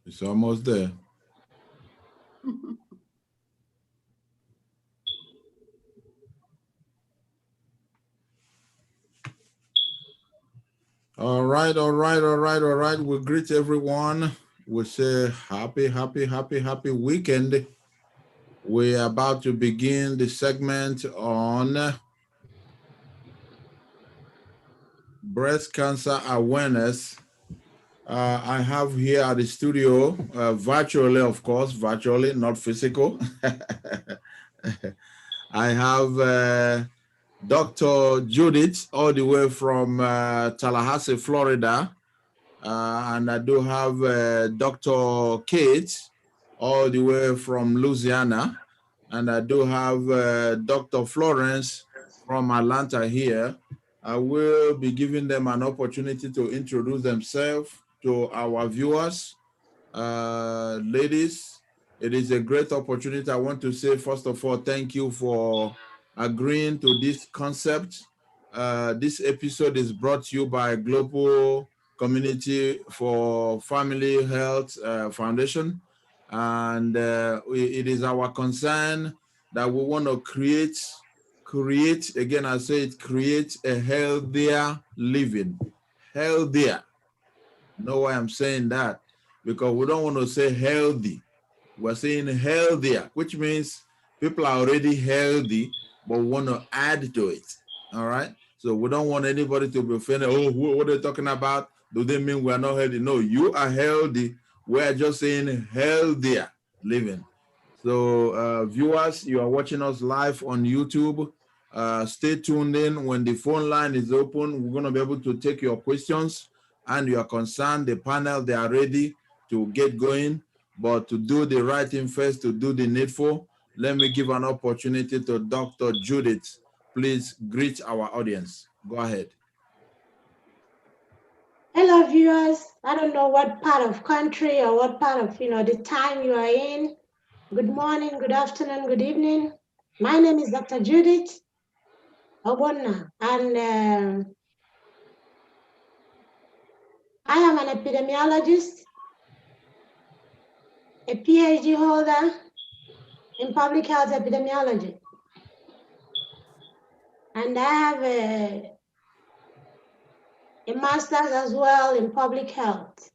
It's almost there. All right. We greet everyone. We say happy weekend. We're about to begin the segment on breast cancer awareness. I have here at the studio, virtually, of course, virtually, not physical. I have Dr. Judith, all the way from Tallahassee, Florida. And I do have Dr. Kate, all the way from Louisiana. And I do have Dr. Florence from Atlanta here. I will be giving them an opportunity to introduce themselves to our viewers. Ladies, it is a great opportunity. I want to say, first of all, thank you for agreeing to this concept. This episode is brought to you by Global Community for Family Health Foundation. And it is our concern that we want to create, again, I say it, create a healthier living. Healthier. Know why I'm saying that? Because we don't want to say healthy. We're saying healthier, which means people are already healthy, but we want to add to it. All right? So we don't want anybody to be offended. Oh, what are they talking about? Do they mean we're not healthy? No, you are healthy. We're just saying healthier living. So viewers, you are watching us live on YouTube. Stay tuned in. When the phone line is open, we're going to be able to take your questions and your concern. The panel, they are ready to get going. But to do the right thing first, to do the needful, let me give an opportunity to Dr. Judith. Please greet our audience. Go ahead. Hello, viewers. I don't know what part of country or what part of, the time you are in. Good morning, good afternoon, good evening. My name is Dr. Judith Obonna, and I am an epidemiologist, a PhD holder in public health epidemiology. And I have a master's as well in public health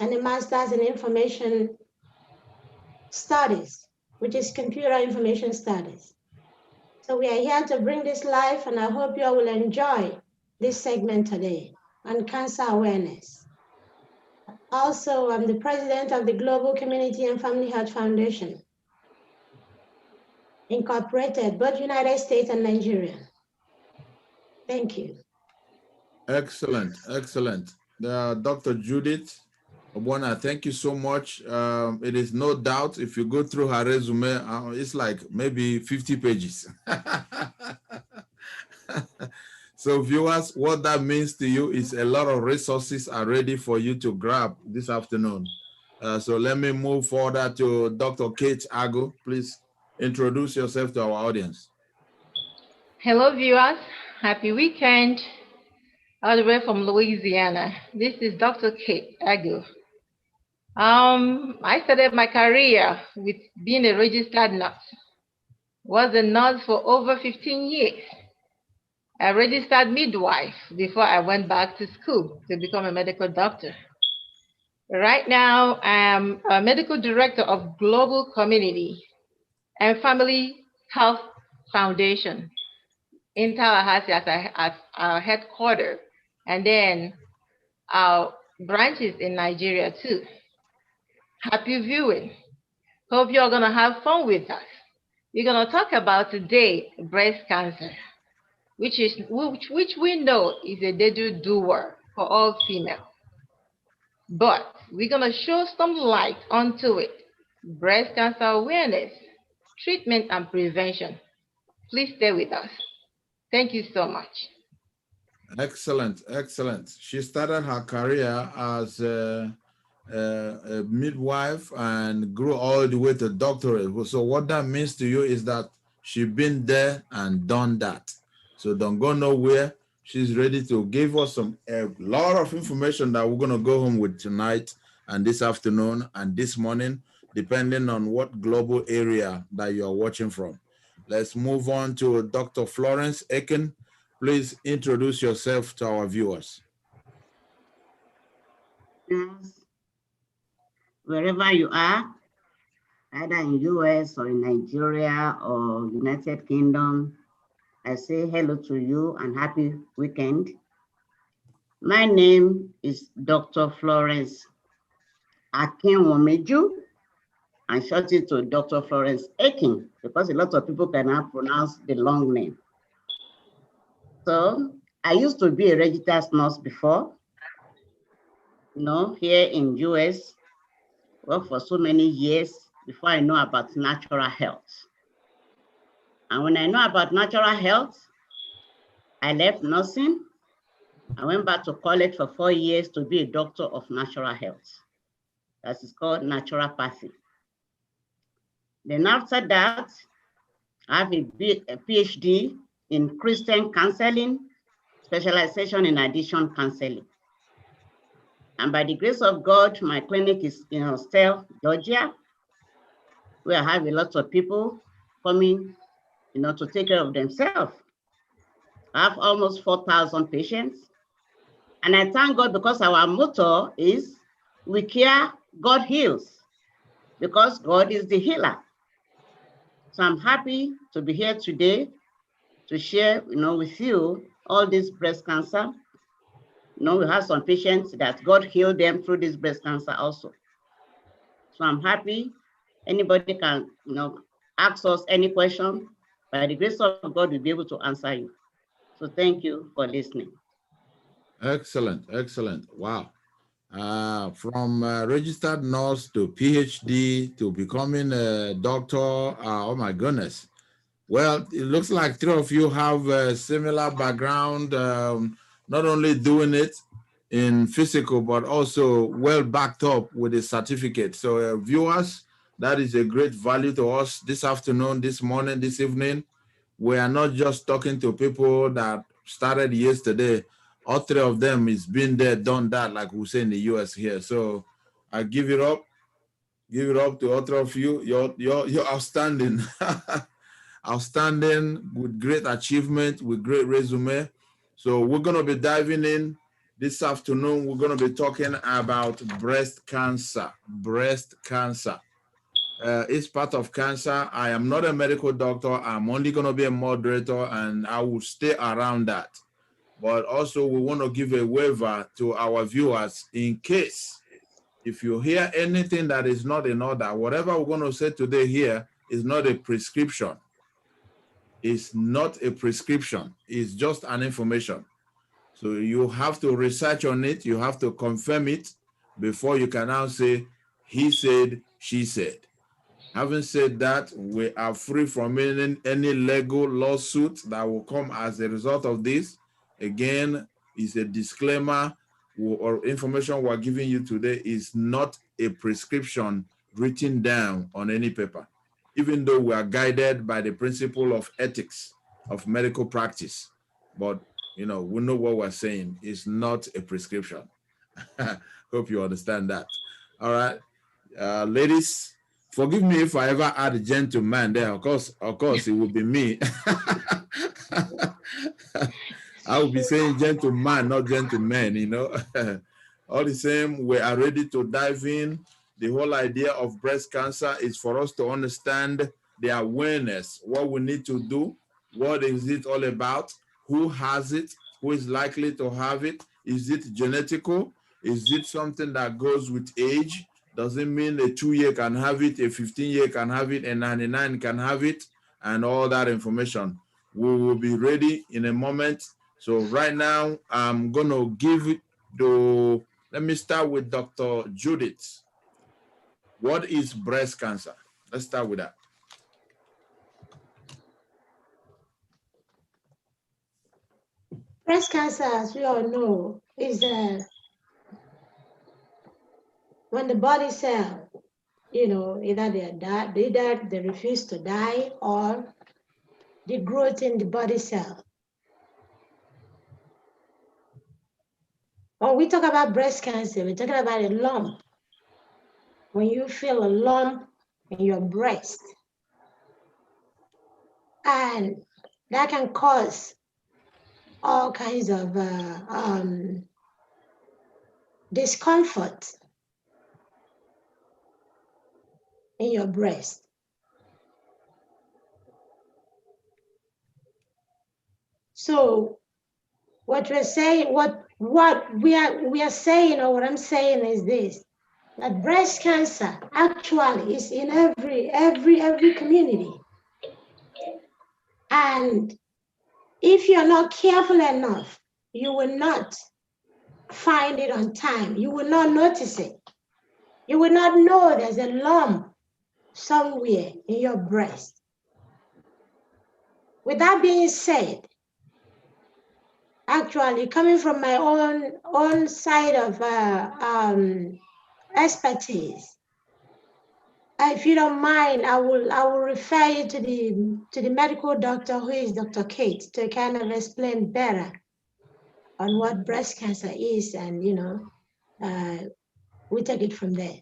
and a master's in information studies, which is computer information studies. So we are here to bring this life, and I hope you all will enjoy this segment today on cancer awareness. Also, I'm the president of the Global Community and Family Health Foundation, Incorporated, both United States and Nigeria. Thank you. Excellent. Dr. Judith Obwana, thank you so much. It is no doubt, if you go through her resume, it's like maybe 50 pages. So viewers, what that means to you is a lot of resources are ready for you to grab this afternoon. So let me move further to Dr. Kate Ago. Please introduce yourself to our audience. Hello, viewers. Happy weekend. All the way from Louisiana. This is Dr. Kate Ago. I started my career with being a registered nurse. Was a nurse for over 15 years. I registered midwife before I went back to school to become a medical doctor. Right now, I'm a medical director of Global Community and Family Health Foundation in Tallahassee as our headquarters, and then our branches in Nigeria too. Happy viewing. Hope you're gonna have fun with us. We're gonna talk about today breast cancer, which we know is a deadly doer for all females. But we're gonna show some light onto it. Breast cancer awareness, treatment and prevention. Please stay with us. Thank you so much. Excellent. She started her career as a midwife and grew all the way to doctorate. So what that means to you is that she's been there and done that. So don't go nowhere. She's ready to give us a lot of information that we're going to go home with tonight and this afternoon and this morning, depending on what global area that you are watching from. Let's move on to Dr. Florence Aiken. Please introduce yourself to our viewers. Yes. Wherever you are, either in US or in Nigeria or United Kingdom, I say hello to you and happy weekend. My name is Dr. Florence Aiken. I short it to Dr. Florence Aiken because a lot of people cannot pronounce the long name. So I used to be a registered nurse before, here in US, worked for so many years before I know about natural health. And when I know about natural health, I left nursing. I went back to college for 4 years to be a doctor of natural health. That is called naturopathy. Then after that, I have a PhD in Christian counseling, specialization in addiction counseling. And by the grace of God, my clinic is in Austell, Georgia, where I have a lot of people coming, to take care of themselves. I have almost 4,000 patients. And I thank God because our motto is, we care, God heals, because God is the healer. So I'm happy to be here today to share, with you all this breast cancer. We have some patients that God healed them through this breast cancer also. So I'm happy. Anybody can, ask us any question. By the grace of God, we'll be able to answer you. So thank you for listening. Excellent, excellent. Wow. From registered nurse to PhD to becoming a doctor. Oh my goodness. Well, it looks like three of you have a similar background, not only doing it in physical, but also well backed up with a certificate. So viewers, that is a great value to us this afternoon, this morning, this evening. We are not just talking to people that started yesterday. All three of them is been there, done that, like we say in the US here. So I give it up to all three of you. You're outstanding. Outstanding, with great achievement, with great resume. So we're going to be diving in this afternoon. We're going to be talking about breast cancer. Breast cancer. It's part of cancer. I am not a medical doctor. I'm only going to be a moderator, and I will stay around that. But also, we want to give a waiver to our viewers in case if you hear anything that is not in order, whatever we're going to say today here is not a prescription. It's not a prescription. It's just an information. So you have to research on it. You have to confirm it before you can now say, he said, she said. Having said that, we are free from any legal lawsuit that will come as a result of this. Again, it's a disclaimer or information we're giving you today is not a prescription written down on any paper, even though we are guided by the principle of ethics of medical practice. But, we know what we're saying is not a prescription. Hope you understand that. All right. Ladies, forgive me if I ever add a gentleman there. Of course, it would be me. I would be saying gentleman, not gentlemen, All the same, we are ready to dive in. The whole idea of breast cancer is for us to understand the awareness, what we need to do, what is it all about, who has it, who is likely to have it, is it genetical, is it something that goes with age? Doesn't mean a 2-year can have it, a 15-year can have it, a 99 can have it, and all that information. We will be ready in a moment. So right now, I'm going to give it to, let me start with Dr. Judith. What is breast cancer? Let's start with that. Breast cancer, as we all know, is when the body cell, either they refuse to die or the growth in the body cell. When we talk about breast cancer, we're talking about a lump. When you feel a lump in your breast, and that can cause all kinds of discomfort in your breast. So what we're saying, what we are saying, or what I'm saying is this, that breast cancer actually is in every community. And if you're not careful enough, you will not find it on time. You will not notice it. You will not know there's a lump somewhere in your breast. With that being said, actually coming from my own side of expertise, if you don't mind, I will refer you to the medical doctor, who is Dr. Kate, to kind of explain better on what breast cancer is, and we take it from there.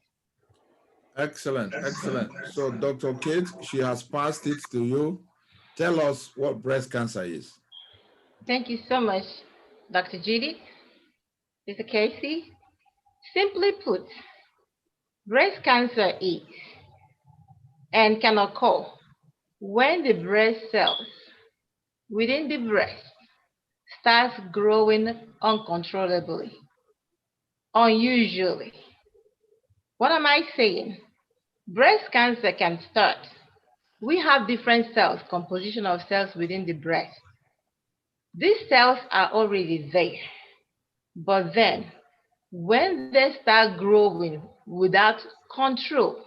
Excellent, excellent. So Dr. Kate, she has passed it to you. Tell us what breast cancer is. Thank you so much, Dr. Judy. Mr. Casey. Simply put, breast cancer is and can occur when the breast cells within the breast starts growing uncontrollably, unusually. What am I saying? Breast cancer can start. We have different cells, composition of cells within the breast. These cells are already there, but then when they start growing without control,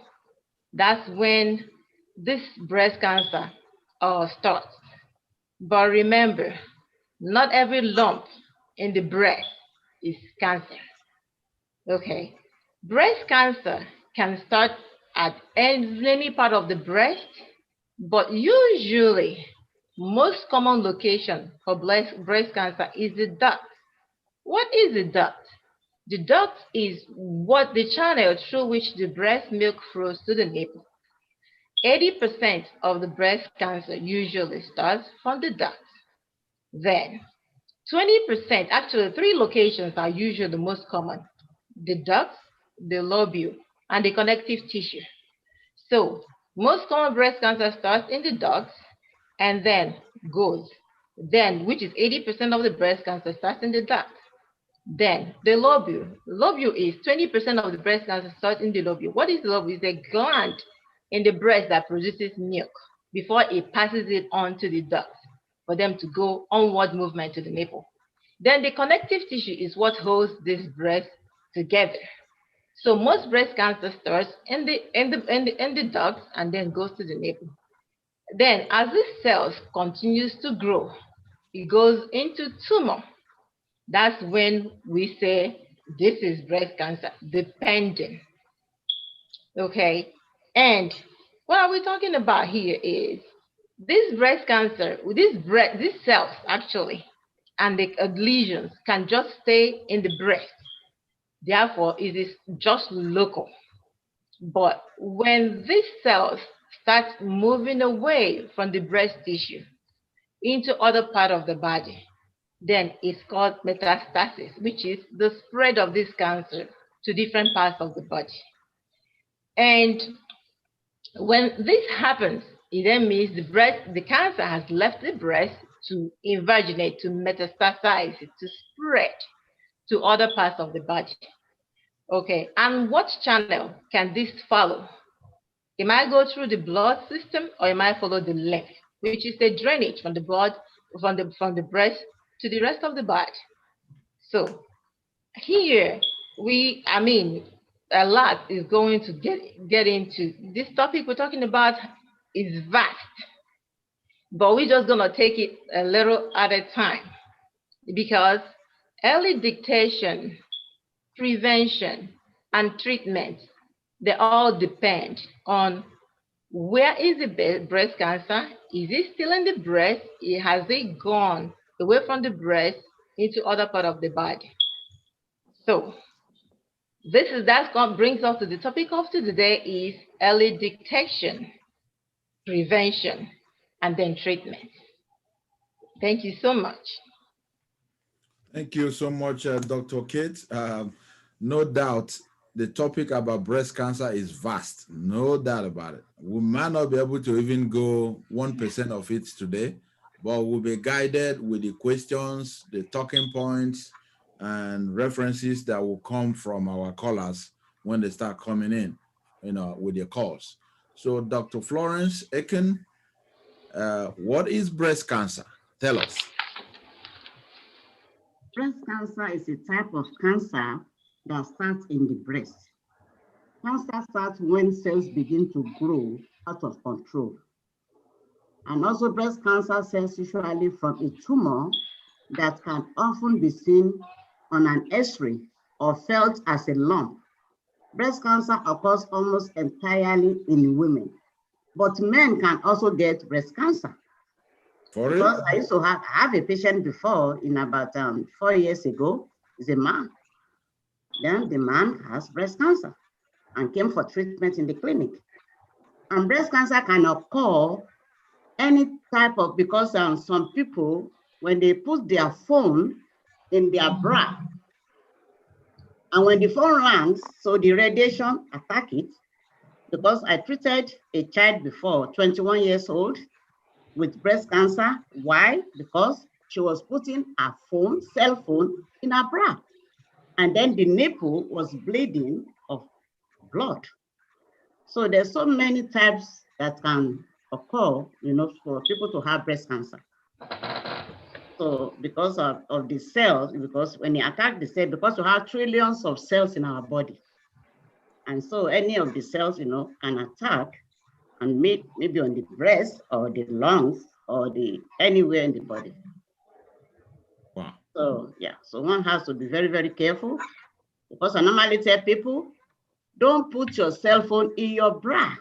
that's when this breast cancer starts. But remember, not every lump in the breast is cancer. Okay, breast cancer can start at any part of the breast, but usually most common location for breast cancer is the duct. What is the duct? The duct is what the channel through which the breast milk flows to the nipple. 80% of the breast cancer usually starts from the duct. Then 20%, actually 3 locations are usually the most common: the duct, the lobule, and the connective tissue. So most common breast cancer starts in the duct and then goes. Then, which is 80% of the breast cancer starts in the duct. Then the lobule. Lobule is 20% of the breast cancer starts in the lobule. What is the lobule? It's a gland in the breast that produces milk before it passes it on to the duct for them to go onward movement to the nipple. Then the connective tissue is what holds this breast together. So most breast cancer starts in the duct and then goes to the nipple. Then as these cells continues to grow, it goes into tumor. That's when we say this is breast cancer, depending. Okay, and what are we talking about here is this breast cancer, these cells actually, and the lesions can just stay in the breast. Therefore, it is just local. But when these cells start moving away from the breast tissue into other part of the body, then it's called metastasis, which is the spread of this cancer to different parts of the body. And when this happens, it then means the cancer has left the breast to invaginate, to metastasize, to spread to other parts of the body. Okay, and what channel can this follow? It might go through the blood system, or it might follow the lymph, which is the drainage from the blood, from the breast to the rest of the body. So here a lot is going to get into this topic we're talking about is vast, but we're just gonna take it a little at a time, because early detection, prevention, and treatment, they all depend on where is the breast cancer? Is it still in the breast? Has it gone away from the breast into other part of the body? So brings us to the topic of today is early detection, prevention, and then treatment. Thank you so much. Thank you so much, Dr. Kate. No doubt the topic about breast cancer is vast, no doubt about it. We might not be able to even go 1% of it today, but we'll be guided with the questions, the talking points, and references that will come from our callers when they start coming in, with their calls. So Dr. Florence Aiken, what is breast cancer? Tell us. Breast cancer is a type of cancer that starts in the breast. Cancer starts when cells begin to grow out of control. And also breast cancer cells usually from a tumor that can often be seen on an X-ray or felt as a lump. Breast cancer occurs almost entirely in women, but men can also get breast cancer. Because I used to have a patient before, in about 4 years ago, is a man. Then the man has breast cancer and came for treatment in the clinic. And breast cancer can occur any type of, because some people, when they put their phone in their bra, and when the phone rings, so the radiation attack it. Because I treated a child before, 21 years old, with breast cancer. Why? Because she was putting her phone, cell phone, in her bra. And then the nipple was bleeding of blood. So there's so many types that can occur, for people to have breast cancer. So because of the cells, because when you attack the cell, because we have trillions of cells in our body. And so any of the cells, can attack and maybe on the breast or the lungs or anywhere in the body. Wow. So yeah, so one has to be very, very careful, because I normally tell people, don't put your cell phone in your bra.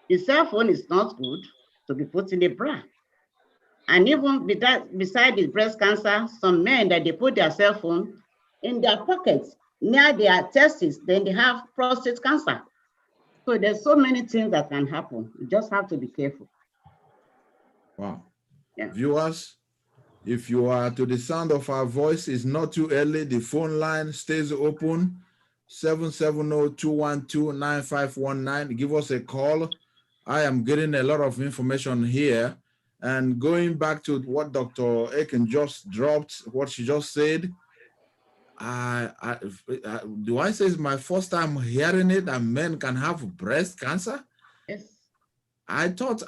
The cell phone is not good to be put in a bra. And even beside the breast cancer, some men that they put their cell phone in their pockets near their testes, then they have prostate cancer. So there's so many things that can happen. You just have to be careful. Wow. Yeah. Viewers, if you are to the sound of our voice, it's not too early. The phone line stays open. 770-212-9519. Give us a call. I am getting a lot of information here. And going back to what Dr. Aiken just dropped, what she just said, do I say it's my first time hearing it that men can have breast cancer? Yes. I thought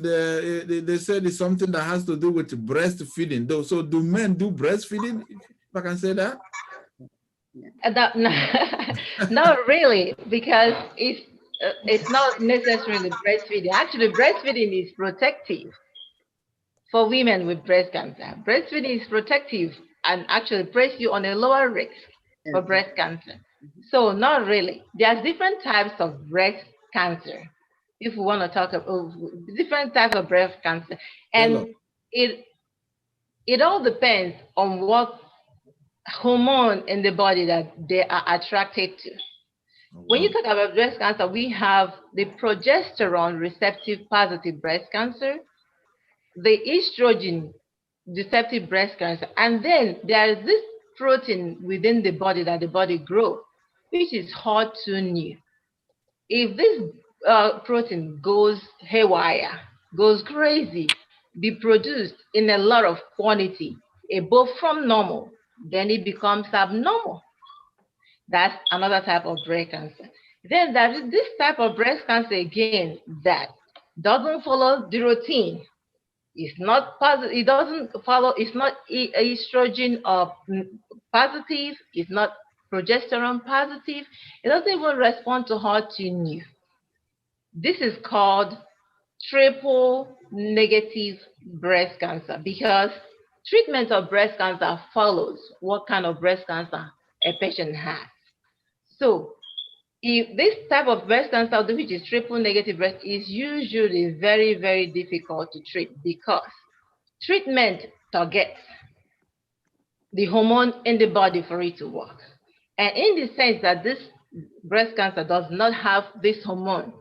they said it's something that has to do with breastfeeding. Though, so do men do breastfeeding? If I can say that. Not really, because it's not necessarily breastfeeding. Actually, breastfeeding is protective for women with breast cancer. Breastfeeding is protective and actually places you on a lower risk for breast cancer. So not really. There's different types of breast cancer. If we want to talk about different types of breast cancer, and it all depends on what hormone in the body that they are attracted to. When you talk about breast cancer, we have the progesterone receptive positive breast cancer, the estrogen receptive breast cancer, and then there is this protein within the body that the body grows, which is HER2/neu. If this protein goes haywire, goes crazy, be produced in a lot of quantity above from normal, then it becomes abnormal. That's another type of breast cancer. Then there is this type of breast cancer again that doesn't follow the routine. It's not positive. It doesn't follow. It's not estrogen positive. It's not progesterone positive. It doesn't even respond to HER2/neu. This is called triple negative breast cancer, because treatment of breast cancer follows what kind of breast cancer a patient has. So if this type of breast cancer, which is triple negative breast, is usually very, very difficult to treat, because treatment targets the hormone in the body for it to work. And in the sense that this breast cancer does not have this hormone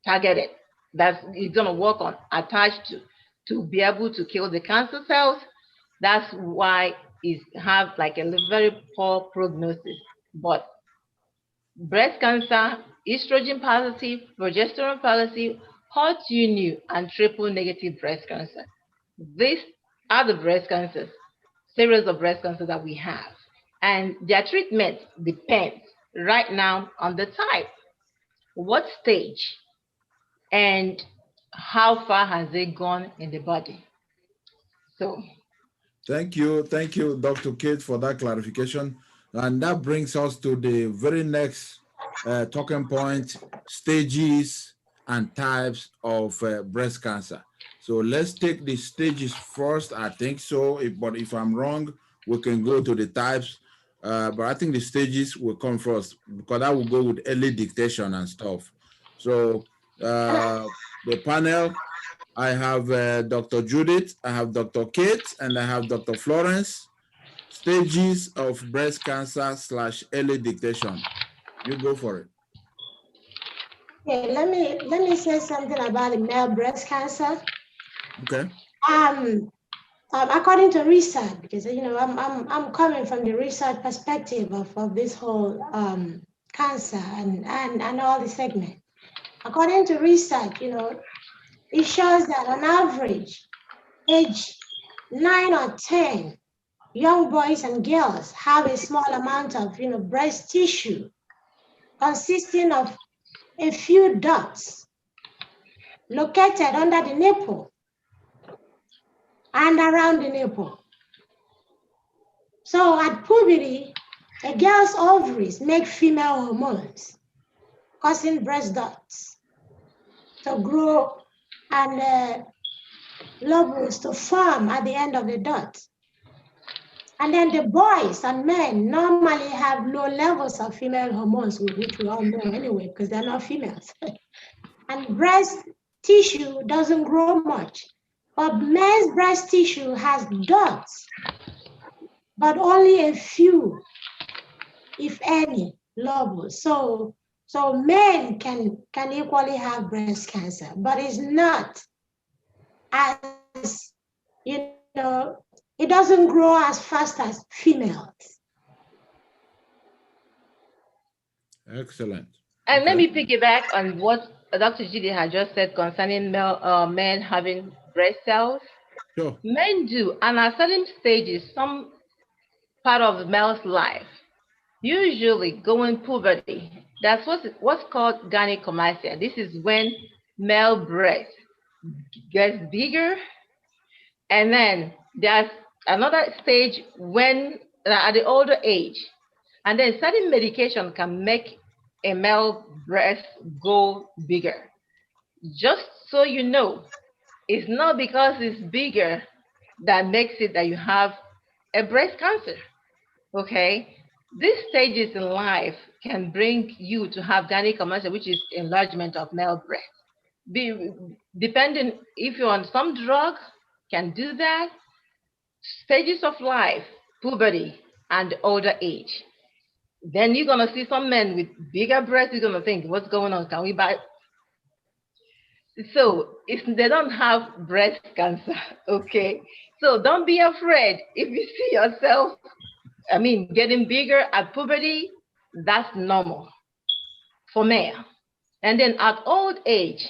targeted that it's going to work on attached to be able to kill the cancer cells, that's why it have like a very poor prognosis. But breast cancer, estrogen positive, progesterone positive, HER2/neu, and triple negative breast cancer. These are the breast cancers, series of breast cancer that we have. And their treatment depends right now on the type, what stage, and how far has it gone in the body. So thank you, Dr. Kate, for that clarification. And that brings us to the very next talking point: stages and types of breast cancer. So let's take the stages first. I think so, but if I'm wrong, we can go to the types. But I think the stages will come first, because I will go with early dictation and stuff. So the panel, I have Dr. Judith, I have Dr. Kate, and I have Dr. Florence. Stages of breast cancer / early dictation. You go for it. Okay, let me say something about the male breast cancer. Okay. According to research, because I'm coming from the research perspective of this whole cancer and all the segment. According to research, it shows that on average, age 9 or 10, young boys and girls have a small amount of breast tissue consisting of a few dots located under the nipple and around the nipple. So at puberty, a girl's ovaries make female hormones, causing breast dots to grow and lobules to form at the end of the dot. And then the boys and men normally have low levels of female hormones, which we all know anyway, because they're not females. And breast tissue doesn't grow much. But men's breast tissue has dots, but only a few, if any, lobules. So men can equally have breast cancer, but it's not as, it doesn't grow as fast as females. Excellent. And let me piggyback on what Dr. Judy had just said concerning men having breast cells. Sure. Men do, and at certain stages, some part of the male's life, usually going puberty, that's what's called gynecomastia. This is when male breast gets bigger, and then there's another stage when at the older age, and then certain medication can make a male breast go bigger. Just so you know, it's not because it's bigger that makes it that you have a breast cancer. Okay? These stages in life can bring you to have gynecomastia, which is enlargement of male breast. Depending if you're on some drug, can do that. Stages of life, puberty, and older age. Then you're gonna see some men with bigger breasts. You're gonna think, what's going on? Can we buy? So if they don't have breast cancer, okay. So don't be afraid if you see yourself, getting bigger at puberty. That's normal for male. And then at old age,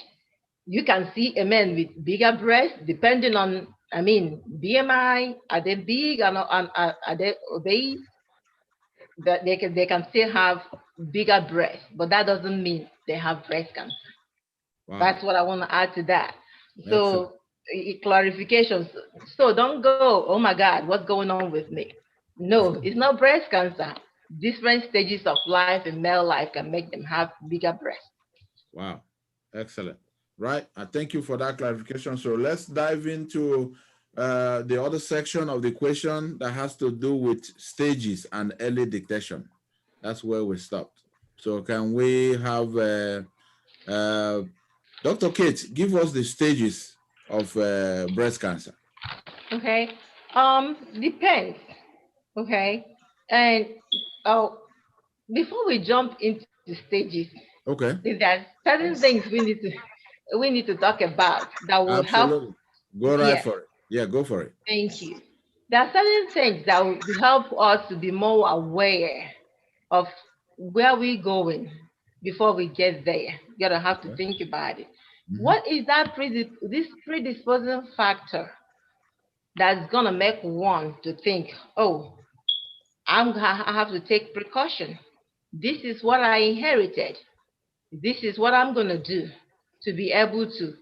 you can see a man with bigger breasts, depending on, BMI. Are they big? Are they obese? That they can still have bigger breasts, but that doesn't mean they have breast cancer. Wow. That's what I want to add to that. So clarifications. So don't go, oh my God, what's going on with me? No, it's not breast cancer. Different stages of life in male life can make them have bigger breasts. Wow, excellent. Right, thank you for that clarification. So let's dive into the other section of the question that has to do with stages and early detection. That's where we stopped. So can we have Dr. Kate give us the stages of breast cancer? Okay, depends. Okay, and before we jump into stages, Okay. there are certain things we need to talk about that will help. Absolutely. Go right Yeah, for it. Yeah, go for it. thank you. There are certain things that will help us to be more aware of where we're going before we get there. You're gonna have to Okay. think about it. Mm-hmm. What is that this predisposing factor that's gonna make one to think, oh, I have to take precaution. This is what I inherited. This is what I'm gonna do to be able to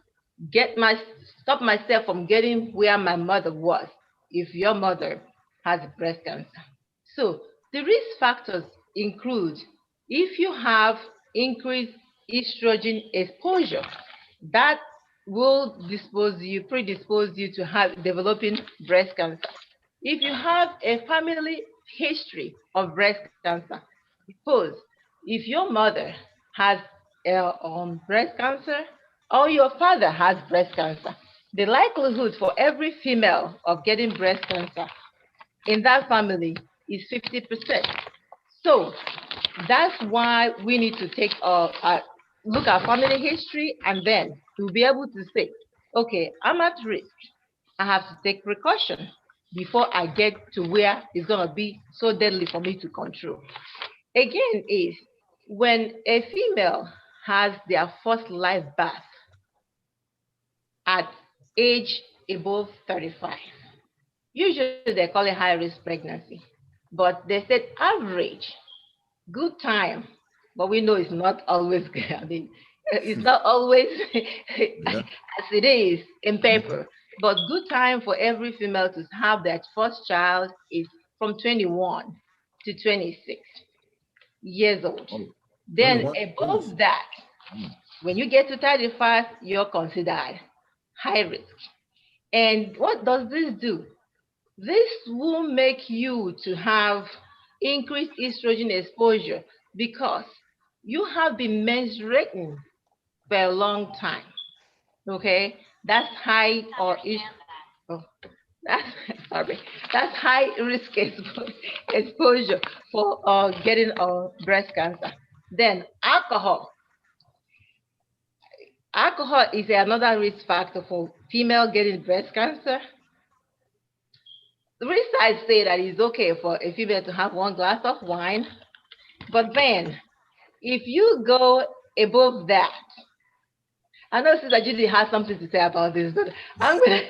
get my stop myself from getting where my mother was if your mother has breast cancer. So the risk factors include if you have increased estrogen exposure, that will predispose you to have developing breast cancer. If you have a family history of breast cancer, suppose if your mother has breast cancer or your father has breast cancer, the likelihood for every female of getting breast cancer in that family is 50%. So that's why we need to take look at family history, and then to be able to say, okay, I'm at risk. I have to take precaution before I get to where it's going to be so deadly for me to control. Again, is when a female has their first live birth at age above 35, usually they call it high risk pregnancy, but they said average good time, but we know it's not always good. I mean, it's not always Yeah. as it is in paper, but good time for every female to have their first child is from 21 to 26 years old. Oh, Then 21, above 26. that, Mm. when you get to 35, you're considered high risk. And what does this do? This will make you to have increased estrogen exposure because you have been menstruating for a long time. Okay, that's high or is oh, that's sorry, that's high risk exposure for getting breast cancer. Then alcohol. Alcohol is another risk factor for female getting breast cancer. The research say that it's okay for a female to have 1 glass of wine, but then if you go above that, I know Sister Judy has something to say about this, but I'm gonna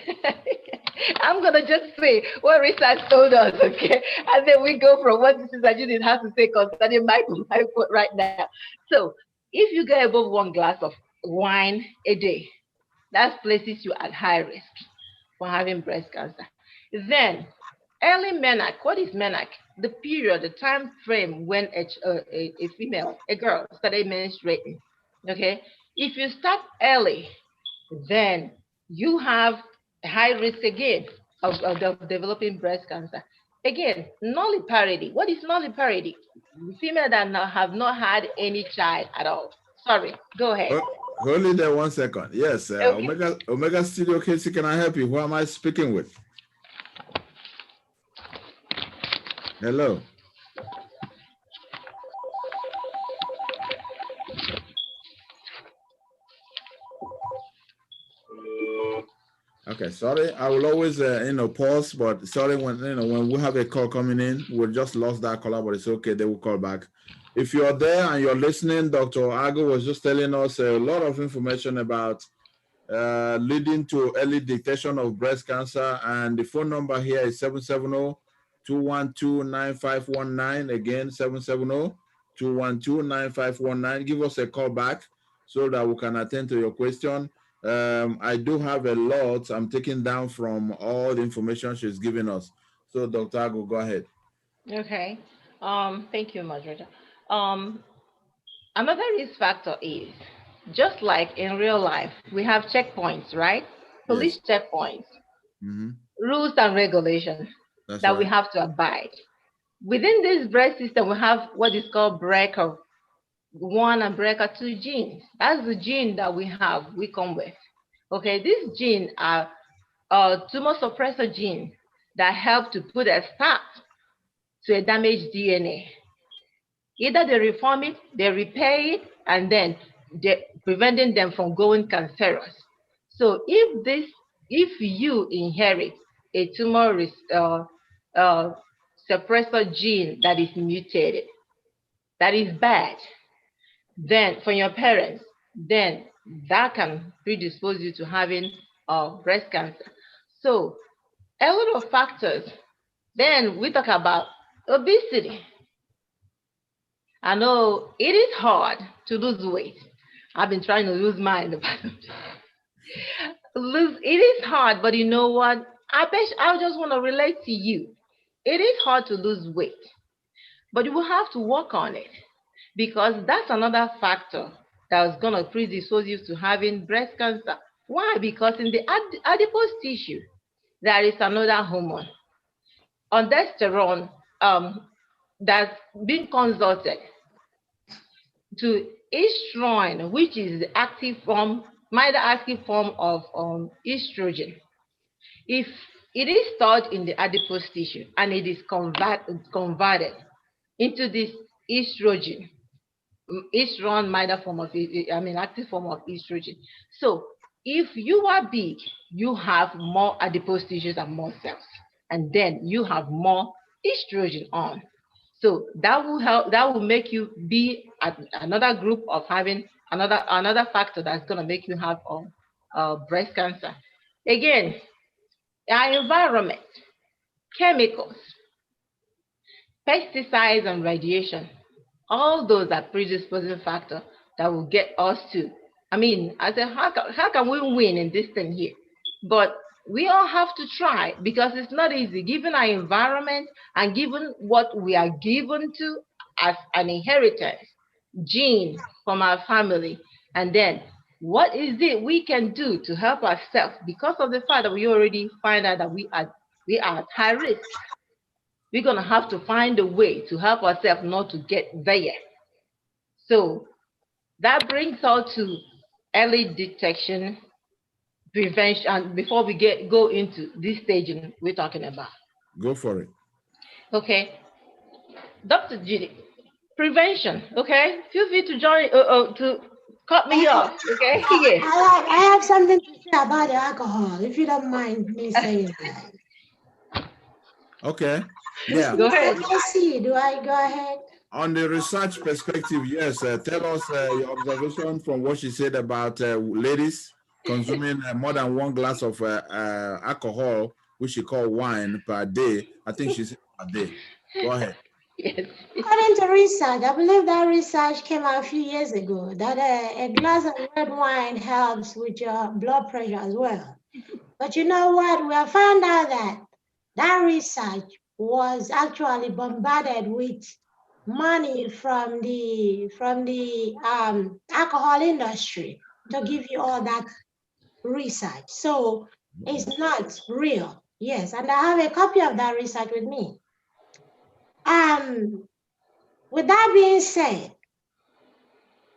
I'm gonna just say what research told us, okay? And then we go from what Sister Judy has to say concerning my foot right now. So if you go above 1 glass of wine a day, that places you at high risk for having breast cancer. Then early menarche. What is menarche? The period, the time frame when a female, a girl, started menstruating. Okay, if you start early, then you have a high risk again of developing breast cancer. Again, nulliparity. What is nulliparity? Female that have not had any child at all. Sorry, go ahead. Oh, hold it there 1 second. Yes, Okay. Omega Studio Casey, can I help you? Who am I speaking with? Hello. Okay, sorry. I will always, pause, but sorry when we have a call coming in, we just lost that caller, but it's okay. They will call back. If you're there and you're listening, Dr. Ago was just telling us a lot of information about leading to early detection of breast cancer. And the phone number here is 770-212-9519. Again, 770-212-9519. Give us a call back so that we can attend to your question. I do have a lot I'm taking down from all the information she's giving us. So Dr. Agu, go ahead. Okay. Thank you, moderator. Um, Another risk factor is just like in real life, we have checkpoints, right? Yes. Police checkpoints, Mm-hmm. rules and regulations That's that we right. have to abide. Within this breast system, we have what is called BRCA1 and BRCA2 genes. That's the gene that we come with. Okay, these genes are tumor suppressor genes that help to put a stop to a damaged DNA. Either they reform it, they repair it, and then they're preventing them from going cancerous. So if you inherit a tumor suppressor gene that is mutated, that is bad, then from your parents, then that can predispose you to having breast cancer. So a lot of factors. Then we talk about obesity. I know it is hard to lose weight. I've been trying to lose mine. It is hard, but you know what? I just want to relate to you. It is hard to lose weight, but you will have to work on it, because that's another factor that is going to predispose you to having breast cancer. Why? Because in the adipose tissue, there is another hormone, aldosterone, that's been consulted to estrogen, which is the active form, minor active form of estrogen. If it is stored in the adipose tissue and it is converted into this estrogen, minor form of, active form of estrogen. So if you are big, you have more adipose tissues and more cells, and then you have more estrogen on. So that will help, that will make you be at another group of having another factor that's going to make you have breast cancer. Again, our environment, chemicals, pesticides, and radiation, all those are predisposing factors that will get us to. I said, how can we win in this thing here? But we all have to try, because it's not easy, given our environment and given what we are given to as an inheritance gene from our family. And then what is it we can do to help ourselves, because of the fact that we already find out that we are at high risk. We're going to have to find a way to help ourselves not to get there. So that brings us to early detection, prevention, before we go into this staging we're talking about. Go for it. Okay. Dr. Judy, prevention, okay? Feel free to join, to cut me off, okay? Yes. I have something to say about the alcohol, if you don't mind me saying that. Okay. Yeah. Go ahead. Let's see. Do I go ahead? On the research perspective, yes. Tell us your observation from what she said about ladies consuming more than 1 glass of alcohol, which she called wine, per day. I think she said per day. Go ahead. Yes. According to research, I believe that research came out a few years ago, that a glass of red wine helps with your blood pressure as well. But you know what? We have found out that that research was actually bombarded with money from the alcohol industry to give you all that research. So it's not real. Yes, and I have a copy of that research with me. With that being said,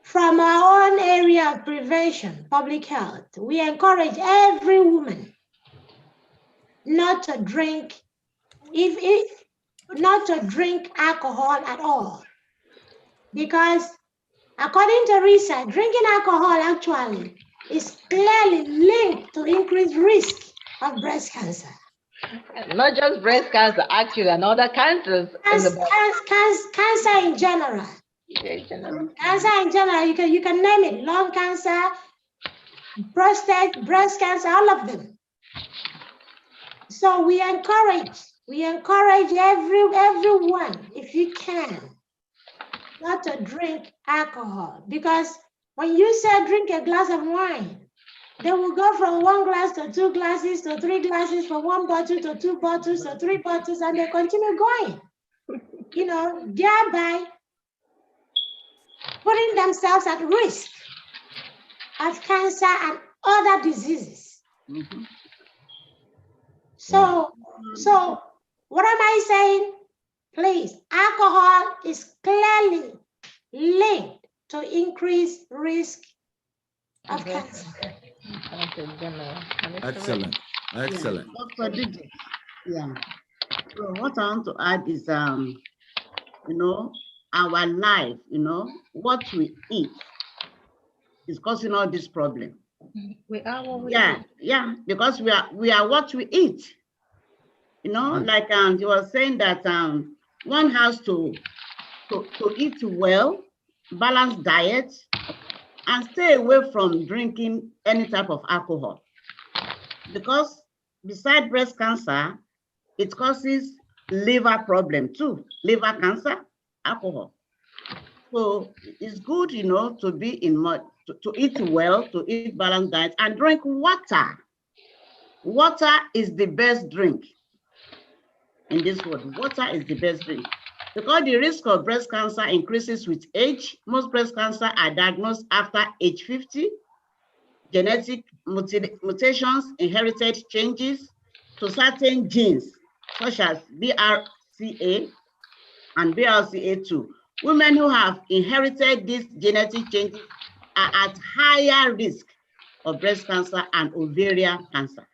from our own area of prevention, public health, we encourage every woman not to drink, not to drink alcohol at all. Because according to research, drinking alcohol actually is clearly linked to increased risk of breast cancer. Not just breast cancer, actually, and other cancers. Cancer in general. Cancer in general, you can name it: lung cancer, prostate, breast cancer, all of them. So we encourage everyone, if you can, not to drink alcohol, because when you say drink a glass of wine, they will go from 1 glass to 2 glasses to 3 glasses, from 1 bottle to 2 bottles to 3 bottles, and they continue going, thereby putting themselves at risk of cancer and other diseases. Mm-hmm. So what am I saying? Please, alcohol is clearly linked to increased risk of cancer. Excellent. Excellent. Yeah. So what I want to add is, our life, what we eat is causing all this problem. We are what we Yeah, eat. yeah, because we are what we eat. Like you were saying that one has to eat well, balanced diet, and stay away from drinking any type of alcohol. Because beside breast cancer, it causes liver problem too, liver cancer, alcohol. So it's good, to be to eat well, to eat balanced diet, and drink water. Water is the best drink in this world. Water is the best drink. Because the risk of breast cancer increases with age. Most breast cancer are diagnosed after age 50. Genetic mutations, inherited changes to certain genes, such as BRCA and BRCA2. Women who have inherited these genetic changes are at higher risk of breast cancer and ovarian cancer.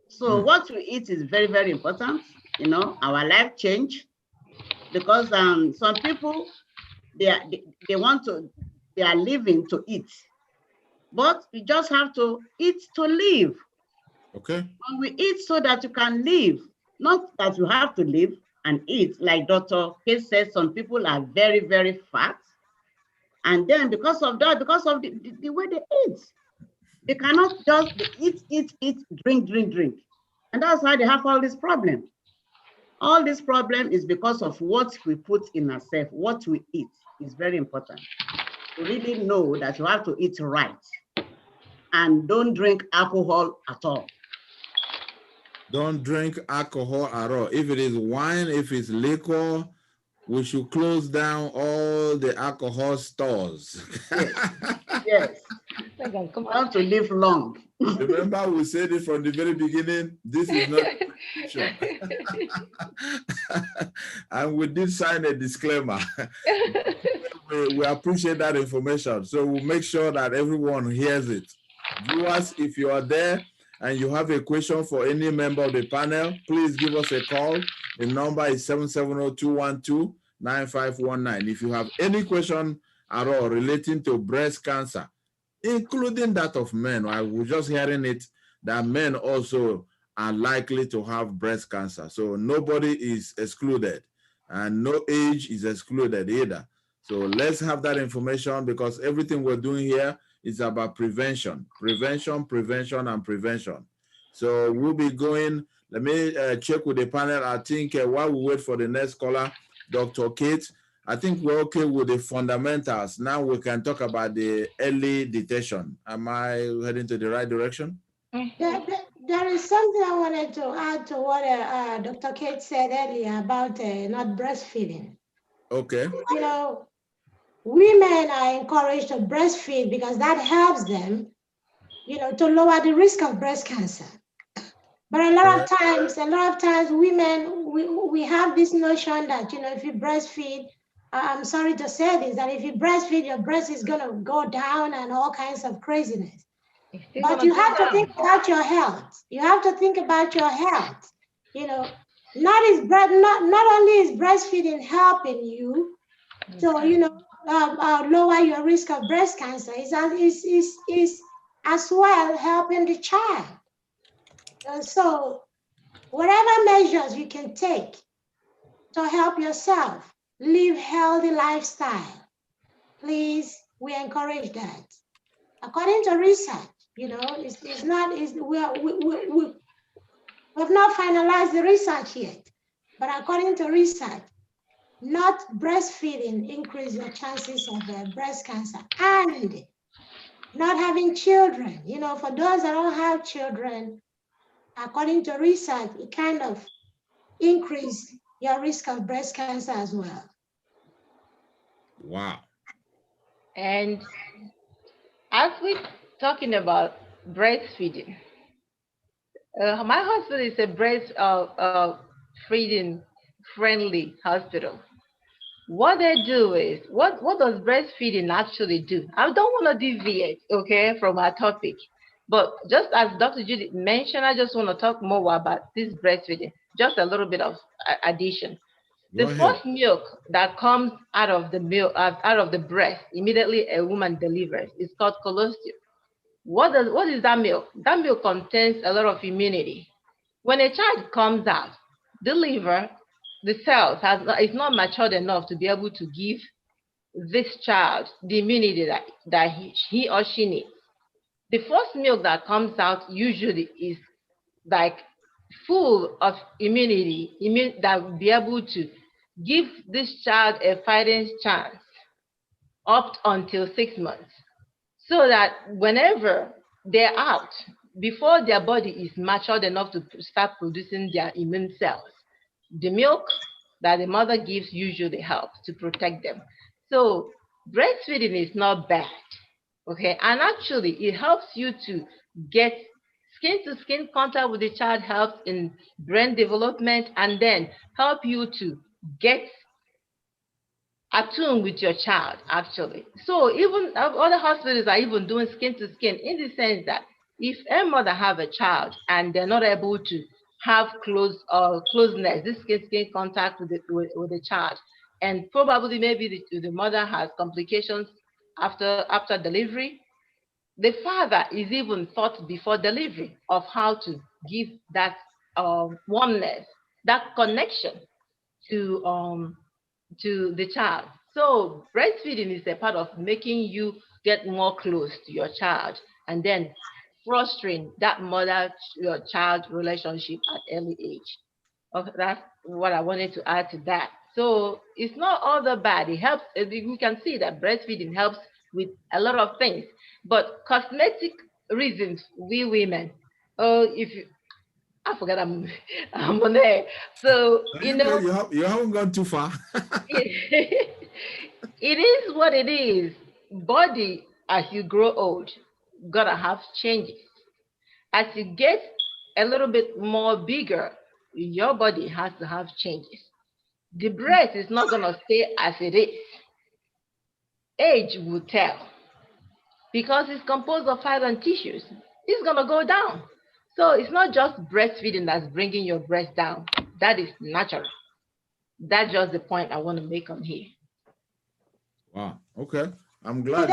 So what we eat is very, very important. Our life change, because some people, they are living to eat, but we just have to eat to live. Okay. And we eat so that you can live, not that you have to live and eat. Like Dr. Kate said, some people are very, very fat. And then because of that, because of the way they eat, they cannot just eat, drink. And that's why they have all this problem. All this problem is because of what we put in ourselves, what we eat is very important. To really know that you have to eat right and don't drink alcohol at all. Don't drink alcohol at all. If it is wine, if it's liquor, we should close down all the alcohol stores. Yes. Come on. To live long. Remember, we said it from the very beginning. This is not and we did sign a disclaimer. we appreciate that information. So we'll make sure that everyone hears it. Viewers, if you are there and you have a question for any member of the panel, please give us a call. The number is 770-212-9519. If you have any question at all relating to breast cancer, including that of men, I was just hearing it, that men also are likely to have breast cancer. So nobody is excluded and no age is excluded either. So let's have that information, because everything we're doing here is about prevention. So we'll be going, let me check with the panel. I think while we wait for the next caller, Dr. Kate, I think we're okay with the fundamentals. Now we can talk about the early detection. Am I heading to the right direction? There is something I wanted to add to what Dr. Kate said earlier about not breastfeeding. Okay. Women are encouraged to breastfeed because that helps them, to lower the risk of breast cancer. But a lot of times, women, we have this notion that, if you breastfeed, I'm sorry to say this, that if you breastfeed, your breast is going to go down and all kinds of craziness. But you have to think about your health. You have to think about your health. Not only is breastfeeding helping you to, lower your risk of breast cancer, is as well helping the child. So whatever measures you can take to help yourself live healthy lifestyle, please, we encourage that. According to research, we have not finalized the research yet, but according to research, not breastfeeding increases your chances of breast cancer, and not having children. For those that don't have children, according to research, it kind of increase your risk of breast cancer as well. Wow. And as we're talking about breastfeeding, my hospital is a breastfeeding friendly hospital. What they do is, what does breastfeeding actually do? I don't want to deviate, okay, from our topic, but just as Dr. Judy mentioned, I just want to talk more about this breastfeeding, just a little bit of addition. The first milk that comes out of the breast immediately a woman delivers is called colostrum. What is that milk? That milk contains a lot of immunity. When a child comes out, the liver, the cells is not matured enough to be able to give this child the immunity that he or she needs. The first milk that comes out usually is like full of immunity that will be able to give this child a fighting chance up until 6 months, so that whenever they're out, before their body is matured enough to start producing their immune cells, the milk that the mother gives usually helps to protect them. So breastfeeding is not bad, okay? And actually, it helps you to get skin-to-skin contact with the child, helps in brain development, and then help you to get attuned with your child, actually. So even other hospitals are even doing skin-to-skin in the sense that if a mother have a child and they're not able to have closeness, this skin contact with the child, and probably maybe the mother has complications after delivery, the father is even taught before delivery of how to give that warmness, that connection to the child. So breastfeeding is a part of making you get more close to your child and then fostering that mother-child relationship at early age. Okay, that's what I wanted to add to that. So it's not all that bad. It helps. We can see that breastfeeding helps with a lot of things. But cosmetic reasons, we women, I forgot I'm on there. So you haven't gone too far. it is what it is. Body, as you grow old, gotta have changes. As you get a little bit more bigger, your body has to have changes. The breast is not gonna stay as it is. Age will tell, because it's composed of fat and tissues. It's gonna go down. So it's not just breastfeeding that's bringing your breast down. That is natural. That's just the point I want to make on here. Wow. Okay. I'm glad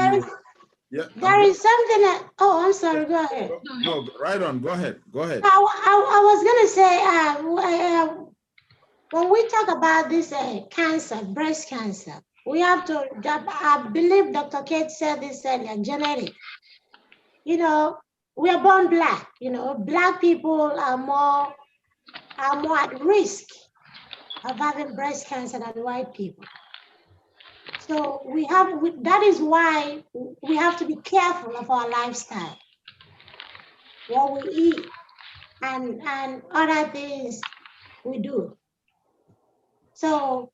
there is something that, I'm sorry, go ahead. No, right on. Go ahead. I was going to say, when we talk about this cancer, breast cancer, we have to, I believe Dr. Kate said this earlier, genetic. We are born Black. Black people are more at risk of having breast cancer than white people. So that is why we have to be careful of our lifestyle, what we eat, and other things we do. So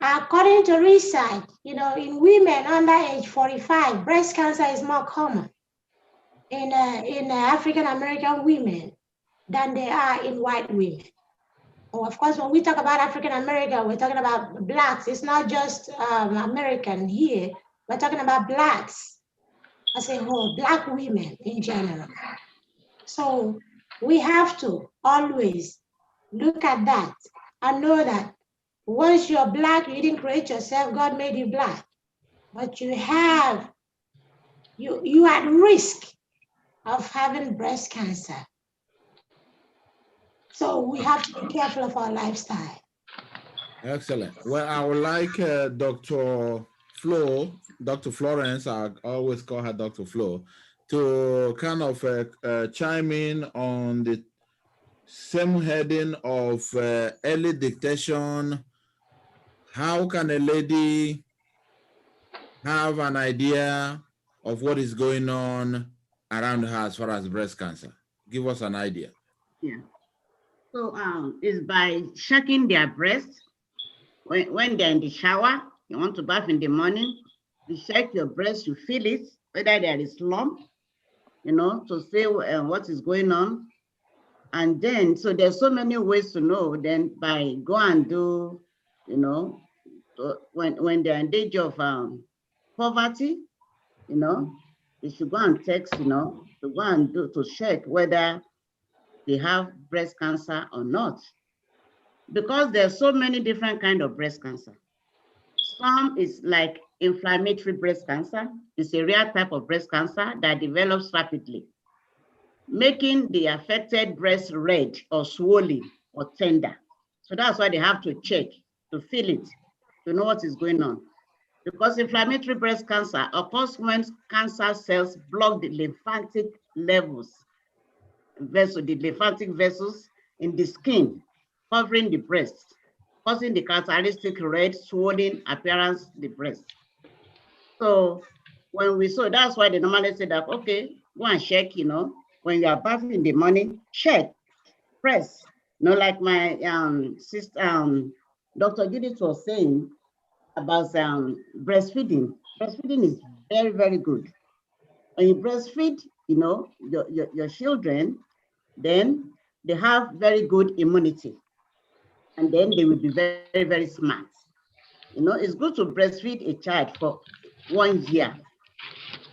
according to research, in women under age 45, breast cancer is more common in African-American women than they are in white women. Of course, when we talk about African-American, we're talking about Blacks. It's not just American here. We're talking about Blacks as a whole, Black women in general. So we have to always look at that and know that once you're Black, you didn't create yourself, God made you Black. But you're at risk of having breast cancer. So we have to be careful of our lifestyle. Excellent. Well, I would like Dr. Florence, I always call her Dr. Flo, to kind of chime in on the same heading of early detection. How can a lady have an idea of what is going on around her as far as breast cancer? Give us an idea. Yeah. So it's by checking their breast. When they're in the shower, you want to bath in the morning, you check your breast, you feel it, whether there is lump, to say what is going on. And then, so there's so many ways to know. Then by go and do, when they're in danger of poverty, they should go and text, to go and to check whether they have breast cancer or not. because there's so many different kinds of breast cancer. Some is like inflammatory breast cancer. It's a rare type of breast cancer that develops rapidly, making the affected breast red or swollen or tender. So that's why they have to check to feel it, to know what is going on. Because inflammatory breast cancer occurs when cancer cells block the lymphatic levels, the lymphatic vessels in the skin, covering the breast, causing the characteristic red, swollen appearance of the breast. So when we saw, that's why they normally say that, okay, go and check, when you are bathing in the morning, check, press. Like my sister, Dr. Judith was saying about breastfeeding. Breastfeeding is very, very good. When you breastfeed, your children, then they have very good immunity. And then they will be very, very smart. It's good to breastfeed a child for 1 year.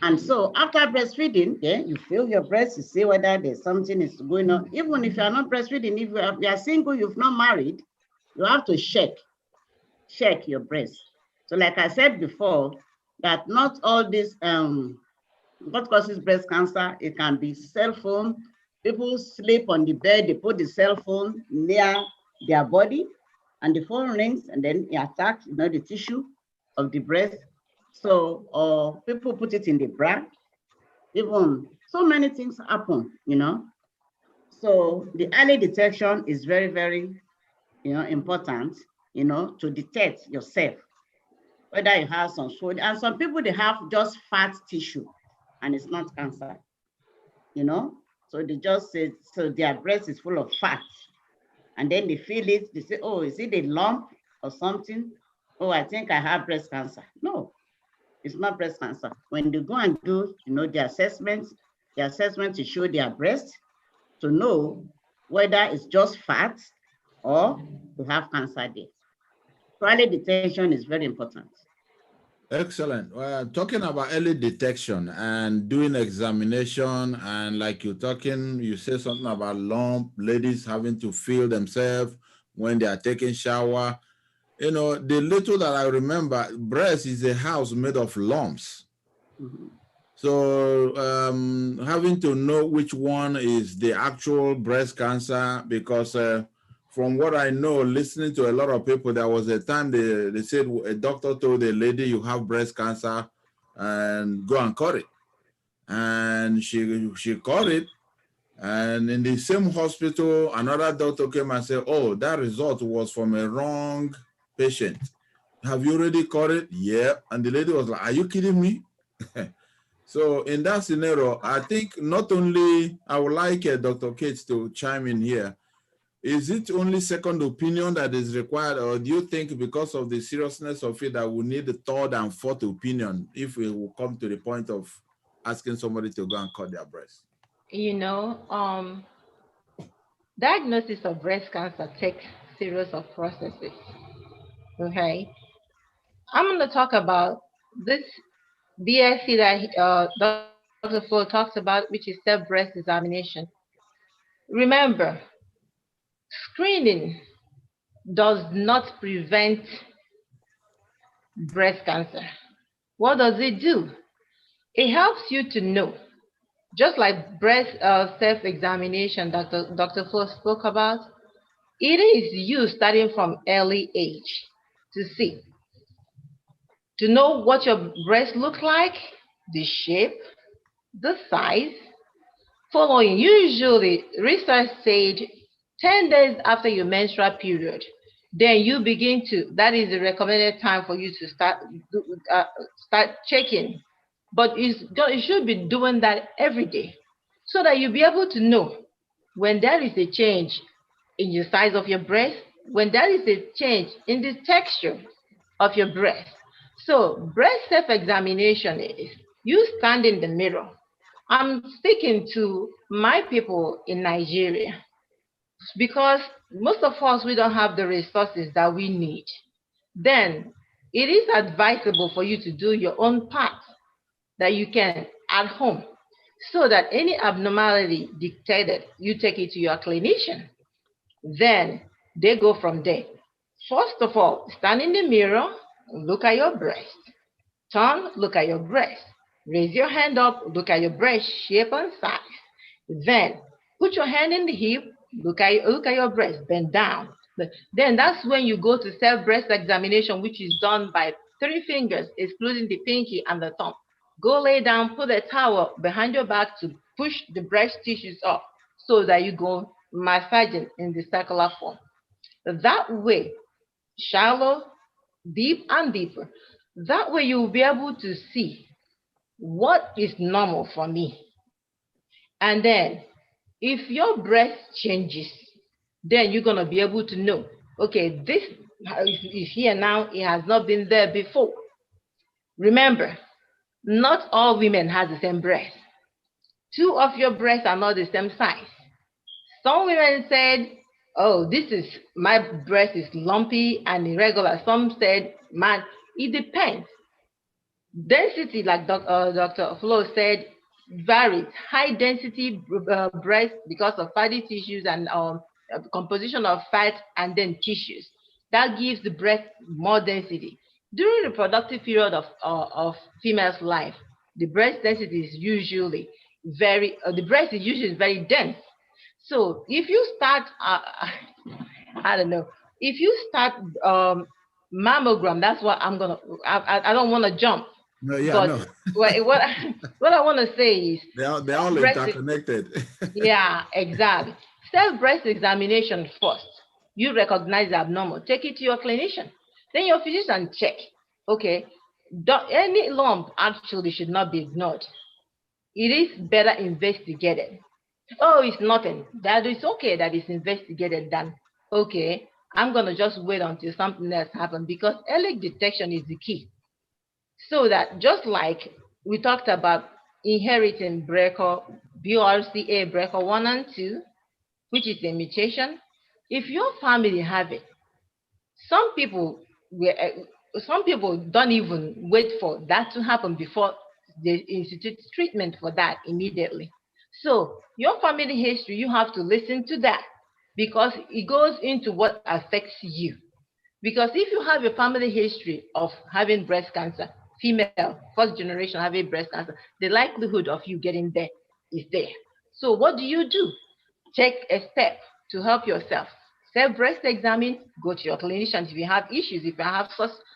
And so after breastfeeding, then you feel your breast, you see whether there's something is going on. Even if you are not breastfeeding, if you are single, you've not married, you have to check your breast. So like I said before, that not all this, what causes breast cancer, it can be cell phone. People sleep on the bed, they put the cell phone near their body, and the phone rings, and then it attacks, the tissue of the breast. So, or people put it in the bra. Even so many things happen, So the early detection is very, very, important, to detect yourself, whether you have some swelling. And some people, they have just fat tissue, and it's not cancer, So they just say, so their breast is full of fat. And then they feel it, they say, oh, is it a lump or something? Oh, I think I have breast cancer. No, it's not breast cancer. When they go and do, the assessment to show their breast, to know whether it's just fat or they have cancer there. So early detection is very important. Excellent. Well, talking about early detection and doing examination, and like you say something about lump, ladies having to feel themselves when they are taking shower. The little that I remember, breast is a house made of lumps. Mm-hmm. So having to know which one is the actual breast cancer, because from what I know, listening to a lot of people, there was a time they said a doctor told a lady, you have breast cancer and go and cut it. And she cut it. And in the same hospital, another doctor came and said, oh, that result was from a wrong patient. Have you already cut it? Yeah. And the lady was like, are you kidding me? So in that scenario, I think not only, I would like Dr. Cates to chime in here. Is it only second opinion that is required, or do you think because of the seriousness of it that we need the third and fourth opinion if we will come to the point of asking somebody to go and cut their breast? Diagnosis of breast cancer takes series of processes. Okay, I'm going to talk about this BSc that Dr. Full talks about, which is self-breast examination. Remember, screening does not prevent breast cancer. What does it do? It helps you to know, just like breast self-examination Dr. Full spoke about, it is used starting from early age to know what your breast looks like, the shape, the size. Following, usually research said 10 days after your menstrual period, then you begin to, that is the recommended time for you to start checking. But you should be doing that every day so that you'll be able to know when there is a change in the size of your breast, when there is a change in the texture of your breast. So breast self-examination is you stand in the mirror. I'm speaking to my people in Nigeria because most of us, we don't have the resources that we need. Then it is advisable for you to do your own part that you can at home so that any abnormality detected, you take it to your clinician. Then They go from there. First of all, stand in the mirror, look at your breast. Turn, look at your breast. Raise your hand up, look at your breast shape and size. Then put your hand in the hip, look at your breast, bend down. Then that's when you go to self-breast examination, which is done by 3 fingers, excluding the pinky and the thumb. Go lay down, put a towel behind your back to push the breast tissues up so that you go massaging in the circular form. That way, shallow, deep, and deeper. That way you will be able to see what is normal for me. And then if your breast changes, then you're going to be able to know, okay, this is here now, it has not been there before. Remember, not all women have the same breast. 2 of your breasts are not the same size. Some women said, oh, my breast is lumpy and irregular. Some said, man, it depends. Density, like Dr. Flo said, varies. High density breast because of fatty tissues and composition of fat and then tissues. That gives the breast more density. During the reproductive period of female's life, the breast density is usually very dense. So if you start, I don't know, if you start mammogram, that's what I don't want to jump. No, yeah, but no. what I want to say is They're all interconnected. yeah, exactly. Self-breast examination first. You recognize the abnormal. Take it to your clinician. Then your physician check. Okay, any lump actually should not be ignored. It is better investigated. Oh, it's nothing. That is okay that it's investigated than, okay, I'm going to just wait until something else happens, because early detection is the key. So that just like we talked about inheriting BRCA BRCA 1 and 2, which is a mutation, if your family have it, some people don't even wait for that to happen before they institute treatment for that immediately. So your family history, you have to listen to that, because it goes into what affects you. Because if you have a family history of having breast cancer, female, first generation having breast cancer, the likelihood of you getting there is there. So what do? Take a step to help yourself. Self-breast examine, go to your clinician if you have issues, if you have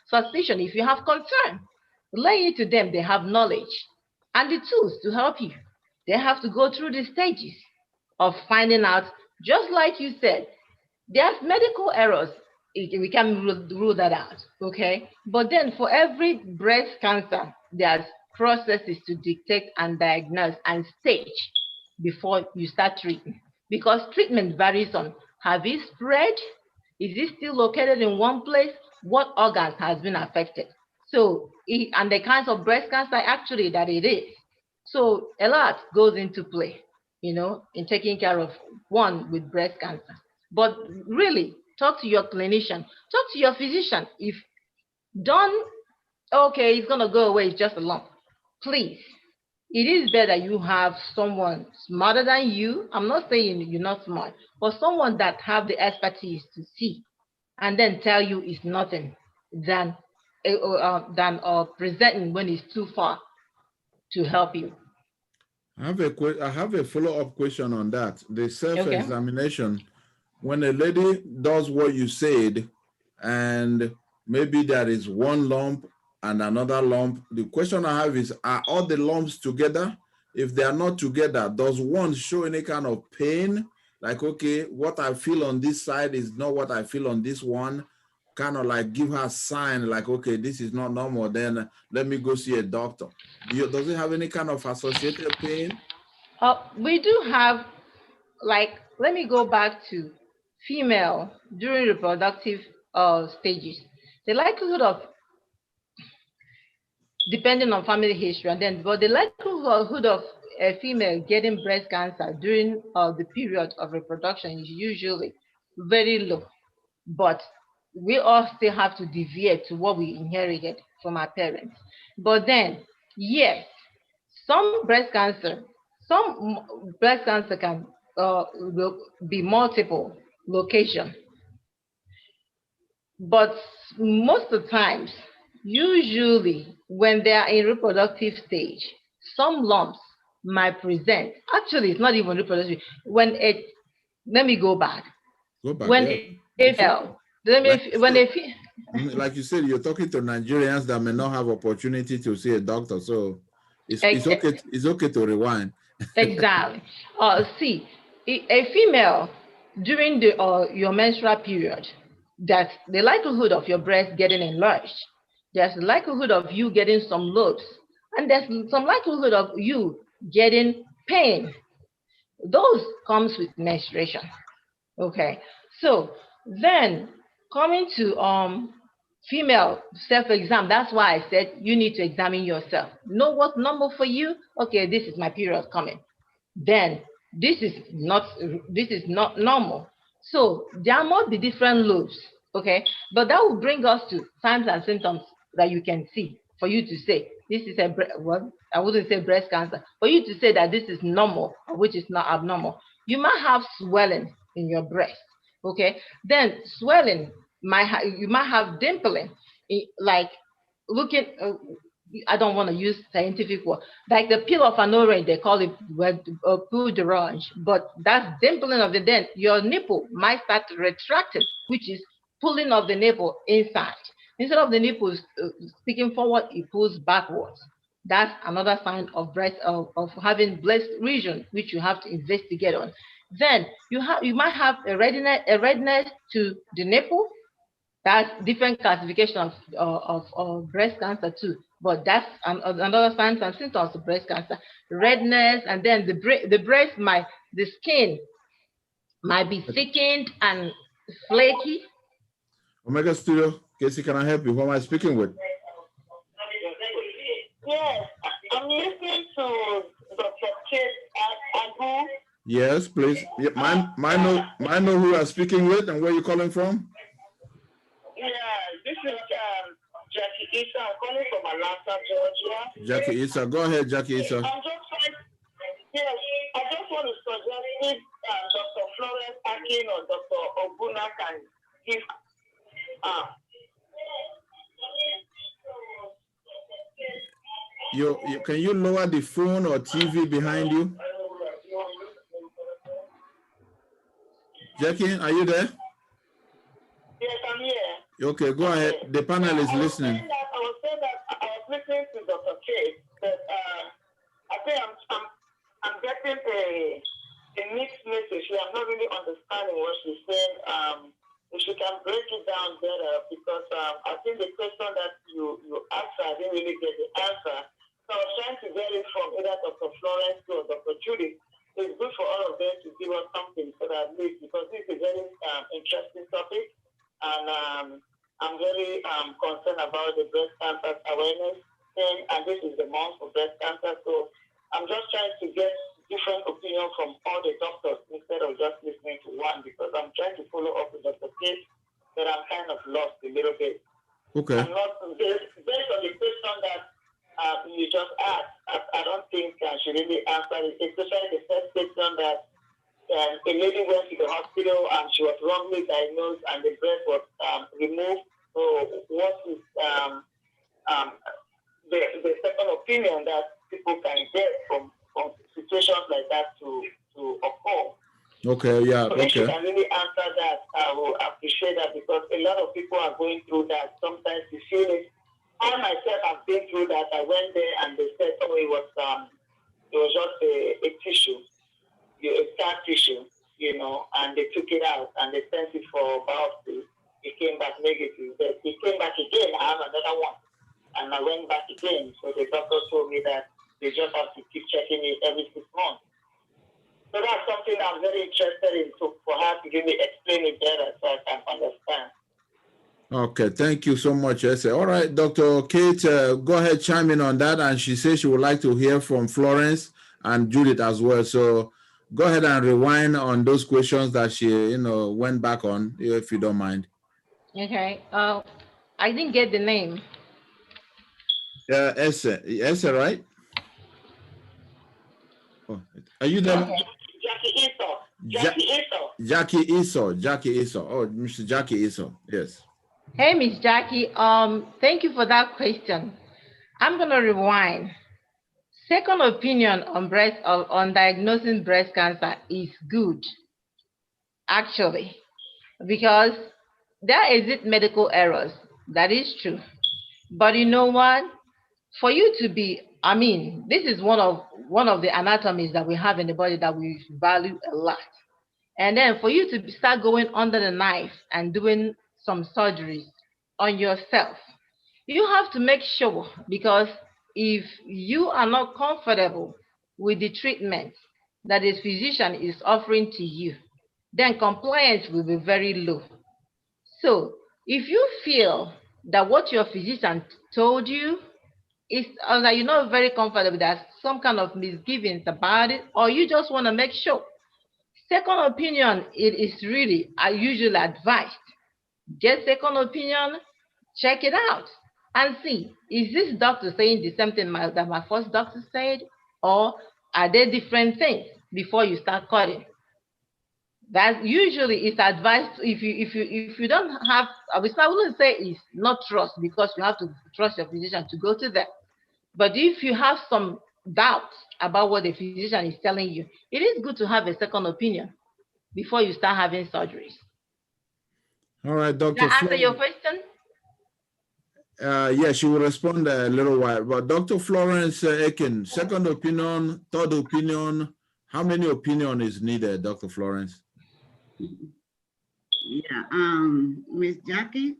suspicion, if you have concern. Lay it to them, they have knowledge and the tools to help you. They have to go through the stages of finding out, just like you said, there's medical errors. We can rule that out, okay? But then for every breast cancer, there's processes to detect and diagnose and stage before you start treatment. Because treatment varies on, have it spread? Is it still located in one place? What organs has been affected? So, and the kinds of breast cancer actually that it is. So a lot goes into play, in taking care of one with breast cancer. But really, talk to your clinician, talk to your physician. If done, okay, it's gonna go away, it's just a lump. Please, it is better you have someone smarter than you. I'm not saying you're not smart, but someone that have the expertise to see and then tell you it's nothing than presenting when it's too far to help you. I have a follow-up question on that. The self-examination, when a lady does what you said, and maybe there is one lump and another lump, the question I have is, are all the lumps together? If they are not together, does one show any kind of pain? Like, okay, what I feel on this side is not what I feel on this one. Kind of like give her a sign like, okay, this is not normal, then let me go see a doctor. Does it have any kind of associated pain? We do have, like, let me go back to female during reproductive stages. The likelihood of, depending on family history, but the likelihood of a female getting breast cancer during the period of reproduction is usually very low. But we all still have to deviate to what we inherited from our parents. But then, yes, some breast cancer can be multiple location. But most of the times, usually when they are in reproductive stage, some lumps might present. Actually, it's not even reproductive. Let me go back. Go back, When yeah. a female, Like you said, you're talking to Nigerians that may not have opportunity to see a doctor, so it's ex- okay. It's okay to rewind. exactly. See, a female during your menstrual period, that's the likelihood of your breast getting enlarged. There's the likelihood of you getting some lobes, and there's some likelihood of you getting pain. Those comes with menstruation. Okay, so then coming to female self-exam, that's why I said you need to examine yourself. Know what's normal for you. Okay, this is my period coming. Then this is not normal. So there must be different lobes. Okay, but that will bring us to signs and symptoms that you can see for you to say this is well, I wouldn't say breast cancer, for you to say that this is normal or which is not abnormal. You might have swelling in your breast. Okay, then swelling you might have dimpling, like looking. I don't want to use scientific word, like the peel of an orange. They call it peau d'orange, but that's dimpling of the dent. Your nipple might start retracting, which is pulling of the nipple inside. Instead of the nipples sticking forward, it pulls backwards. That's another sign of of having breast region, which you have to investigate on. Then you might have a redness to the nipple. That's different classification of breast cancer too. But that's another signs and symptoms of breast cancer. Redness, and then the skin might be thickened and flaky. Omega Studio, Casey, can I help you? Who am I speaking with? Yes, I'm listening to Dr. Kate Agu. Yes, please. Yeah, might know who you are speaking with and where you're calling from? Yeah, this is Jackie Issa. I'm calling from Atlanta, Georgia. Jackie Issa. Go ahead, Jackie Issa. I just want to suggest if Dr. Florence Aiken or Dr. Oguna can give Can you lower the phone or TV behind you? Jackie, are you there? Yes, I'm here. Okay, go ahead. The panel is listening. I was saying that I was listening to Dr. Kate, that I think I'm getting a mixed message here. I'm not really understanding what she's saying. If she can break it down better, because I think the question that you asked, I didn't really get the answer. So I was trying to get it from either Dr. Florence or Dr. Judy. It's good for all of them to give us something so that at least, because this is a very interesting topic, and I'm very concerned about the breast cancer awareness thing, and this is the month for breast cancer. So I'm just trying to get different opinions from all the doctors instead of just listening to one, because I'm trying to follow up with Dr. Kate, but I'm kind of lost a little bit. Okay. I'm not, based on the question that you just asked, I don't think she really answered it, especially the first question that a lady went to the hospital and she was wrongly diagnosed and the breast was removed. So what is the second opinion that people can get from situations like that to occur? Okay, yeah, so if you can really answer that, I will appreciate that, because a lot of people are going through that. Sometimes you feel it. I myself have been through that. I went there and they said, oh, it was just a tissue, a scar tissue, and they took it out and they sent it for biopsy. It came back negative. It came back again. I have another one. And I went back again. So the doctor told me that they just have to keep checking it every 6 months. So that's something I'm very interested in, for her to give me, explain it better so I can understand. Okay, thank you so much, Esther. All right, Dr. Kate, go ahead, chime in on that. And she says she would like to hear from Florence and Judith as well. So go ahead and rewind on those questions that she, went back on, if you don't mind. Okay. I didn't get the name. Esther, right? Oh, are you there? Okay. Jackie Issa. Jackie Issa. Oh, Mr. Jackie Issa. Yes. Hey, Miss Jackie. Thank you for that question. I'm gonna rewind. Second opinion on diagnosing breast cancer is good, actually, because there exist medical errors. That is true. But you know what? For you to be, this is one of the anatomies that we have in the body that we value a lot. And then for you to start going under the knife and doing some surgeries on yourself, you have to make sure, because if you are not comfortable with the treatment that the physician is offering to you, then compliance will be very low. So if you feel that what your physician told you is that you're not very comfortable, there's some kind of misgivings about it, or you just want to make sure, second opinion, it is really usually advised. Get second opinion, check it out, and see, is this doctor saying the same thing that my first doctor said, or are they different things before you start cutting? That usually is advised. If you don't have, I wouldn't say it's not trust, because you have to trust your physician to go to them. But if you have some doubts about what the physician is telling you, it is good to have a second opinion before you start having surgeries. All right, Did Dr. I answer your question? Yes, she will respond a little while. But Dr. Florence Aiken, second opinion, third opinion, how many opinion is needed, Dr. Florence? Yeah, Miss Jackie,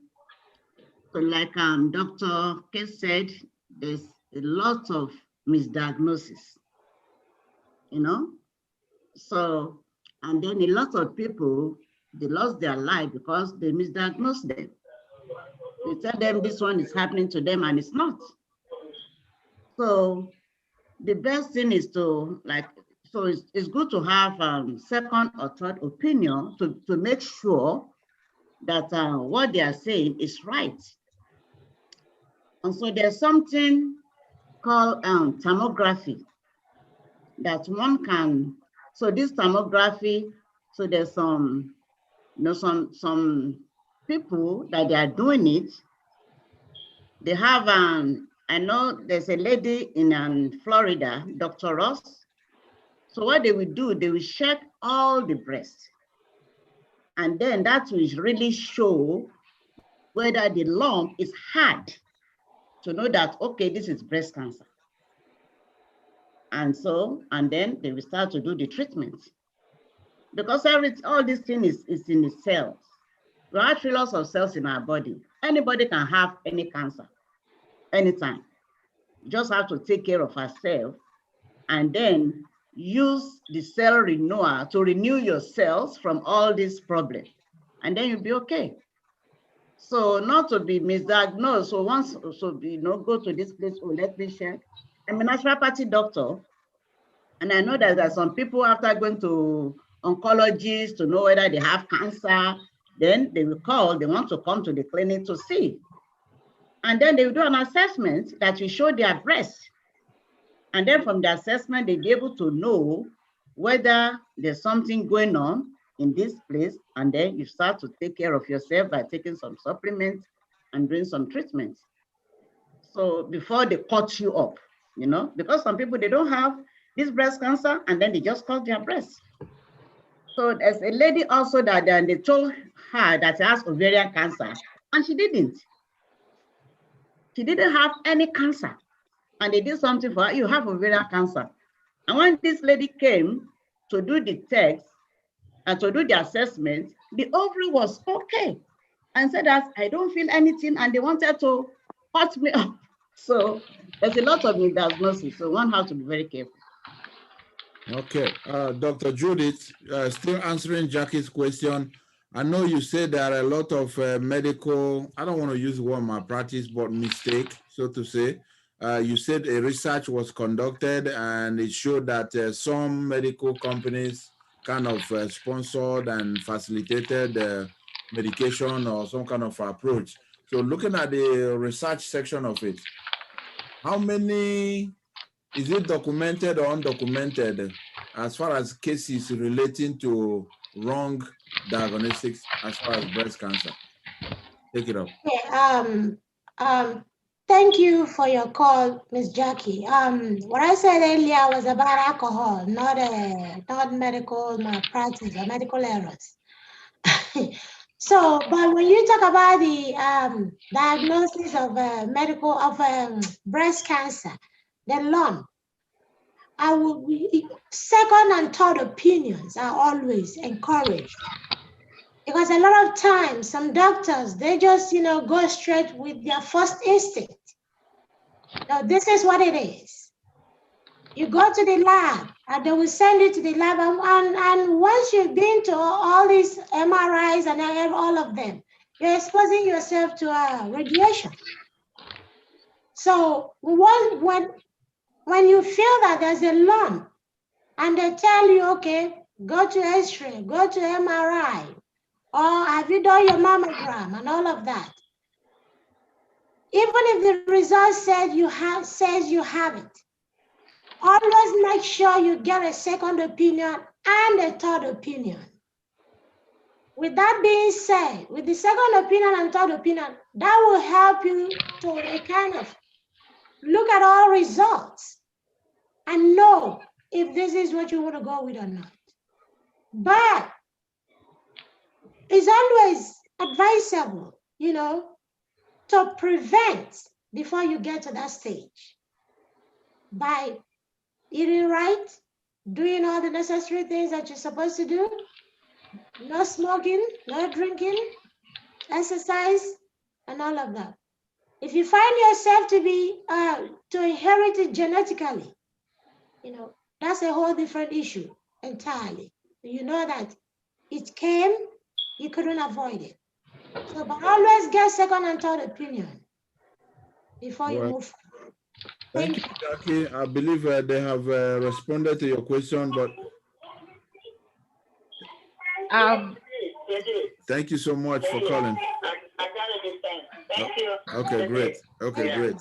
so like Dr. K said, there's a lot of misdiagnosis, you know? So, and then a lot of people, they lost their life because they misdiagnosed them. They tell them this one is happening to them and it's not. So the best thing is to so it's good to have second or third opinion to make sure that what they are saying is right. And so there's something called thermography that one can, so this thermography, so there's some, some people that they are doing it. They have, I know there's a lady in Florida, Dr. Ross. So what they will do, they will check all the breasts. And then that will really show whether the lump is hard to know that, okay, this is breast cancer. And so, and then they will start to do the treatment. Because all this thing is in the cells. We have trillions of cells in our body. Anybody can have any cancer, anytime. You just have to take care of ourselves and then use the cell renewer to renew your cells from all these problems. And then you'll be okay. So not to be misdiagnosed. So once, go to this place, let me check. I'm a naturopathy doctor. And I know that there are some people after going to oncologists to know whether they have cancer, then they will call, they want to come to the clinic to see. And then they will do an assessment that will show their breast. And then from the assessment, they'll be able to know whether there's something going on in this place. And then you start to take care of yourself by taking some supplements and doing some treatments. So before they cut you up, because some people, they don't have this breast cancer and then they just cut their breast. So there's a lady also that they told her that she has ovarian cancer and she didn't. She didn't have any cancer. And they did something for her, you have ovarian cancer. And when this lady came to do the test and to do the assessment, the ovary was okay. And said that I don't feel anything and they wanted to cut me up. So there's a lot of misdiagnosis. So one has to be very careful. Okay, Dr. Judith, still answering Jackie's question. I know you said there are a lot of medical, I don't want to use the word malpractice, but mistake, so to say. You said a research was conducted and it showed that some medical companies kind of sponsored and facilitated medication or some kind of approach. So looking at the research section of it, how many, is it documented or undocumented as far as cases relating to wrong diagnostics as far as breast cancer? Take it up. Yeah, thank you for your call, Miss Jackie. What I said earlier was about alcohol, not medical malpractice or medical errors. So, but when you talk about the diagnosis of breast cancer, the lump, second and third opinions are always encouraged. Because a lot of times, some doctors, they just, go straight with their first instinct. Now, this is what it is. You go to the lab, and they will send you to the lab. And once you've been to all these MRIs and all of them, you're exposing yourself to radiation. So when you feel that there's a lump, and they tell you, okay, go to X-ray, go to MRI, or have you done your mammogram and all of that? Even if the result says you have it, always make sure you get a second opinion and a third opinion. With that being said, with the second opinion and third opinion, that will help you to kind of look at all results and know if this is what you want to go with or not. But it's always advisable, to prevent before you get to that stage by eating right, doing all the necessary things that you're supposed to do, no smoking, no drinking, exercise, and all of that. If you find yourself to inherit it genetically, that's a whole different issue entirely. You know that it came, you couldn't avoid it. So, but always get second and third opinion before you move forward. Thank you, Jackie. I believe they have responded to your question, but thank you so much for calling. I got it this time. Thank you. Okay, great. Okay, great.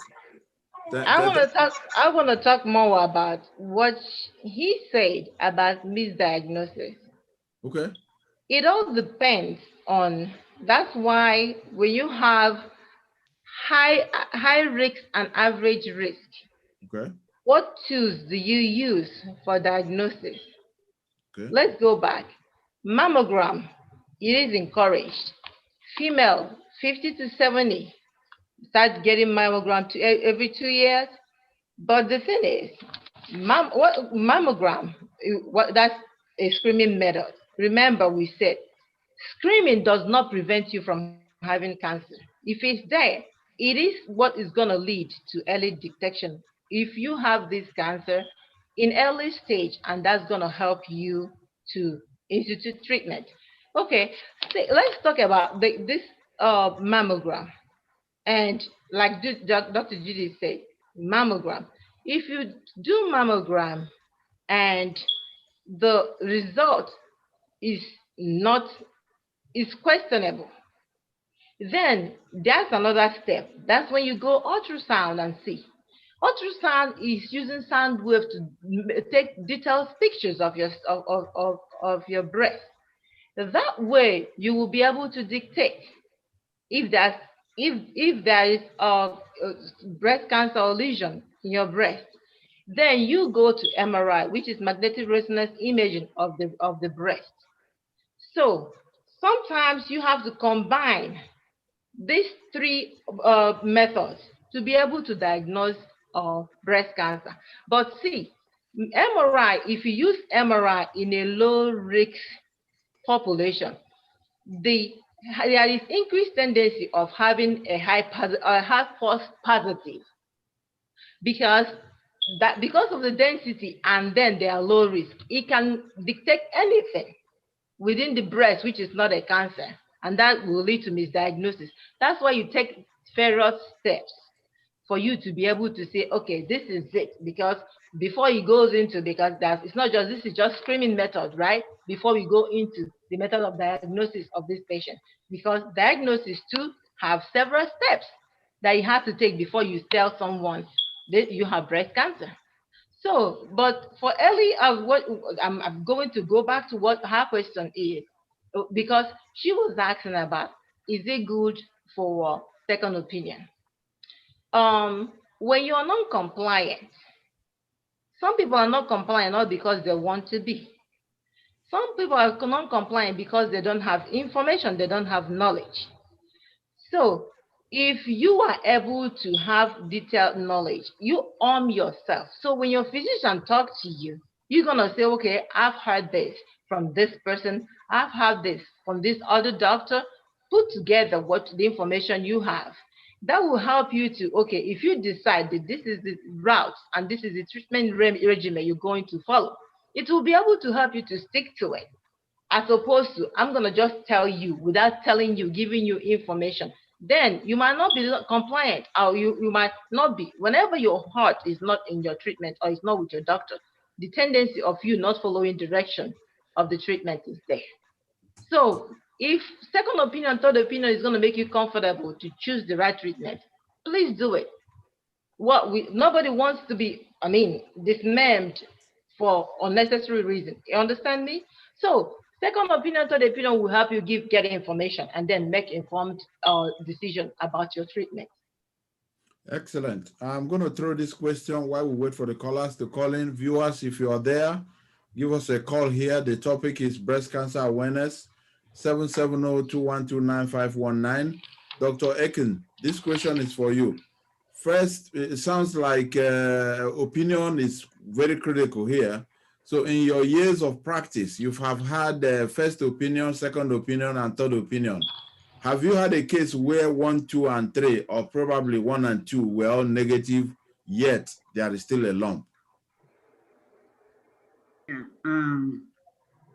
I want to talk more about what he said about misdiagnosis. Okay. It all depends on. That's why when you have high risk and average risk, okay, what tools do you use for diagnosis? Okay. Let's go back. Mammogram, it is encouraged. Female 50 to 70 start getting mammogram every 2 years. But the thing is, mammogram, that's a screening method. Remember, we said screening does not prevent you from having cancer. If it's there, it is what is going to lead to early detection. If you have this cancer in early stage, and that's going to help you to institute treatment. Okay, let's talk about this mammogram. And like Dr. Judy said, mammogram. If you do mammogram and the result is questionable, then that's another step. That's when you go ultrasound and see. Ultrasound is using sound wave to take detailed pictures of your breast. That way, you will be able to dictate if there is a breast cancer or lesion in your breast. Then you go to MRI, which is magnetic resonance imaging of the breast. So sometimes you have to combine these three methods to be able to diagnose breast cancer. But see, MRI, if you use MRI in a low risk population, there is increased tendency of having a false positive because of the density, and then they are low risk. It can detect anything within the breast which is not a cancer, and that will lead to misdiagnosis. That's why you take various steps for you to be able to say, okay, this is it, because before it goes into, because it's not just, this is just screening method, right? Before we go into the method of diagnosis of this patient, because diagnosis too have several steps that you have to take before you tell someone that you have breast cancer. So, but for early, what I'm going to go back to what her question is, because she was asking about, is it good for second opinion. When you're non-compliant, some people are not compliant not because they want to be. Some people are non-compliant because they don't have information, they don't have knowledge. So if you are able to have detailed knowledge, you arm yourself. So when your physician talks to you, you're going to say, okay, I've heard this from this person. I've heard this from this other doctor. Put together what the information you have. That will help you to, okay, if you decide that this is the route and this is the treatment regimen you're going to follow, it will be able to help you to stick to it. As opposed to, I'm going to just tell you without telling you, giving you information. Then you might not be compliant, or you might not be. Whenever your heart is not in your treatment or is not with your doctor, the tendency of you not following direction of the treatment is there. So if second opinion, third opinion is going to make you comfortable to choose the right treatment, please do it. Nobody wants to be, dismembered for unnecessary reason. You understand me? So second opinion, third opinion will help you get information and then make informed decision about your treatment. Excellent. I'm going to throw this question while we wait for the callers to call in. Viewers, if you are there, give us a call here. The topic is breast cancer awareness, 770-212-9519. Dr. Aiken, this question is for you. First, it sounds like opinion is very critical here. So in your years of practice, you have had first opinion, second opinion, and third opinion. Have you had a case where 1, 2, and 3, or probably 1 and 2 were all negative, yet there is still a lump? Yeah.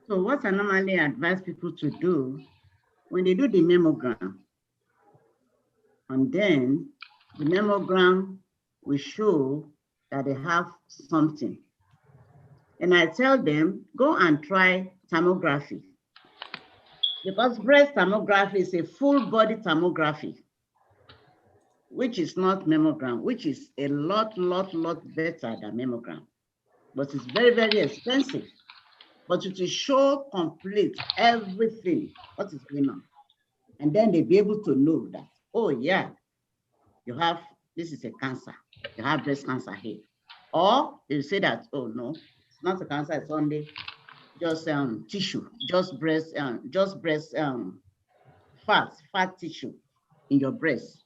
So what I normally advise people to do when they do the mammogram, and then the mammogram will show that they have something. And I tell them, go and try thermography. Because breast thermography is a full body thermography, which is not mammogram, which is a lot better than mammogram. But it's very, very expensive. But it will show complete everything, what is going on. And then they'll be able to know that, oh yeah, this is a cancer. You have breast cancer here. Or they'll say that, oh no, it's not a cancer, it's only just tissue, just breast fat tissue in your breast.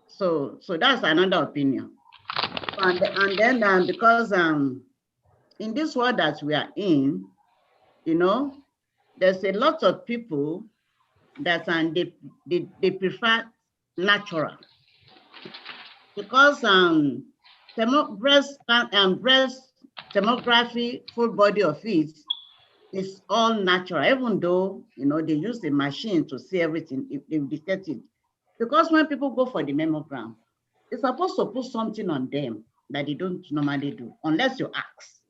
So that's another opinion. And then because in this world that we are in, there's a lot of people that they prefer natural, because breast thermography, full body of it, is all natural, even though they use the machine to see everything if they detect it. Because when people go for the mammogram, it's supposed to put something on them that they don't normally do, unless you ask.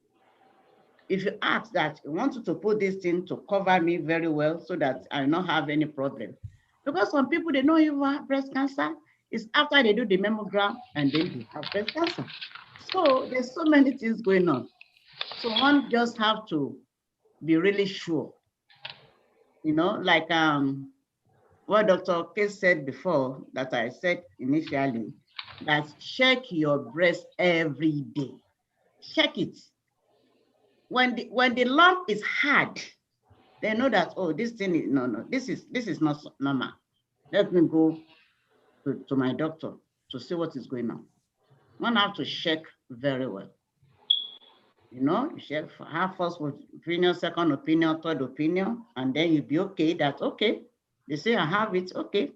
If you ask that, I want you to put this thing to cover me very well so that I don't have any problem. Because some people, they don't even have breast cancer. It's after they do the mammogram and then they have breast cancer. So there's so many things going on. So one just have to be really sure, like what Dr. K said before, that I said initially, that check your breast every day. Check it. When the lump is hard, they know that, oh, this thing is this is not normal. Let me go to my doctor to see what is going on. One have to check very well. You check, have first opinion, second opinion, third opinion, and then you'll be okay that, okay, they say I have it, okay,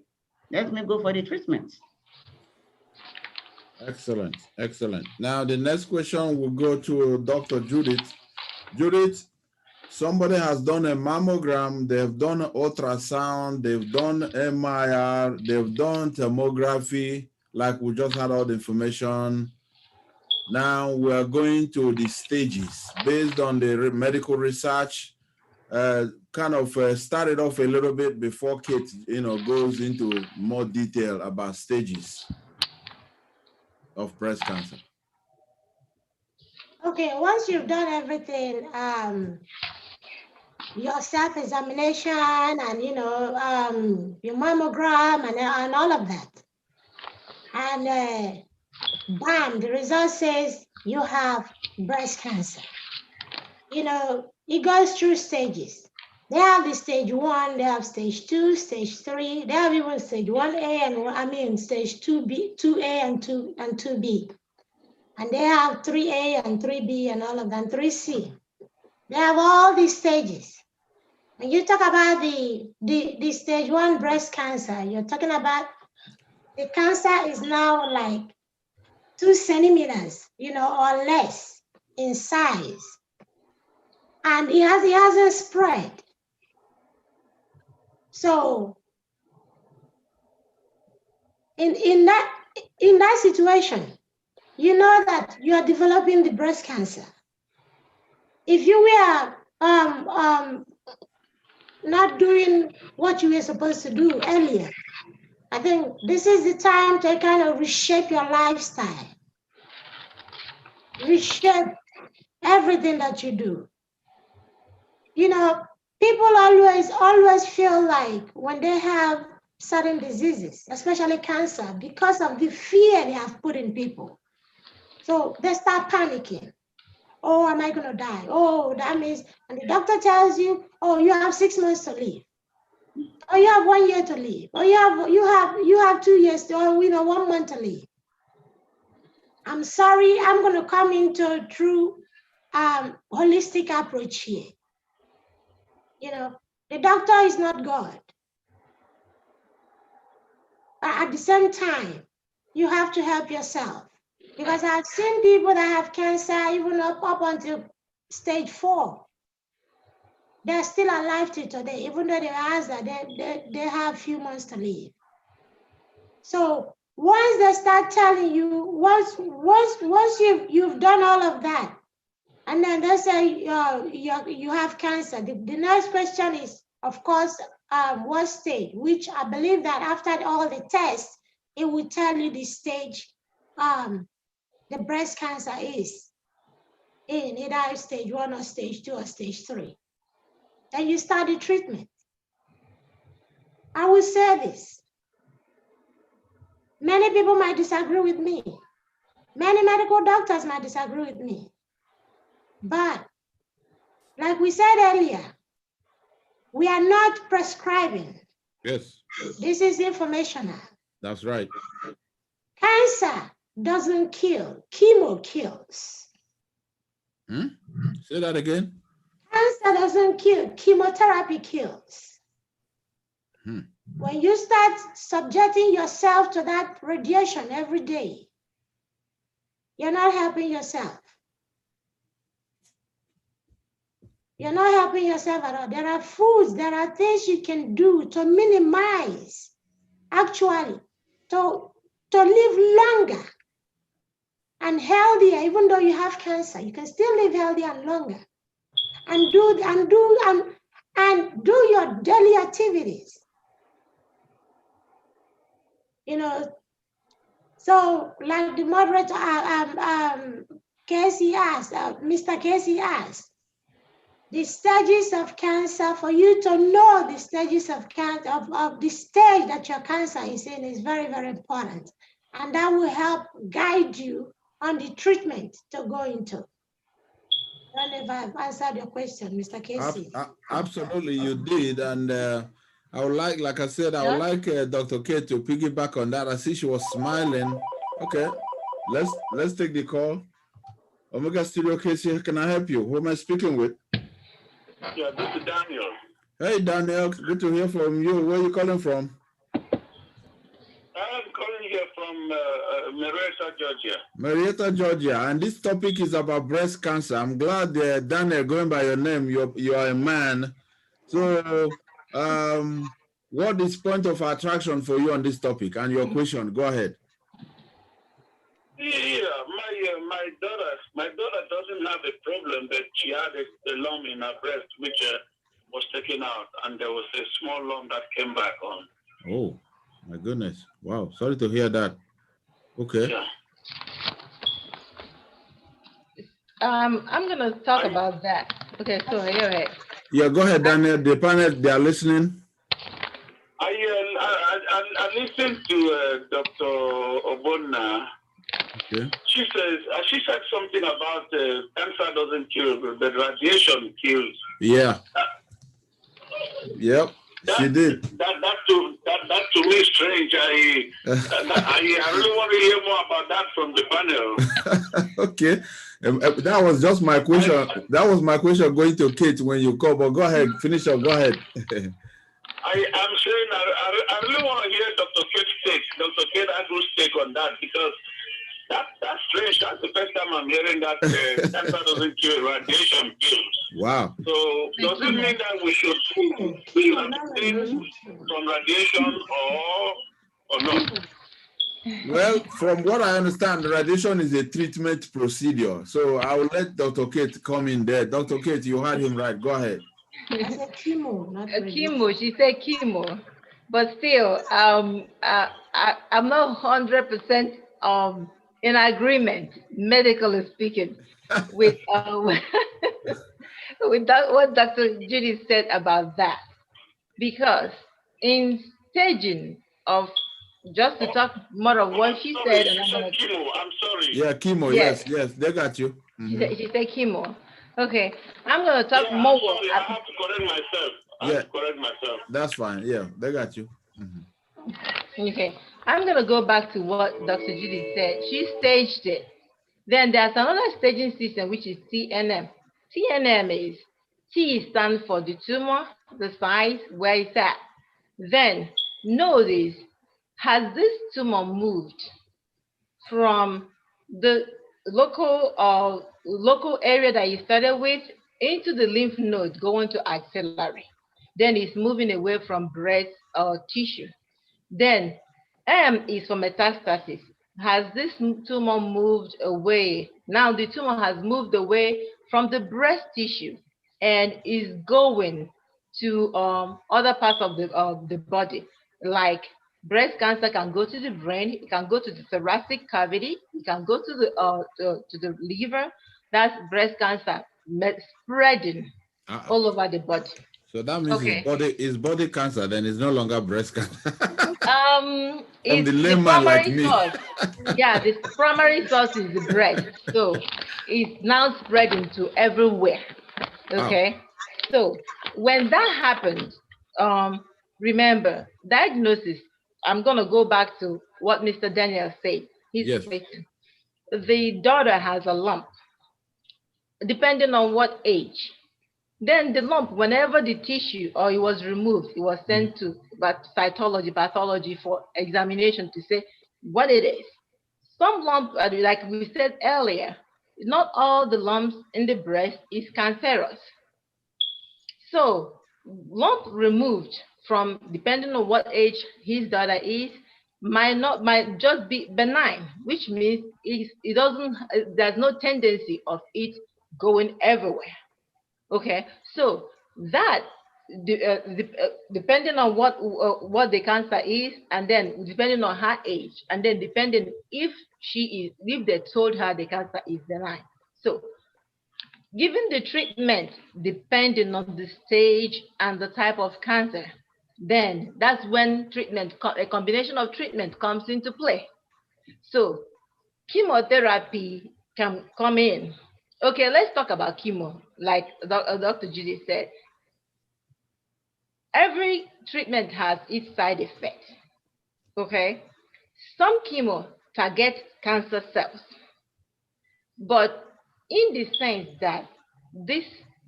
let me go for the treatment. Excellent, excellent. Now the next question will go to Dr. Judith. Judith, somebody has done a mammogram, they've done ultrasound, they've done MIR, they've done thermography, like we just had all the information. Now we're going to the stages based on the medical research. Started off a little bit before Kate, goes into more detail about stages of breast cancer. Okay, once you've done everything, your self-examination and, you know, your mammogram and all of that. And bam, the result says you have breast cancer. You know, it goes through stages. They have the stage 1, they have stage 2, stage 3, they have even stage 1A and stage 2B, 2A and 2B. And they have 3A and 3B and all of them, 3C. They have all these stages. When you talk about the stage 1 breast cancer, you're talking about the cancer is now like 2 centimeters, you know, or less in size. And it hasn't spread. So in that situation, you know that you are developing the breast cancer. If you were not doing what you were supposed to do earlier, I think this is the time to kind of reshape your lifestyle, reshape everything that you do. You know, people always feel like when they have certain diseases, especially cancer, because of the fear they have put in people. So they start panicking. Oh, am I going to die? Oh, that means, and the doctor tells you, oh, you have 6 months to live. Or you have 1 year to live. Or you have 2 years, or, you know, 1 month to live. I'm sorry, I'm going to come into a true holistic approach here. You know, the doctor is not God. But at the same time, you have to help yourself. Because I've seen people that have cancer even up until stage 4. They're still alive till today, even though they ask that they have a few months to live. So once they start telling you, once you've done all of that, and then they say you have cancer, the next question is, of course, what stage, which I believe that after all the tests, it will tell you the stage the breast cancer is in, either stage 1 or stage 2 or stage 3. Then you start the treatment. I will say this. Many people might disagree with me. Many medical doctors might disagree with me. But like we said earlier, we are not prescribing. Yes. This is informational. That's right. Cancer doesn't kill, chemo kills. Say that again. Cancer doesn't kill, chemotherapy kills. When you start subjecting yourself to that radiation every day, you're not helping yourself. You're not helping yourself at all. There are foods, there are things you can do to minimize, actually, to live longer and healthier. Even though you have cancer, you can still live healthier and longer, and do your daily activities. You know, so like the moderator, Casey asked, Mr. Casey asked, the stages of cancer, for you to know the stages of cancer, of the stage that your cancer is in, is very, very important. And that will help guide you on the treatment to go into. I don't know if I've answered your question, Mr. Casey. Absolutely, you did. And I would like I said, I would like Dr. K to piggyback on that. I see she was smiling. Okay, let's take the call. Omega Studio Casey, can I help you? Who am I speaking with? Yeah, this is Daniel. Hey, Daniel, good to hear from you. Where are you calling from? I'm calling here from Marietta, Georgia. Marietta, Georgia. And this topic is about breast cancer. I'm glad, Daniel, going by your name, you are a man. So, what is point of attraction for you on this topic and your question? Go ahead. Yeah, my daughter doesn't have a problem, but she had a lump in her breast which was taken out, and there was a small lump that came back on. Oh, my goodness! Wow, sorry to hear that. Okay. Yeah. I'm gonna talk about that. Okay, so go ahead. Yeah, go ahead, Daniel. The panel, they are listening. I listened to Dr. Obonna. Okay. She said something about cancer doesn't kill, but radiation kills. Yeah. Yep. She did. That to me is strange. I really want to hear more about that from the panel. Okay. That was just my question. That was my question going to Kate when you call, but go ahead, finish up. Go ahead. I'm saying I really want to hear Dr. Kate's take, Dr. Kate Agru's take on that, because that's strange. That's the first time I'm hearing that cancer doesn't kill, radiation kills. Wow. So does it mean that we should abstain from radiation or not? Well, from what I understand, radiation is a treatment procedure. So I will let Dr. Kate come in there. Dr. Kate, you heard him right. Go ahead. I said chemo, not radiation. Chemo. She said chemo, but still, I'm not 100% in agreement, medically speaking, with with that, what Dr. Judy said about that, because in staging of, just to talk more of what she said, and I'm gonna, chemo. I'm sorry. Yeah, chemo. Yes. Yes, they got you. She said chemo. Okay, I'm gonna talk more. I'm sorry, I have to correct myself. I have to correct myself. That's fine. Yeah, they got you. Okay, I'm gonna go back to what Dr. Judy said. She staged it. Then there's another staging system, which is TNM. TNM is T stands for the tumor, the size, where it's at. Then notice, has this tumor moved from the local area that you started with into the lymph node going to axillary? Then it's moving away from breast or tissue. Then M is for metastasis. Has this tumor moved away? Now the tumor has moved away from the breast tissue and is going to other parts of the body. Like breast cancer can go to the brain, it can go to the thoracic cavity, it can go to the liver. That's breast cancer spreading all over the body. So that means it's body cancer, then it's no longer breast cancer. It's the primary source. Yeah, the primary source is the breast. So it's now spreading to everywhere. Okay. Wow. So when that happens, remember, diagnosis, I'm gonna go back to what Mr. Daniel said. Yes. The daughter has a lump, depending on what age. Then the lump, whenever the tissue or it was removed, it was sent to cytology, pathology for examination to say what it is. Some lump, like we said earlier, not all the lumps in the breast is cancerous. So lump removed from, depending on what age his daughter is, might just be benign, which means it doesn't, there's no tendency of it going everywhere. Okay, so that depending on what the cancer is, and then depending on her age, and then depending if they told her the cancer is benign. So given the treatment depending on the stage and the type of cancer, then that's when a combination of treatment comes into play. So chemotherapy can come in. Okay, let's talk about chemo. Like Dr. Judy said, every treatment has its side effects. Okay, some chemo target cancer cells, but in the sense that this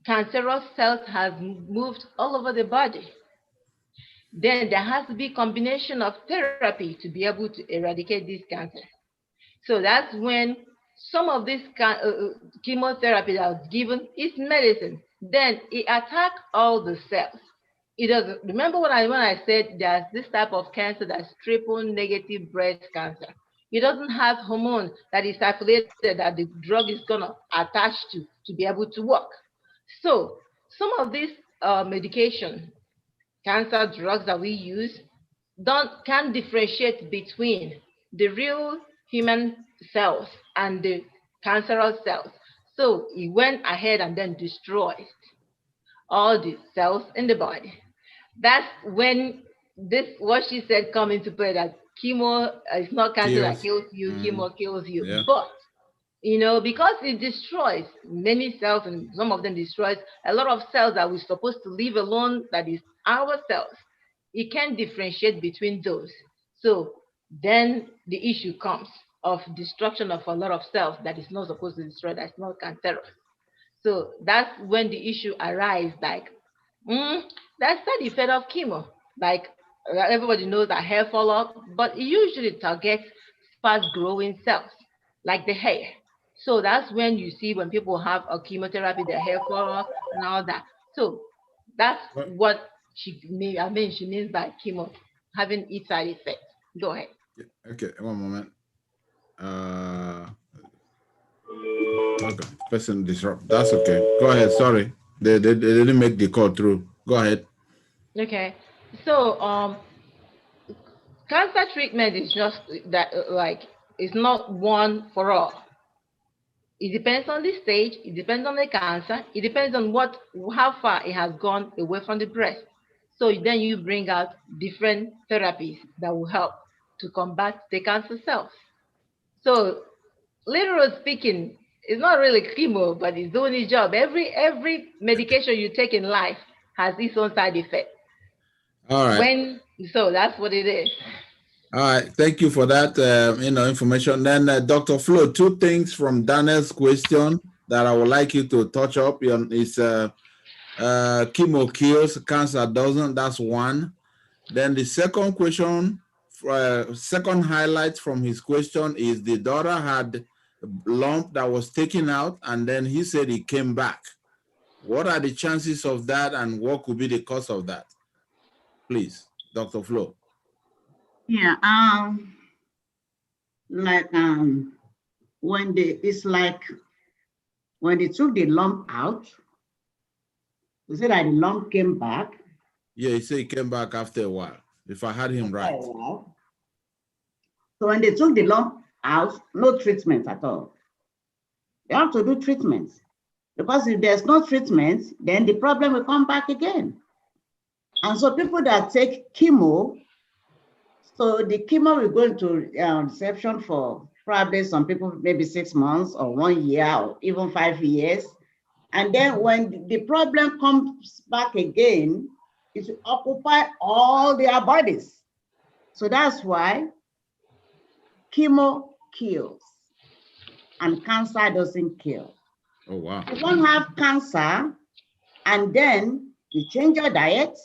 cancerous cells has moved all over the body, then there has to be a combination of therapy to be able to eradicate this cancer. So that's when some of this chemotherapy that was given is medicine. Then it attacks all the cells. It doesn't. Remember when I said there's this type of cancer that's triple negative breast cancer. It doesn't have hormone that is circulated that the drug is gonna attach to be able to work. So some of these medication, cancer drugs that we use, can't differentiate between the real human cells and the cancerous cells. So it went ahead and then destroyed. all the cells in the body. That's when this, what she said, come into play, that chemo is not cancer that kills you, chemo kills you. Yeah. But, you know, because it destroys many cells, and some of them destroys a lot of cells that we're supposed to leave alone, that is our cells, it can differentiate between those. So then the issue comes of destruction of a lot of cells that is not supposed to destroy, that's not cancerous. So that's when the issue arises, like, that's the effect of chemo. Like, everybody knows that hair fall off, but it usually targets fast growing cells, like the hair. So that's when you see when people have a chemotherapy, their hair fall off and all that. So that's what she means by chemo having its side effects. Go ahead. Okay, one moment. Okay, person disrupt. That's okay. Go ahead. Sorry, they didn't make the call through. Go ahead. Okay. So cancer treatment is just that, like, it's not one for all. It depends on the stage, it depends on the cancer, it depends on how far it has gone away from the breast. So then you bring out different therapies that will help to combat the cancer cells. So literally speaking, it's not really chemo, but it's doing its job. Every medication you take in life has its own side effect. All right. So that's what it is. All right, thank you for that information. Then Dr. Flo, two things from Daniel's question that I would like you to touch up on is chemo kills, cancer doesn't. That's one. Then the second question, second highlight from his question is the daughter had a lump that was taken out, and then he said it came back. What are the chances of that, and what could be the cause of that? Please, Dr. Flo. Yeah, when they took the lump out, you said that the lump came back. Yeah, he said it came back after a while, if I had him right. So when they took the lump out, no treatment at all. They have to do treatments, because if there's no treatment, then the problem will come back again. And so people that take chemo, so the chemo will go into reception for probably some people, maybe 6 months or 1 year or even 5 years. And then when the problem comes back again, it will occupy all their bodies. So that's why chemo kills and cancer doesn't kill. Oh, wow. You don't have cancer and then you change your diet,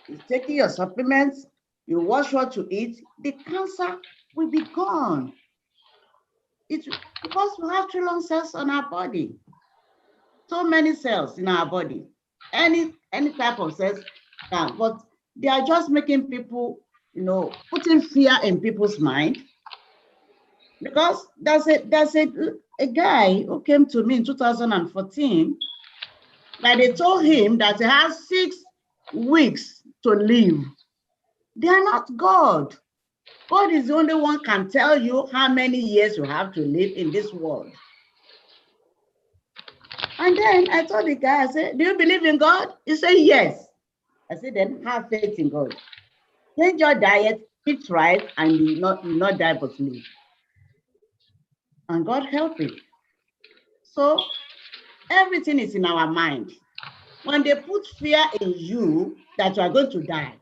you take your supplements, you watch what you eat, the cancer will be gone. It's because we have trillion cells on our body. So many cells in our body. Any type of cells, but they are just making people, putting fear in people's mind. Because there's a guy who came to me in 2014, that they told him that he has 6 weeks to live. They are not God. God is the only one can tell you how many years you have to live in this world. And then I told the guy, I said, do you believe in God? He said, yes. I said, then have faith in God. Change your diet, eat right, and you not die but live. And God help you. So everything is in our mind. When they put fear in you that you are going to die,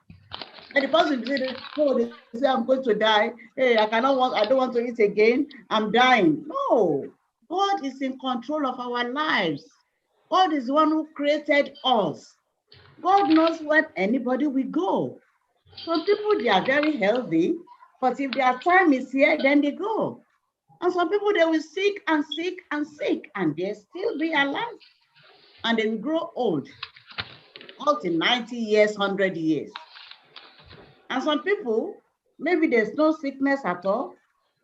and the person said, oh, they say I'm going to die. Hey, I don't want to eat again. I'm dying. No, God is in control of our lives. God is the one who created us. God knows when anybody will go. Some people, they are very healthy, but if their time is here, then they go. And some people, they will sick and sick and sick, and they still be alive. And they will grow old, up to 90 years, 100 years. And some people, maybe there's no sickness at all.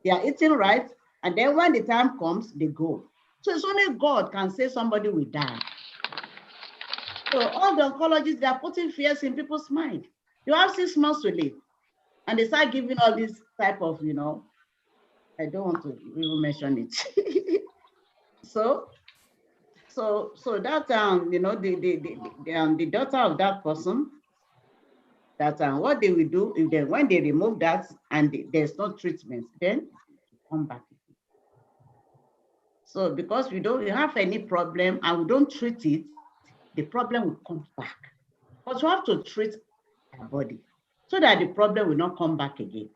They are eating right. And then when the time comes, they go. So it's only God can say somebody will die. So all the oncologists, they are putting fears in people's mind. You have 6 months to live. And they start giving all this type of, I don't want to even mention it. So So that the daughter of that person, that what they will do if when they remove that and there's no treatment, then come back. So because we don't have any problem and we don't treat it, the problem will come back. But we have to treat our body so that the problem will not come back again.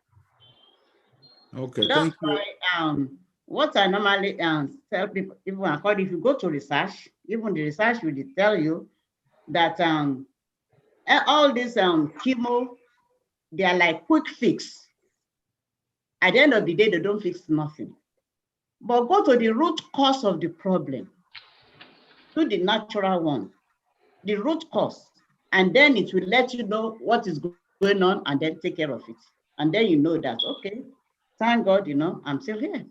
Okay, That's thank you. why what I normally tell people, even according, if you go to research, even the research will tell you that all these chemo, they are like quick fix. At the end of the day, they don't fix nothing. But go to the root cause of the problem. Do the natural one, the root cause, and then it will let you know what is going on and then take care of it. And then you know that, okay, thank God, I'm still here.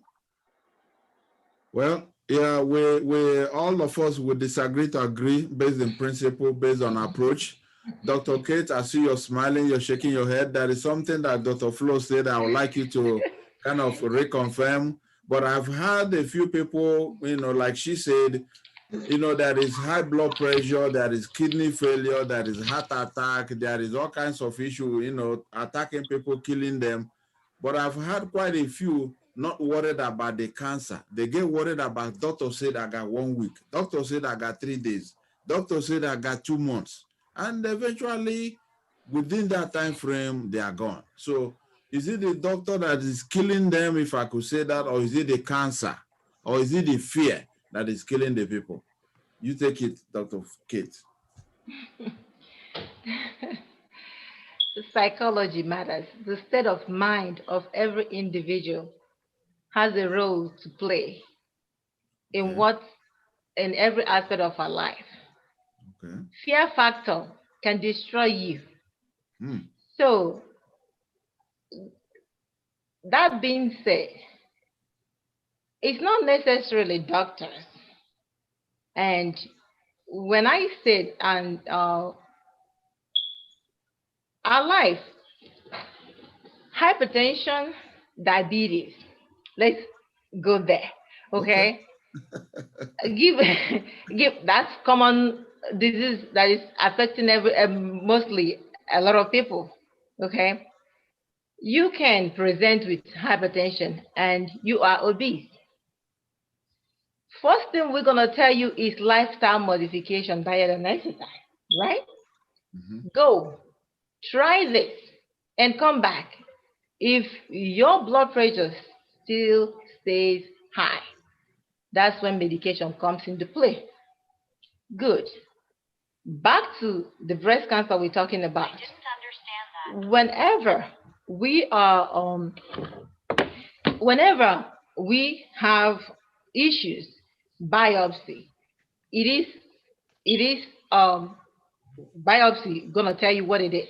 Well, yeah, we all of us would disagree to agree based on principle, based on approach. Dr. Kate, I see you're smiling, you're shaking your head. That is something that Dr. Flo said I would like you to kind of reconfirm. But I've had a few people, like she said, there is high blood pressure, there is kidney failure, there is heart attack, there is all kinds of issues, attacking people, killing them. But I've had quite a few not worried about the cancer. They get worried about, doctor said I got 1 week. Doctor said I got 3 days. Doctor said I got 2 months. And eventually, within that time frame, they are gone. So is it the doctor that is killing them, if I could say that, or is it the cancer? Or is it the fear that is killing the people? You take it, Dr. Kate. Psychology matters. The state of mind of every individual has a role to play in every aspect of our life. Okay. Fear factor can destroy you. So that being said, it's not necessarily doctors. And when I said, our life, hypertension, diabetes, let's go there, okay? give that's common disease that is affecting mostly a lot of people, okay? You can present with hypertension and you are obese. First thing we're going to tell you is lifestyle modification, diet and exercise, right? Go, try this and come back. If your blood pressure still stays high, that's when medication comes into play. Good. Back to the breast cancer we're talking about. I didn't understand that. Whenever we have issues, biopsy, it is biopsy gonna tell you what it is.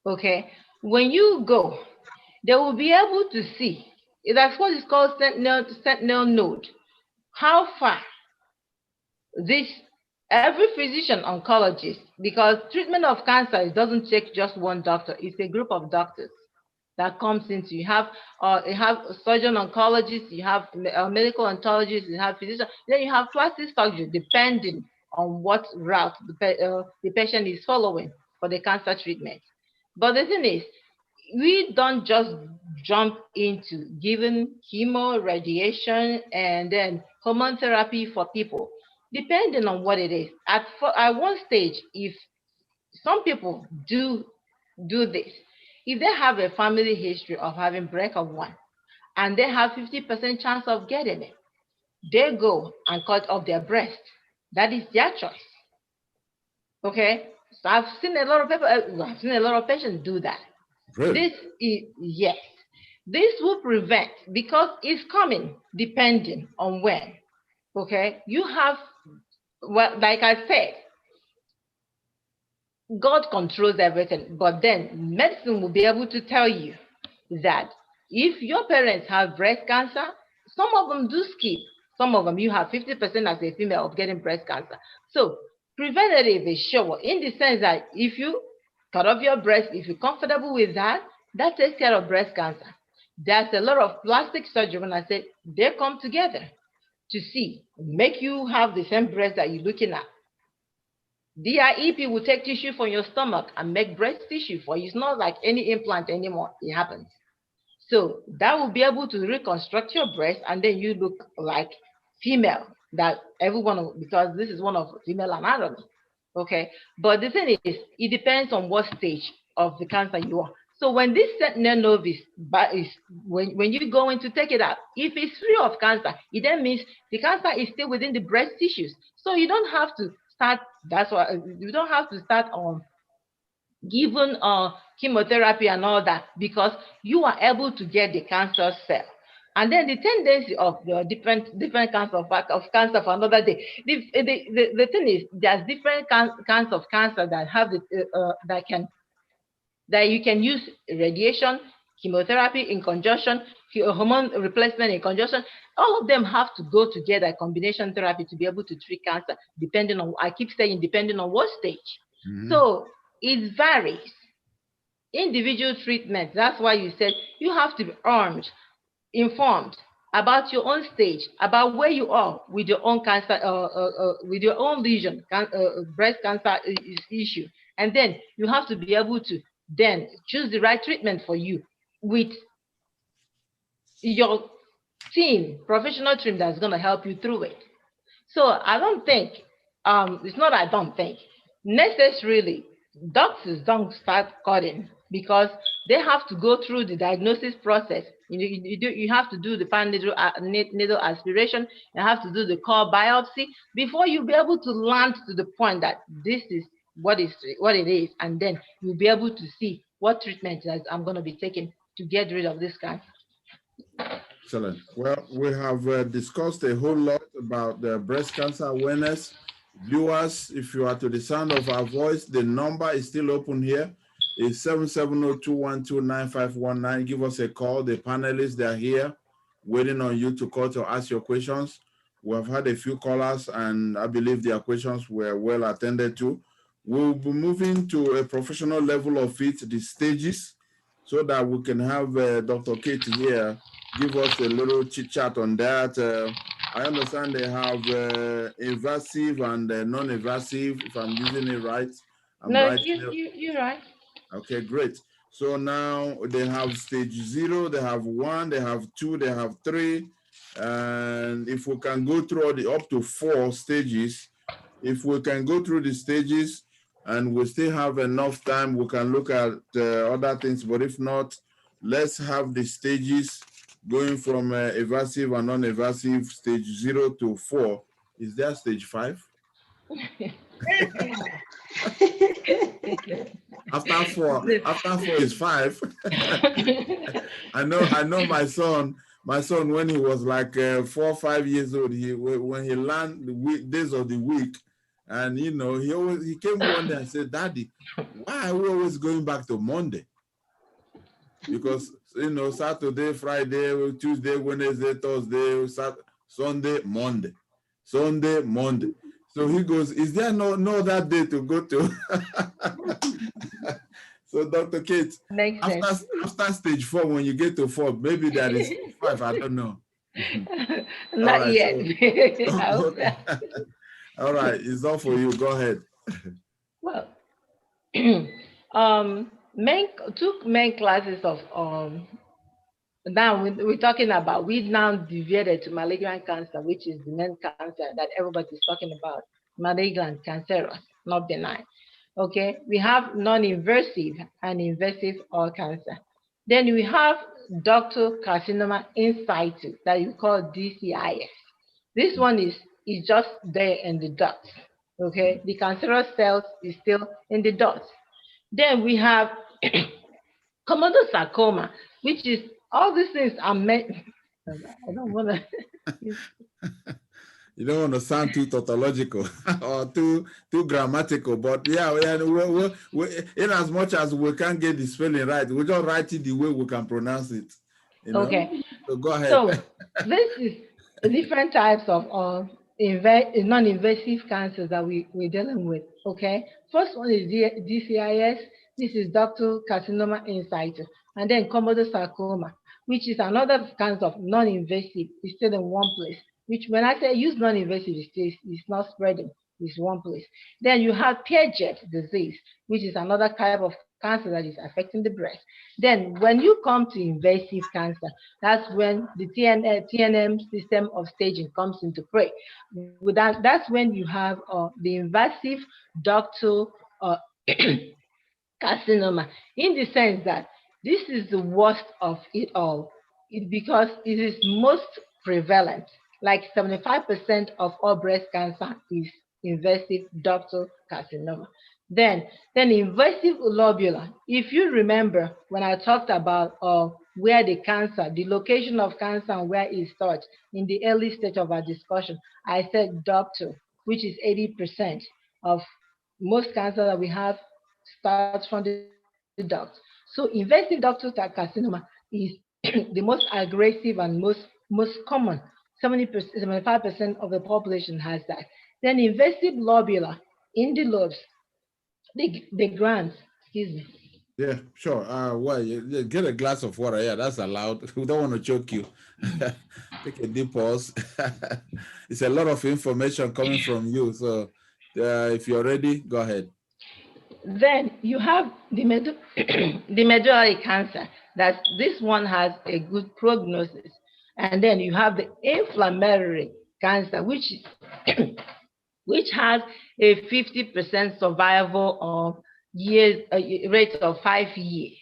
Okay. When you go, they will be able to see. That's what is called sentinel node. How far every physician oncologist, because treatment of cancer, it doesn't take just one doctor, it's a group of doctors that comes into. You have surgeon oncologists, you have medical oncologists, you have physicians, then you have plastic surgery, depending on what route the patient is following for the cancer treatment. But the thing is, we don't just jump into giving chemo, radiation, and then hormone therapy for people, depending on what it is. At one stage, if some people do this, if they have a family history of having BRCA1 and they have 50% chance of getting it, they go and cut off their breast. That is their choice. Okay, so I've seen a lot of patients do that. Really? This will prevent, because it's coming depending on when. Okay, you have, well, like I said, God controls everything, but then medicine will be able to tell you that if your parents have breast cancer, some of them do skip. Some of them, you have 50% as a female of getting breast cancer. So preventative is sure, in the sense that if you cut off your breast, if you're comfortable with that, that takes care of breast cancer. There's a lot of plastic surgery, when I say they come together to see, make you have the same breast that you're looking at. DIEP will take tissue from your stomach and make breast tissue for you. It's not like any implant anymore. It happens. So that will be able to reconstruct your breast, and then you look like female. That everyone, because this is one of female anatomy. Okay, but the thing is, it depends on what stage of the cancer you are. So when this sentinel node is when you go in to take it out, if it's free of cancer, it then means the cancer is still within the breast tissues. So you don't have to start. That's why you don't have to start on given chemotherapy and all that, because you are able to get the cancer cell. And then the tendency of the different kinds of cancer for another day. The thing is, there's different kinds of cancer that have that you can use radiation, chemotherapy in conjunction, hormone replacement in conjunction. All of them have to go together, combination therapy, to be able to treat cancer, depending on, I keep saying, depending on what stage. So it varies. Individual treatment, that's why you said you have to be informed about your own stage, about where you are with your own cancer, with your own lesion, breast cancer issue. And then you have to be able to then choose the right treatment for you with your team, professional team that's going to help you through it. So I don't think, it's not I don't think, necessarily doctors don't start cutting, because they have to go through the diagnosis process. You have to do the pan needle aspiration, you have to do the core biopsy before you'll be able to land to the point that this is what it is, and then you'll be able to see what treatment that I'm going to be taking to get rid of this cancer. Excellent. Well, we have discussed a whole lot about the breast cancer awareness. Viewers, if you are to the sound of our voice, the number is still open here. It's 770-212-9519. Give us a call. The panelists, they're here waiting on you to call to ask your questions. We have had a few callers, and I believe their questions were well attended to. We'll be moving to a professional level of it, the stages, so that we can have Dr. Kate here give us a little chit chat on that. I understand they have invasive and non-invasive, if I'm using it right. No, you're right. Okay, great. So now they have stage 0, they have 1, they have 2, they have 3. And if we can go through all the up to 4 stages, if we can go through the stages and we still have enough time, we can look at other things. But if not, let's have the stages going from invasive and non-invasive, stage 0 to 4. Is there stage 5? After 4 is 5. I know my son, when he was like 4 or 5 years old, when he learned the days of the week, and he came one day and said, "Daddy, why are we always going back to Monday?" Because Saturday, Friday, Tuesday, Wednesday, Thursday, Sunday, Monday, Sunday, Monday. So he goes, "Is there no that day to go to?" So Dr. Kate, after stage 4, when you get to 4, maybe that is 5. I don't know. Not yet. All right, it's all for you. Go ahead. Well, two main classes of now we're talking about, we now deviated to malignant cancer, which is the main cancer that everybody's talking about, malignant cancerous, not benign. Okay, we have non-invasive and invasive oral cancer. Then we have ductal carcinoma in situ that you call DCIS. This one is just there in the duct. Okay, the cancerous cells is still in the duct. Then we have comedosarcoma, which is, all these things are meant. I don't want to. You don't want to sound too tautological or too grammatical, but yeah, in as much as we can't get the spelling right, we just write it the way we can pronounce it. Okay. So go ahead. So this is different types of non-invasive cancers that we're dealing with. Okay. First one is DCIS. This is ductal carcinoma in situ, and then comedosarcoma, which is another kind of non-invasive. It's still in one place. which when I say use non-invasive, it's not spreading, it's one place. Then you have Piaget disease, which is another type of cancer that is affecting the breast. Then when you come to invasive cancer, that's when the TNM system of staging comes into play. With that's when you have the invasive ductal carcinoma, in the sense that this is the worst of it all, because it is most prevalent. Like 75% of all breast cancer is invasive ductal carcinoma. Then, invasive lobular. If you remember when I talked about where the cancer, the location of cancer and where it's starts in the early stage of our discussion, I said ductal, which is 80% of most cancer that we have starts from the duct. So invasive ductal carcinoma is the most aggressive and most common. 70%, 75% of the population has that. Then invasive lobular in the lobes, the glands, excuse me. Yeah, sure. Well, get a glass of water. Yeah, that's allowed. We don't want to choke you. Take a deep pause. It's a lot of information coming from you. So if you're ready, go ahead. Then you have the the medullary cancer. That this one has a good prognosis. And then you have the inflammatory cancer, which which has a 50% survival of years, rate of 5 years.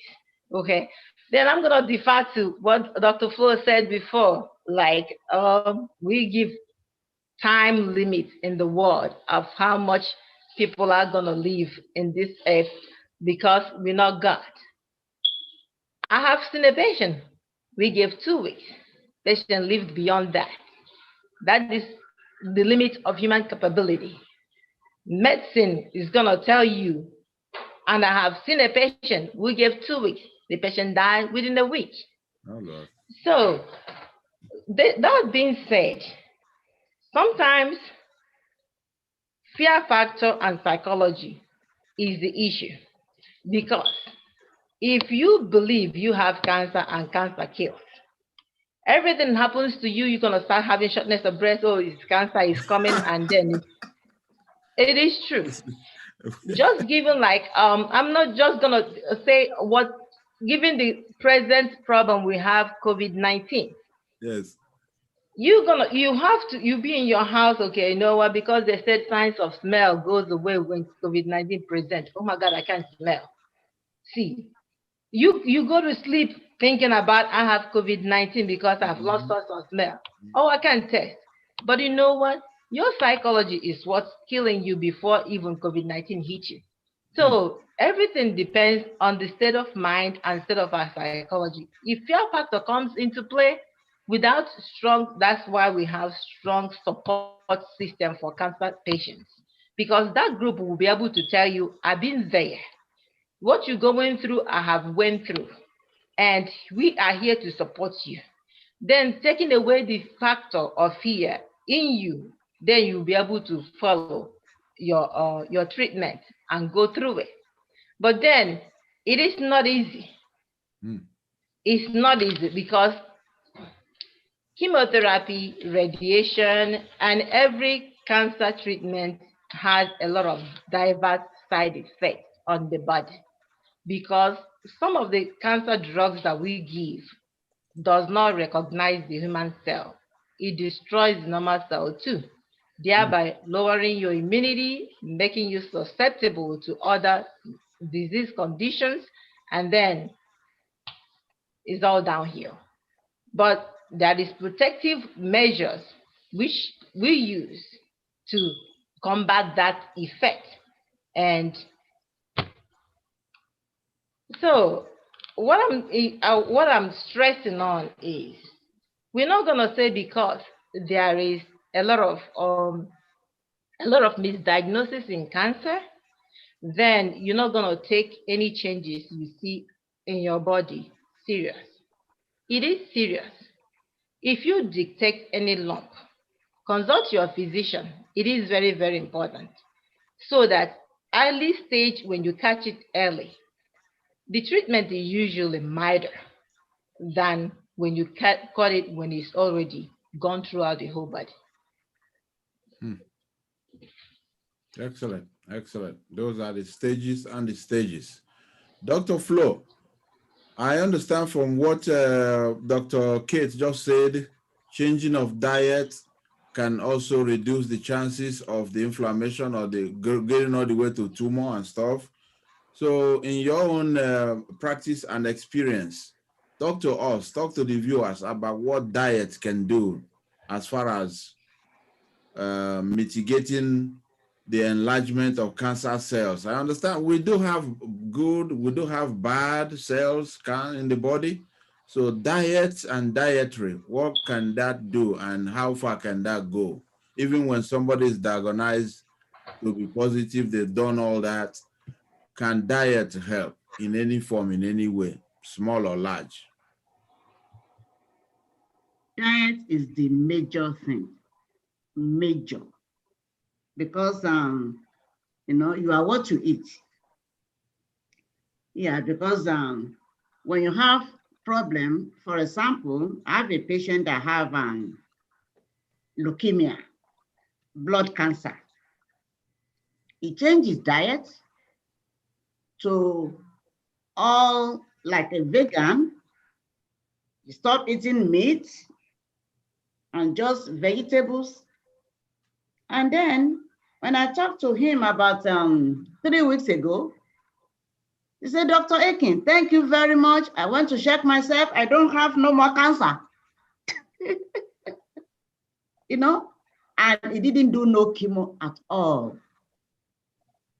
Okay. Then I'm gonna defer to what Dr. Flo said before, like we give time limit in the world of how much people are gonna live in this earth, because we're not God. I have seen a patient. We gave 2 weeks. Patient lived beyond that. That is the limit of human capability. Medicine is gonna tell you, and I have seen a patient we gave 2 weeks. The patient died within a week. Oh, Lord. So that being said, sometimes fear factor and psychology is the issue, because if you believe you have cancer and cancer kills, everything happens to you, you're gonna start having shortness of breath. Oh, it's cancer is coming, and then it is true. Just given like I'm not just gonna say what, given the present problem we have, COVID-19. Yes. You have to be in your house, okay? You know what? Because they said signs of smell goes away when COVID-19 presents. Oh my God, I can't smell. See, you go to sleep thinking about I have COVID-19 because I've lost source of smell. Oh, I can't test. But you know what? Your psychology is what's killing you before even COVID-19 hit you. So everything depends on the state of mind and state of our psychology. If fear factor comes into play, without strong, that's why we have strong support system for cancer patients, because that group will be able to tell you, I've been there. What you're going through, I have went through, and we are here to support you. Then taking away the factor of fear in you, then you'll be able to follow your treatment and go through it. But then it is not easy. It's not easy because chemotherapy, radiation, and every cancer treatment has a lot of diverse side effects on the body, because some of the cancer drugs that we give does not recognize the human cell. It destroys the normal cell too, thereby lowering your immunity, making you susceptible to other disease conditions, and then it's all downhill. But there is protective measures which we use to combat that effect. And so what I'm stressing on is, we're not gonna say because there is a lot of misdiagnosis in cancer, then you're not gonna take any changes you see in your body serious. It is serious. If you detect any lump, consult your physician. It is very, very important, so that early stage, when you catch it early, the treatment is usually milder than when you caught it when it's already gone throughout the whole body. Excellent, excellent. Those are the stages and the stages. Dr. Flo, I understand from what Dr. Kate just said, changing of diet can also reduce the chances of the inflammation or the getting all the way to tumor and stuff. So in your own practice and experience, talk to us, talk to the viewers about what diet can do as far as mitigating the enlargement of cancer cells. I understand we do have good, we do have bad cells in the body. So diet and dietary, what can that do and how far can that go? Even when somebody is diagnosed to be positive, they've done all that, can diet help in any form, in any way, small or large? Diet is the major thing, major, because you know, you are what you eat. Yeah, because when you have problem, for example, I have a patient that have leukemia, blood cancer. He changed his diet to all like a vegan. He stopped eating meat and just vegetables. And then when I talked to him about 3 weeks ago, he said, Dr. Aiken, thank you very much. I went to check myself. I don't have no more cancer. You know, and he didn't do no chemo at all.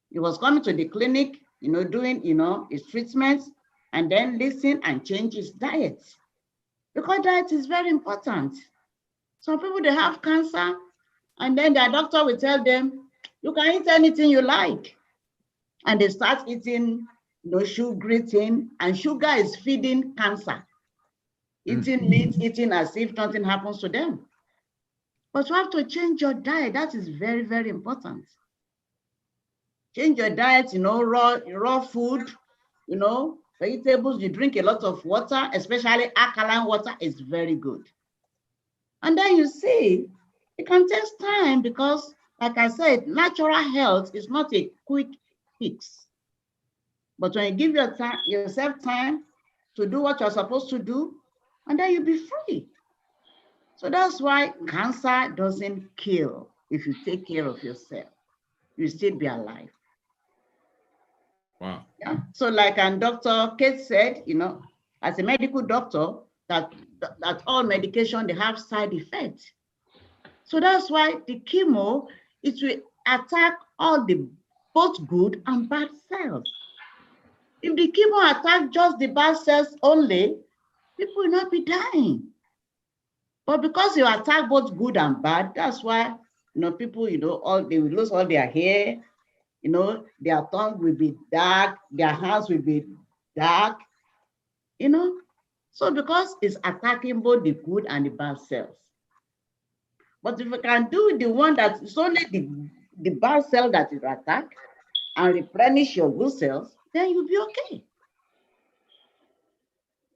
He was coming to the clinic, you know, doing, you know, his treatments, and then listen and change his diet. Because diet is very important. Some people, they have cancer, and then their doctor will tell them, you can eat anything you like. And they start eating, you know, sugar thing, and sugar is feeding cancer. Eating meat, eating as if nothing happens to them. But you have to change your diet. That is very, very important. Change your diet, you know, raw food, you know, vegetables, you drink a lot of water, especially alkaline water is very good. And then you see, it can take time because, like I said, natural health is not a quick fix. But when you give yourself time to do what you're supposed to do, and then you'll be free. So that's why cancer doesn't kill if you take care of yourself. You'll still be alive. Wow. Yeah. So like Dr. Kate said, you know, as a medical doctor, that all medication, they have side effects. So that's why the chemo, it will attack all the both good and bad cells. If the chemo attack just the bad cells only, people will not be dying. But because you attack both good and bad, that's why, you know, people, you know, they will lose all their hair, you know, their tongue will be dark, their hands will be dark, you know. So because it's attacking both the good and the bad cells. But if you can do the one that is only the bad cell that is attacked and replenish your good cells, then you'll be okay.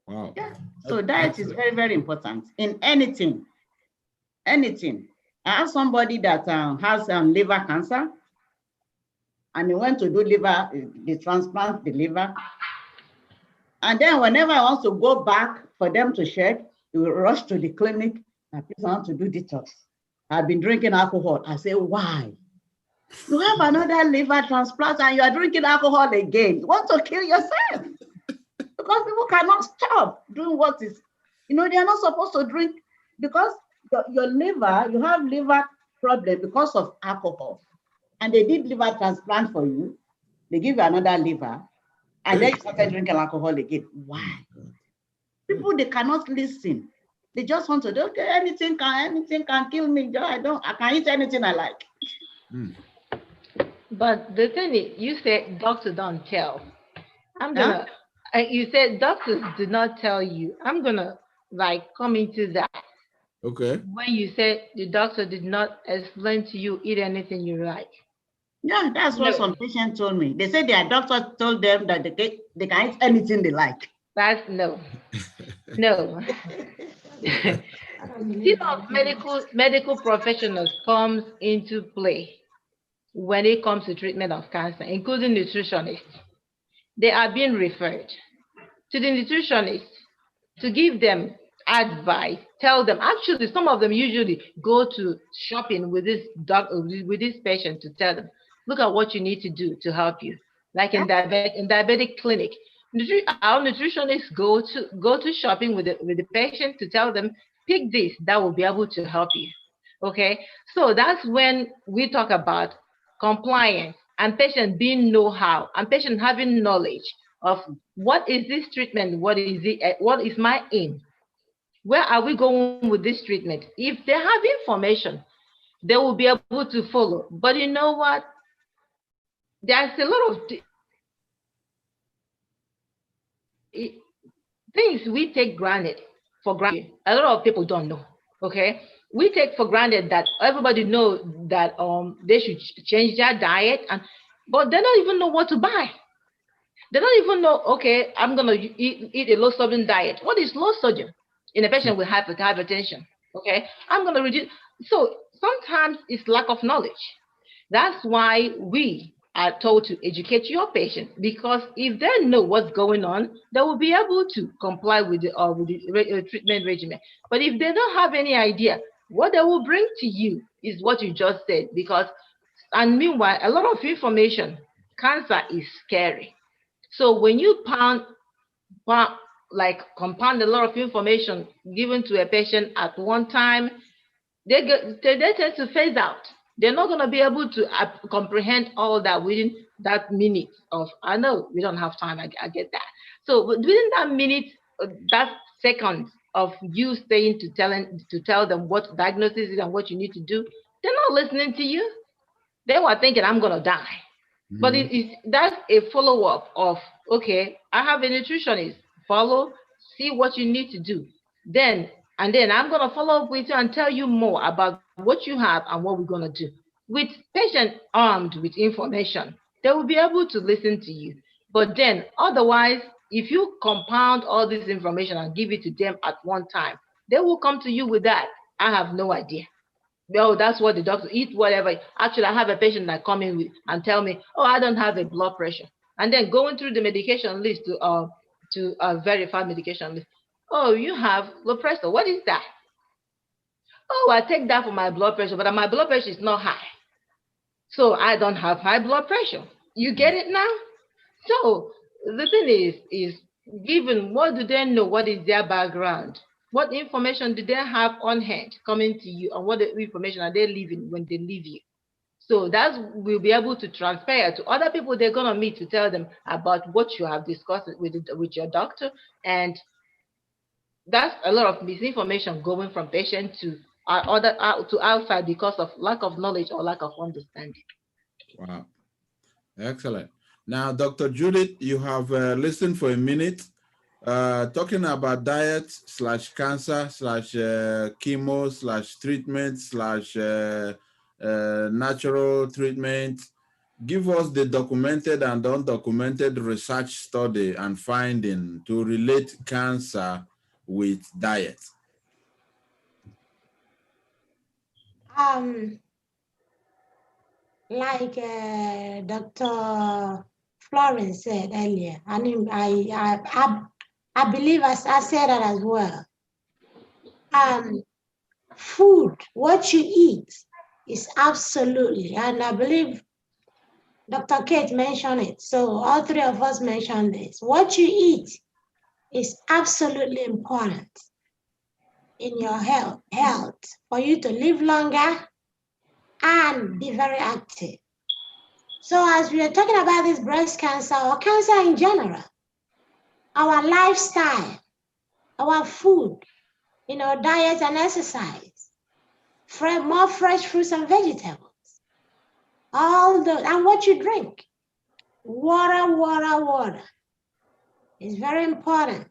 Wow. Yeah. So diet is very, very important in anything. Anything. I have somebody that has liver cancer, and he went to do the transplant the liver. And then whenever I want to go back for them to check, he will rush to the clinic and please want to do detox. I've been drinking alcohol. I say, why? You have another liver transplant and you are drinking alcohol again. You want to kill yourself. Because people cannot stop doing what is, you know, they are not supposed to drink because your liver, you have liver problem because of alcohol. And they did liver transplant for you. They give you another liver. And then you started drinking alcohol again. Why? People, they cannot listen. They just want to do, okay, anything can kill me. I can eat anything I like. But the thing is, you said doctors don't tell. You said doctors do not tell you. I'm gonna come into that. Okay. When you said the doctor did not explain to you, eat anything you like. Yeah, that's what some patients told me. They said their doctor told them that they can eat anything they like. That's no. No. Team of medical professionals comes into play when it comes to treatment of cancer, including nutritionists. They are being referred to the nutritionist to give them advice, tell them. Actually, some of them usually go to shopping with this patient to tell them, look at what you need to do to help you. Like in diabetic clinic, our nutritionists go to shopping with the patient to tell them, pick this that will be able to help you. Okay, so that's when we talk about compliance and patient being know-how and patient having knowledge of what is this treatment, what is it, what is my aim, where are we going with this treatment. If they have information, they will be able to follow. But you know what? There's a lot of things we take for granted. A lot of people don't know. Okay, we take for granted that everybody knows that they should change their diet, but they don't even know what to buy. They don't even know, okay, I'm going to eat a low sodium diet. What is low sodium in a patient with hypertension? Okay, I'm going to reduce. So sometimes it's lack of knowledge. That's why we are told to educate your patient, because if they know what's going on, they will be able to comply with the treatment regimen. But if they don't have any idea, what they will bring to you is what you just said. And meanwhile, a lot of information, cancer is scary. So when you compound a lot of information given to a patient at one time, they tend to phase out. They're not going to be able to comprehend all that within that minute of, I know we don't have time, I get that. So within that minute, that second of you staying to tell them what diagnosis is and what you need to do, they're not listening to you. They were thinking, I'm going to die. Mm-hmm. But that's a follow-up of, okay, I have a nutritionist, follow, see what you need to do. Then I'm going to follow up with you and tell you more about what you have and what we're going to do. With patient armed with information, they will be able to listen to you. But then otherwise, if you compound all this information and give it to them at one time, they will come to you with that. I have no idea. No, that's what the doctor eat, whatever. Actually, I have a patient that come in with and tell me, oh, I don't have a blood pressure. And then going through the medication list to verify medication list. Oh, you have low pressure. What is that? Oh, I take that for my blood pressure, but my blood pressure is not high. So I don't have high blood pressure. You get it now? So the thing is given, what do they know? What is their background? What information do they have on hand coming to you, and what information are they leaving when they leave you? So that will be able to transfer to other people they're going to meet to tell them about what you have discussed with your doctor. And that's a lot of misinformation going from patient to outside because of lack of knowledge or lack of understanding. Wow. Excellent. Now, Dr. Judith, you have listened for a minute. Talking about diet / cancer / chemo / treatment / natural treatment. Give us the documented and undocumented research study and finding to relate cancer with diet. Like Dr. Florence said earlier, and I believe I said that as well. Food, what you eat is absolutely, and I believe Dr. Kate mentioned it, so all three of us mentioned this. What you eat is absolutely important in your health for you to live longer and be very active. So as we are talking about this breast cancer or cancer in general, our lifestyle, our food, diet and exercise, more fresh fruits and vegetables, and what you drink, water is very important.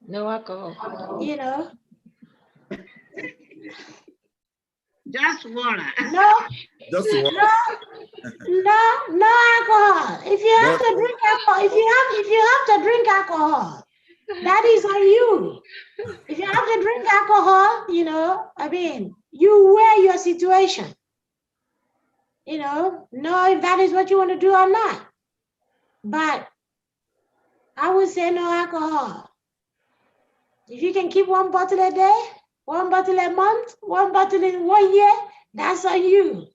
No alcohol. Just water. No. Just water. No alcohol. If you have to drink alcohol, That is on you. If you have to drink alcohol, you weigh your situation. Know if that is what you want to do or not. But I would say no alcohol. If you can keep 1 bottle a day, 1 bottle a month, 1 bottle in 1 year, that's on you.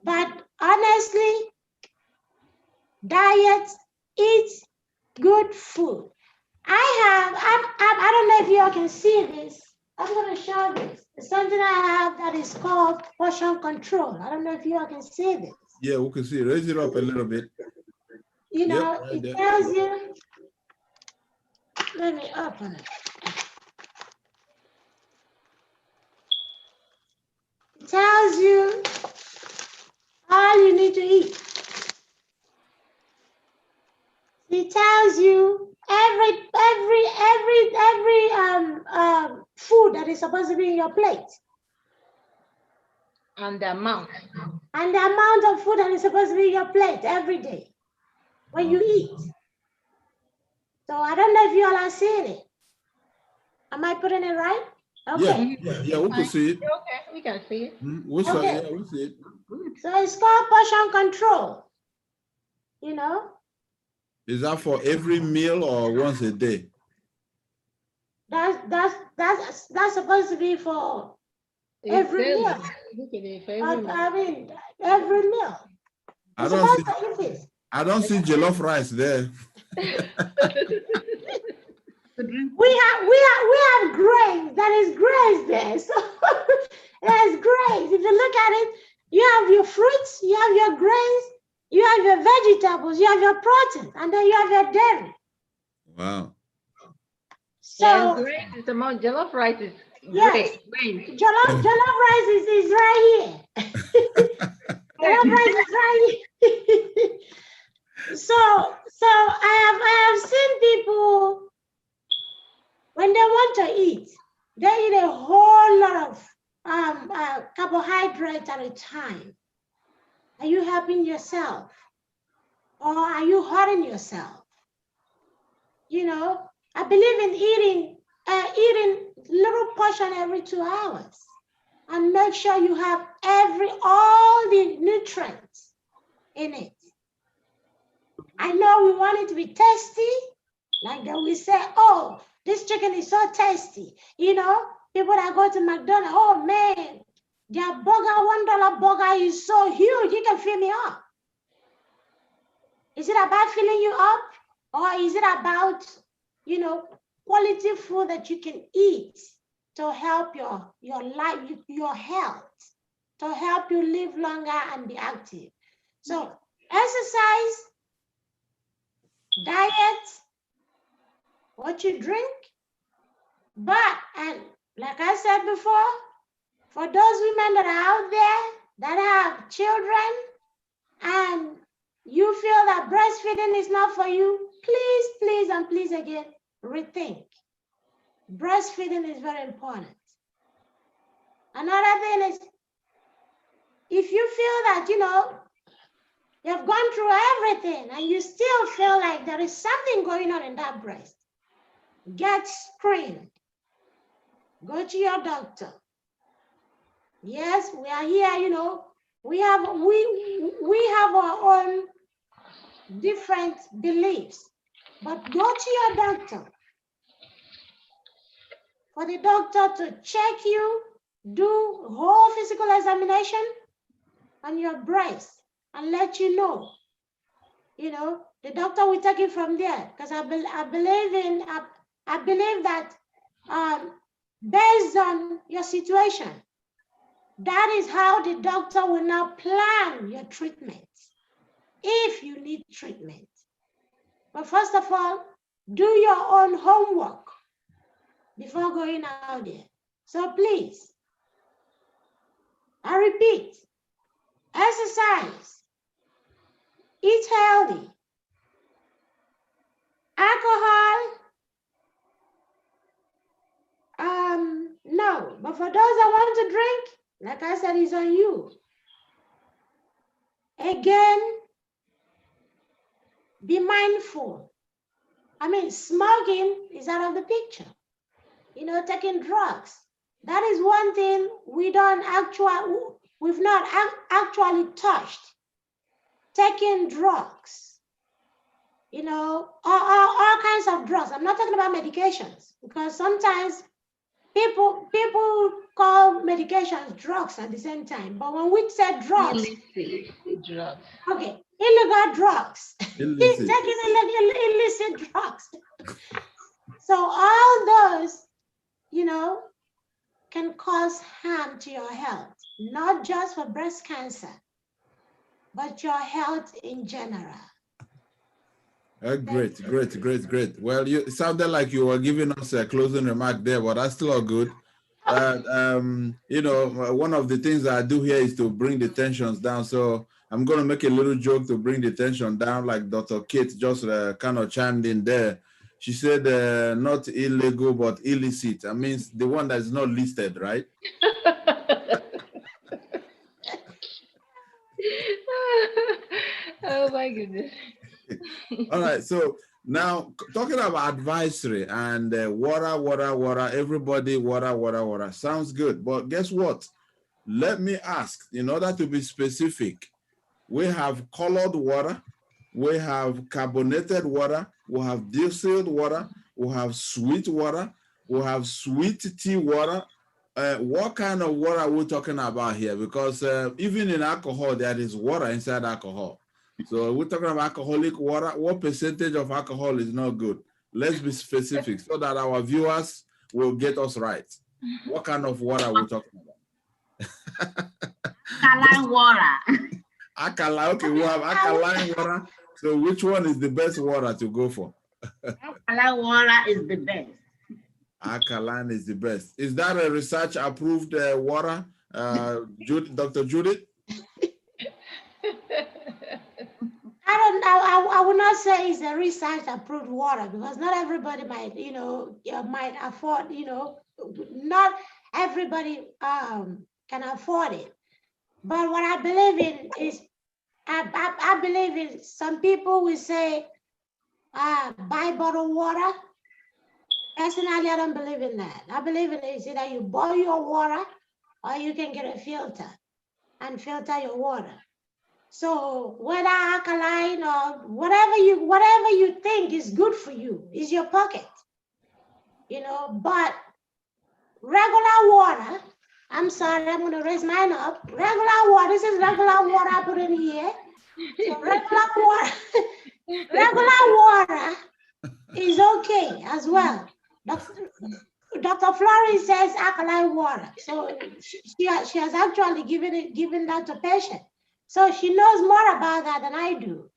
But honestly, diet, eat good food. I don't know if you all can see this. I'm going to show this. It's something I have that is called portion control. I don't know if you all can see this. Yeah, we can see it. Raise it up a little bit. It tells you. Let me open it. It tells you all you need to eat. It tells you every food that is supposed to be in your plate. And the amount. And the amount of food that is supposed to be in your plate every day when you eat. So I don't know if you all are seeing it. Am I putting it right? Okay. Yeah, we can see it. Okay, we can see it. We see it. So it's called portion control. Is that for every meal or once a day? That's supposed to be for every meal. Every meal. I don't see jollof rice there. We have grains. That is grains there. So there's grains. If you look at it, you have your fruits, you have your grains, you have your vegetables, you have your protein, and then you have your dairy. Wow. So grains is among jollof rice is yes, great. Jollof rice is right here. Jollof rice is right here. So I have seen people when they want to eat, they eat a whole lot of carbohydrates at a time. Are you helping yourself? Or are you hurting yourself? I believe in eating little portion every 2 hours and make sure you have all the nutrients in it. I know we want it to be tasty, like that we say, oh, this chicken is so tasty. People that go to McDonald's, oh man, their burger, $1 burger is so huge, it can fill me up. Is it about filling you up? Or is it about, quality food that you can eat to help your life, your health, to help you live longer and be active? So exercise, diet, what you drink, and like I said before, for those women that are out there that have children and you feel that breastfeeding is not for you, please, and please again, rethink. Breastfeeding is very important. Another thing is, if you feel that, you've gone through everything and you still feel like there is something going on in that breast, get screened. Go to your doctor. Yes, we are here, we have our own different beliefs, but go to your doctor for the doctor to check you, do whole physical examination on your breast and let you know. The doctor will take it from there, because I believe that based on your situation, that is how the doctor will now plan your treatment, if you need treatment. But first of all, do your own homework before going out there. So please, I repeat, exercise, eat healthy, alcohol, no. But for those that want to drink, like I said, it's on you. Again, be mindful I mean, smoking is out of the picture. You know, taking drugs. That is one thing we've not actually touched. Taking drugs, you know, all kinds of drugs. I'm not talking about medications, because sometimes people call medications drugs at the same time. But when we say drugs, illicit drugs. Okay, illegal drugs. Illicit. Taking illicit drugs. So all those, you know, can cause harm to your health, not just for breast cancer, but your health in general. Great. Well, it sounded like you were giving us a closing remark there, but that's still all good. You know, one of the things that I do here is to bring the tensions down. So I'm going to make a little joke to bring the tension down, like Dr. Kate just kind of chimed in there. She said not illegal, but illicit. That means the one that is not listed, right? Oh my goodness. All right, so now talking about advisory and water, everybody water. Sounds good, but guess what? Let me ask, in order to be specific, we have colored water, we have carbonated water, we have distilled water, we have sweet water, we have sweet tea water. What kind of water are we talking about here? Because even in alcohol, there is water inside alcohol. So we're talking about alcoholic water. What percentage of alcohol is not good? Let's be specific so that our viewers will get us right. What kind of water are we talking about? Alkaline water. Alkaline, okay, we have alkaline water. So which one is the best water to go for? Alkaline water is the best. Alkaline is the best. Is that a research approved water, Dr. Judith? I would not say it's a research approved water, because not everybody might, you know, might afford, you know, not everybody can afford it. But what I believe in is, I believe in, some people will say buy bottled water. Personally, I don't believe in that. I believe in it is either you boil your water or you can get a filter and filter your water. So whether alkaline or whatever you think is good for you is your pocket, you know. But regular water, I'm sorry, I'm going to raise mine up. Regular water, this is regular water I put in here. So regular water is okay as well. Dr. Florence says alkaline water, so she has actually given that to patients. So she knows more about that than I do.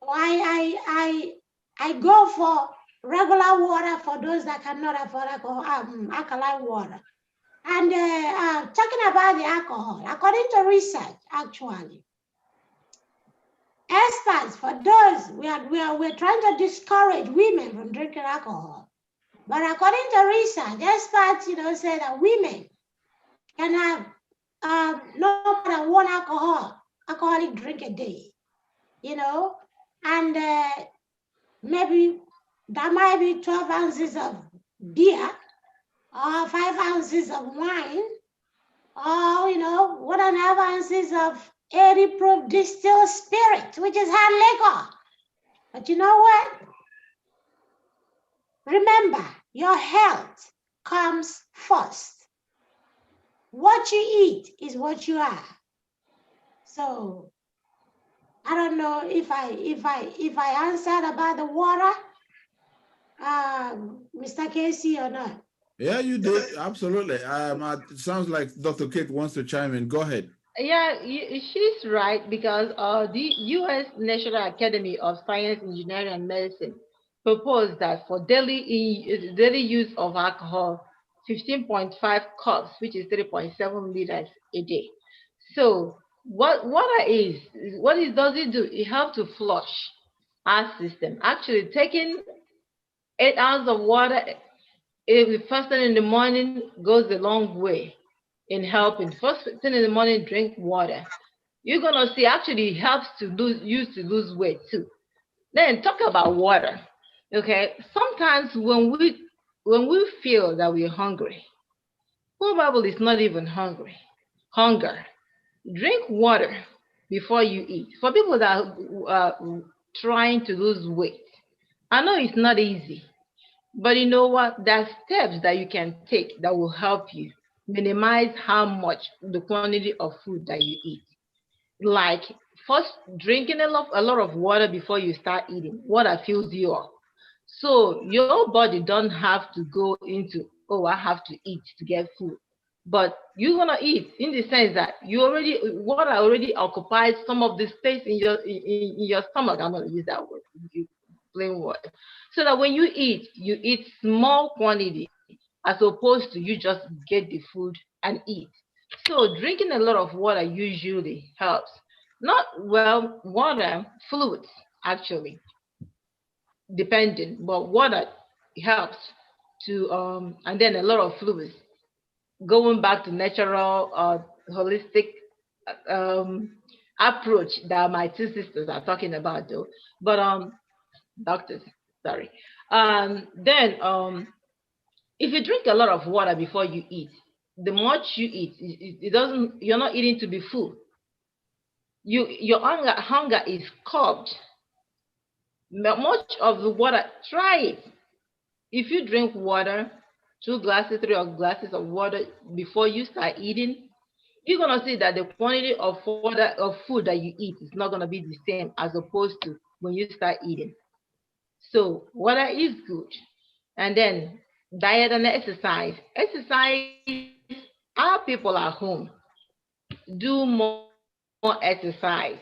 I go for regular water for those that cannot afford alkaline water. And talking about the alcohol, according to research, actually, experts, for those, we're trying to discourage women from drinking alcohol. But according to research, experts, you know, say that women can have no more than one alcoholic drink a day, you know, and maybe that might be 12 ounces of beer or 5 ounces of wine, or, you know, 1.5 ounces of 80 proof distilled spirit, which is hard liquor. But you know what? Remember, your health comes first. What you eat is what you are. So I don't know if I answered about the water, Mr. Casey, or not. Yeah, you did. Absolutely. It sounds like Dr. Kate wants to chime in. Go ahead. Yeah, she's right, because the U.S. National Academy of Science, Engineering, and Medicine proposed that for daily use of alcohol, 15.5 cups, which is 3.7 liters a day. So what does it do? It helps to flush our system. Actually, taking 8 ounces of water first thing in the morning goes a long way in helping. First thing in the morning, drink water. You're gonna see, actually it helps to lose weight too. Then talk about water. Okay, sometimes when we feel that we're hungry, probably it's not even hunger. Drink water before you eat. For people that are trying to lose weight, I know it's not easy, but you know what? There are steps that you can take that will help you minimize how much the quantity of food that you eat. Like first drinking a lot of water before you start eating. Water fills you up. So your body don't have to go into, oh, I have to eat to get food. But you're gonna eat in the sense that you already water already occupies some of the space in your stomach. I'm gonna use that word, plain word. So that when you eat small quantity as opposed to you just get the food and eat. So drinking a lot of water usually helps. Not well, water, fluids actually, depending, but water helps to and then a lot of fluids. Going back to natural holistic um approach that my two sisters are talking about though. But doctors, sorry. Then if you drink a lot of water before you eat, the much you eat, it doesn't you're not eating to be full. Your hunger is curbed. Much of the water, try it. If you drink water, 2 glasses, 3 glasses of water before you start eating, you're gonna see that the quantity of water of food that you eat is not gonna be the same as opposed to when you start eating. So water is good. And then diet and exercise. Exercise, our people at home do more exercise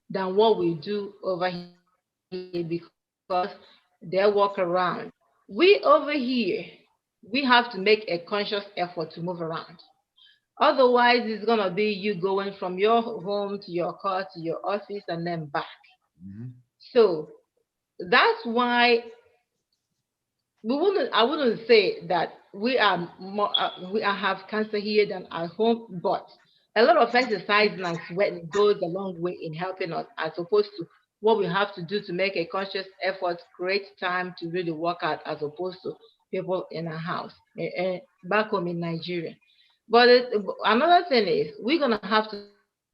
than what we do over here because they walk around. We over here, we have to make a conscious effort to move around. Otherwise, it's gonna be you going from your home to your car to your office and then back. Mhm. So that's why I wouldn't say that we are more have cancer here than at home, but a lot of exercising and sweating goes a long way in helping us as opposed to what we have to do to make a conscious effort, create time to really work out as opposed to people in a house back home in Nigeria. But another thing is we're gonna have to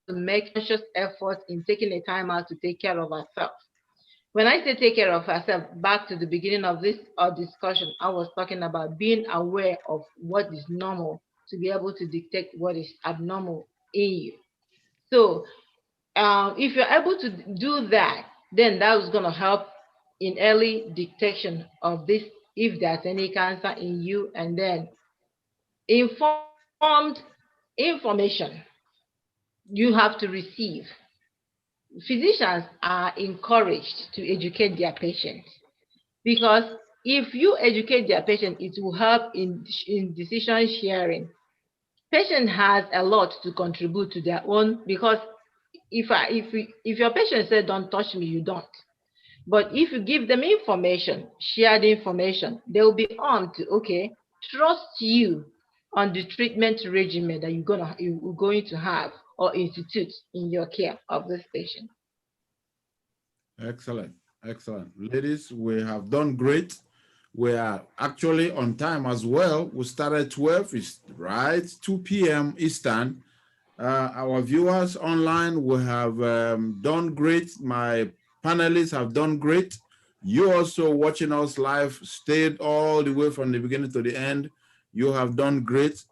make conscious effort in taking a time out to take care of ourselves. When I say take care of ourselves, back to the beginning of this discussion, I was talking about being aware of what is normal to be able to detect what is abnormal in you. So, if you're able to do that, then that is going to help in early detection of this, if there's any cancer in you, and then informed information you have to receive. Physicians are encouraged to educate their patients because if you educate their patient, it will help in decision sharing. Patient has a lot to contribute to their own because if your patient said don't touch me, you don't. But if you give them information, share the information, they will be on to trust you on the treatment regimen that you're going to have or institute in your care of this patient. Excellent. Excellent. Ladies, we have done great. We are actually on time as well. We started 12, it's right, 2 p.m. Eastern. Our viewers online will have done great. My panelists have done great. You also watching us live, stayed all the way from the beginning to the end. You have done great.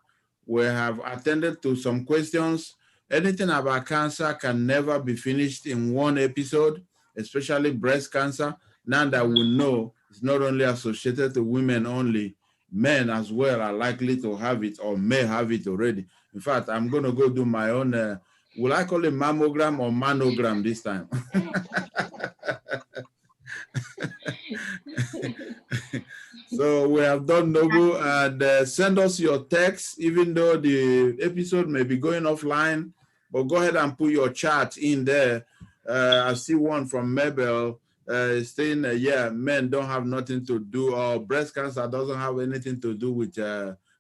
We have attended to some questions. Anything about cancer can never be finished in one episode, especially breast cancer. Now that we know it's not only associated to women only, men as well are likely to have it or may have it already. In fact, I'm going to go do my own, will I call it mammogram or manogram this time? So we have done noble, and send us your text, even though the episode may be going offline, but go ahead and put your chat in there. I see one from Mabel saying, yeah, men don't have nothing to do, or breast cancer doesn't have anything to do with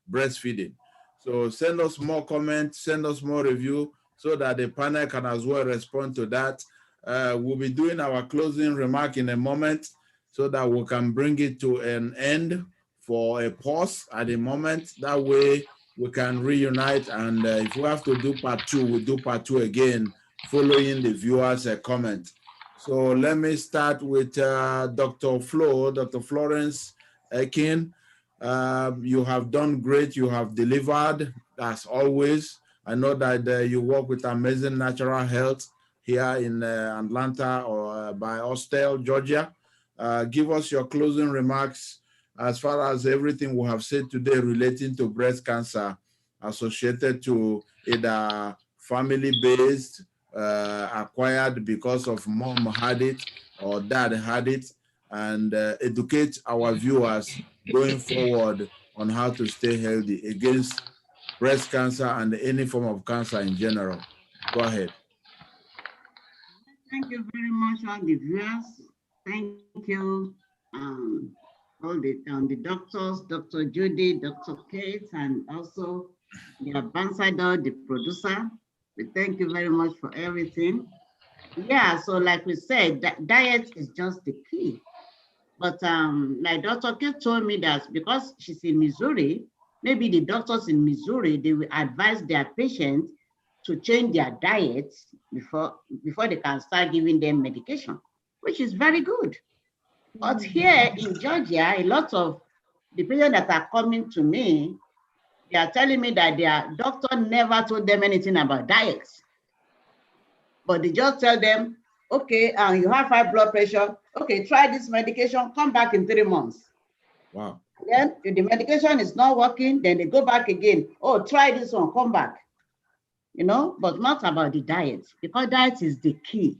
breastfeeding. So send us more comments, send us more review so that the panel can as well respond to that. We'll be doing our closing remark in a moment. so that we can bring it to an end for a pause at the moment. That way we can reunite, and if we have to do part 2, we'll do part 2 again, following the viewers' comment. So let me start with Dr. Florence Aiken. You have done great. You have delivered, as always. I know that you work with Amazing Natural Health here in Atlanta or by Austell, Georgia. Give us your closing remarks as far as everything we have said today relating to breast cancer associated to either family-based, acquired because of mom had it or dad had it, and educate our viewers going forward on how to stay healthy against breast cancer and any form of cancer in general. Go ahead. Thank you very much, all the viewers. Thank you, all the doctors, Dr. Judy, Dr. Kate, and also the ambassador, the producer. We thank you very much for everything. Yeah, so like we said, diet is just the key. But like Dr. Kate told me that because she's in Missouri, maybe the doctors in Missouri, they will advise their patients to change their diets before they can start giving them medication, which is very good. But here in Georgia, a lot of the patients that are coming to me, they are telling me that their doctor never told them anything about diets. But they just tell them, okay, you have high blood pressure. Okay, try this medication, come back in 3 months. Wow. Then if the medication is not working, then they go back again. Oh, try this one, come back. You know, but not about the diet, because diet is the key.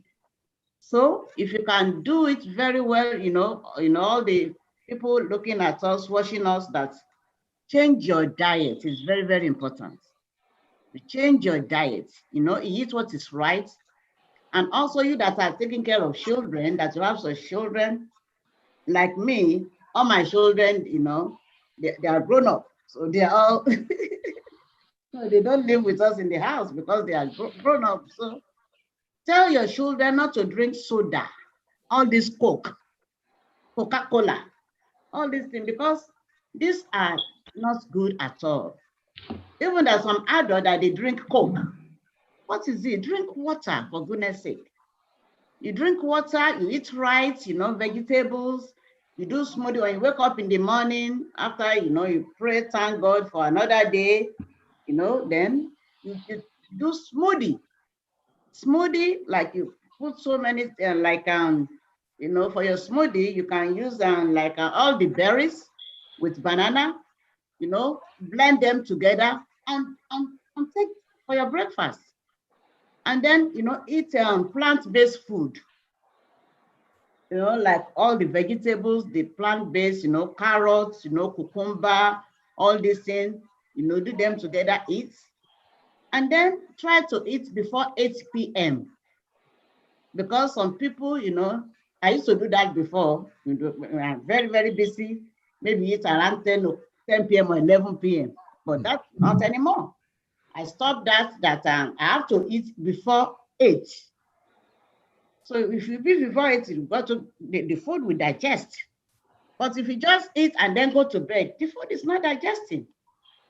So if you can do it very well, you know, all the people looking at us, watching us, that change your diet is very, very important. You change your diet, you know, eat what is right. And also you that are taking care of children, that you have some children, like me, all my children, you know, they are grown up. So they are all, no, they don't live with us in the house because they are grown up. So tell your children not to drink soda, all this Coke, Coca-Cola, all these things, because these are not good at all. Even there's some adults that they drink Coke. What is it? Drink water, for goodness sake. You drink water, you eat right, you know, vegetables, you do smoothie when you wake up in the morning, after, you know, you pray, thank God for another day, you know, then you do smoothie. Smoothie, like you put so many, you know, for your smoothie, you can use all the berries with banana, you know, blend them together and take for your breakfast. And then, you know, eat plant-based food. You know, like all the vegetables, the plant-based, you know, carrots, you know, cucumber, all these things, you know, do them together, eat. And then try to eat before 8 p.m. Because some people, you know, I used to do that before, you know, when I'm very, very busy, maybe eat around 10 p.m. or 11 p.m. But that's not anymore. I stopped that I have to eat before 8. So if you eat before 8, you got to, the food will digest. But if you just eat and then go to bed, the food is not digesting.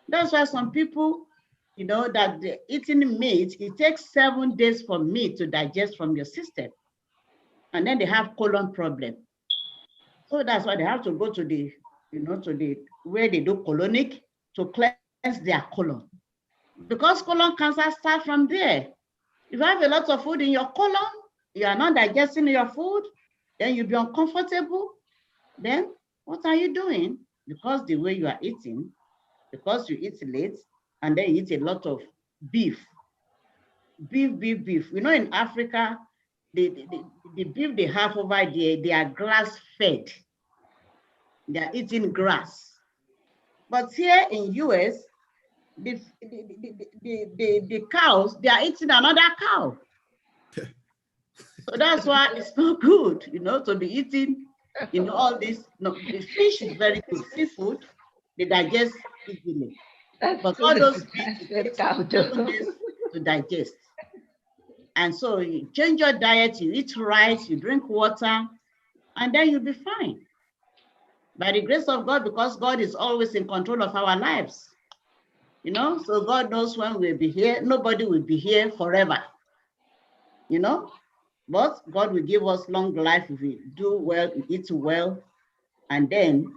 That's why some people, you know, that eating meat, it takes 7 days for meat to digest from your system. And then they have colon problem. So that's why they have to go to the, you know, where they do colonic to cleanse their colon. Because colon cancer starts from there. If you have a lot of food in your colon, you are not digesting your food, then you'll be uncomfortable. Then what are you doing? Because the way you are eating, because you eat late, and then you eat a lot of beef. Beef. You know, in Africa, the beef they have over there, they are grass-fed. They are eating grass. But here in US, the cows, they are eating another cow. So that's why it's not good, you know, to be eating, you know, all this. No, the fish is very good. Seafood, they digest easily. But all those fish, it takes 7 days to digest. And so you change your diet, you eat right, you drink water, and then you'll be fine. By the grace of God, because God is always in control of our lives. You know, so God knows when we'll be here. Nobody will be here forever. You know, but God will give us long life if we do well, we eat well. And then,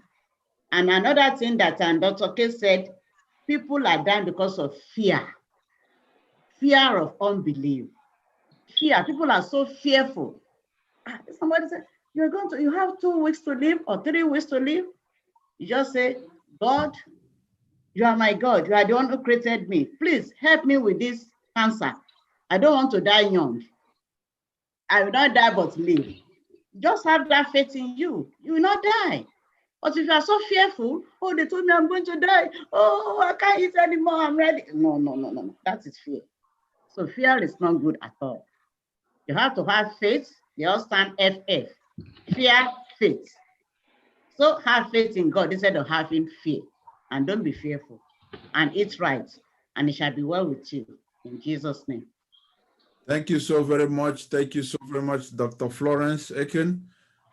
and another thing that Dr. K said, people are dying because of fear of unbelief. Fear, people are so fearful. Somebody said, you have 2 weeks to live or 3 weeks to live. You just say, God, you are my God. You are the one who created me. Please help me with this cancer. I don't want to die young. I will not die but live. Just have that faith in you. You will not die. But if you are so fearful, oh, they told me I'm going to die. Oh, I can't eat anymore. I'm ready. No. That is fear. So fear is not good at all. You have to have faith. They all stand FF. Fear, faith. So have faith in God instead of having fear. And don't be fearful. And eat right. And it shall be well with you. In Jesus' name. Thank you so very much. Thank you so very much, Dr. Florence Aiken.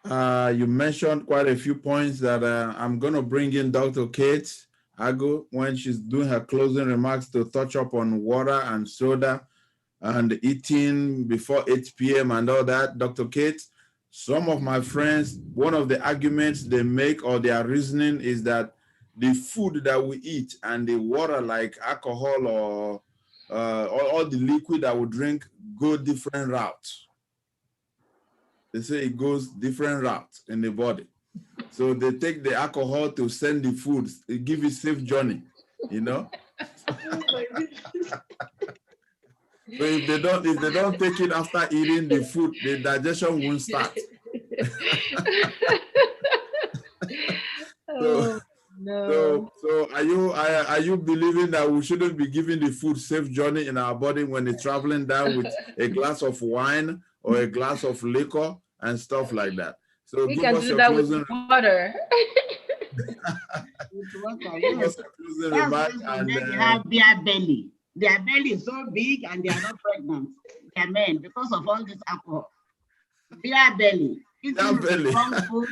You mentioned quite a few points that I'm going to bring in Dr. Kate Ago when she's doing her closing remarks to touch up on water and soda and eating before 8 p.m. and all that. Dr. Kate, some of my friends, one of the arguments they make or their reasoning is that the food that we eat and the water like alcohol or all the liquid that we drink go different routes. They say it goes different routes in the body. So they take the alcohol to send the food, it give you safe journey, you know? So if they don't take it after eating the food, the digestion won't start. Oh, no. So are you believing that we shouldn't be giving the food safe journey in our body when it's traveling down with a glass of wine or a glass of liquor and stuff like that? So We give can us do your that closing. with water. Give us your closing remark and they have beer belly. Their belly is so big and they are not pregnant. They are men because of all this alcohol. Beer belly. Beer belly. Food.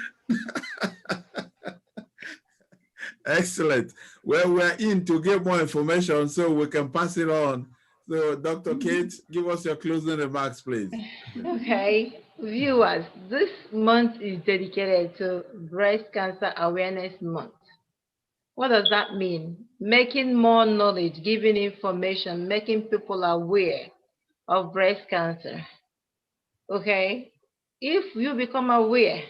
Excellent. Well, we're in to get more information so we can pass it on. So, Dr. Kate, give us your closing remarks, please. Okay, viewers, this month is dedicated to Breast Cancer Awareness Month. What does that mean? Making more knowledge, giving information, making people aware of breast cancer. Okay, if you become aware,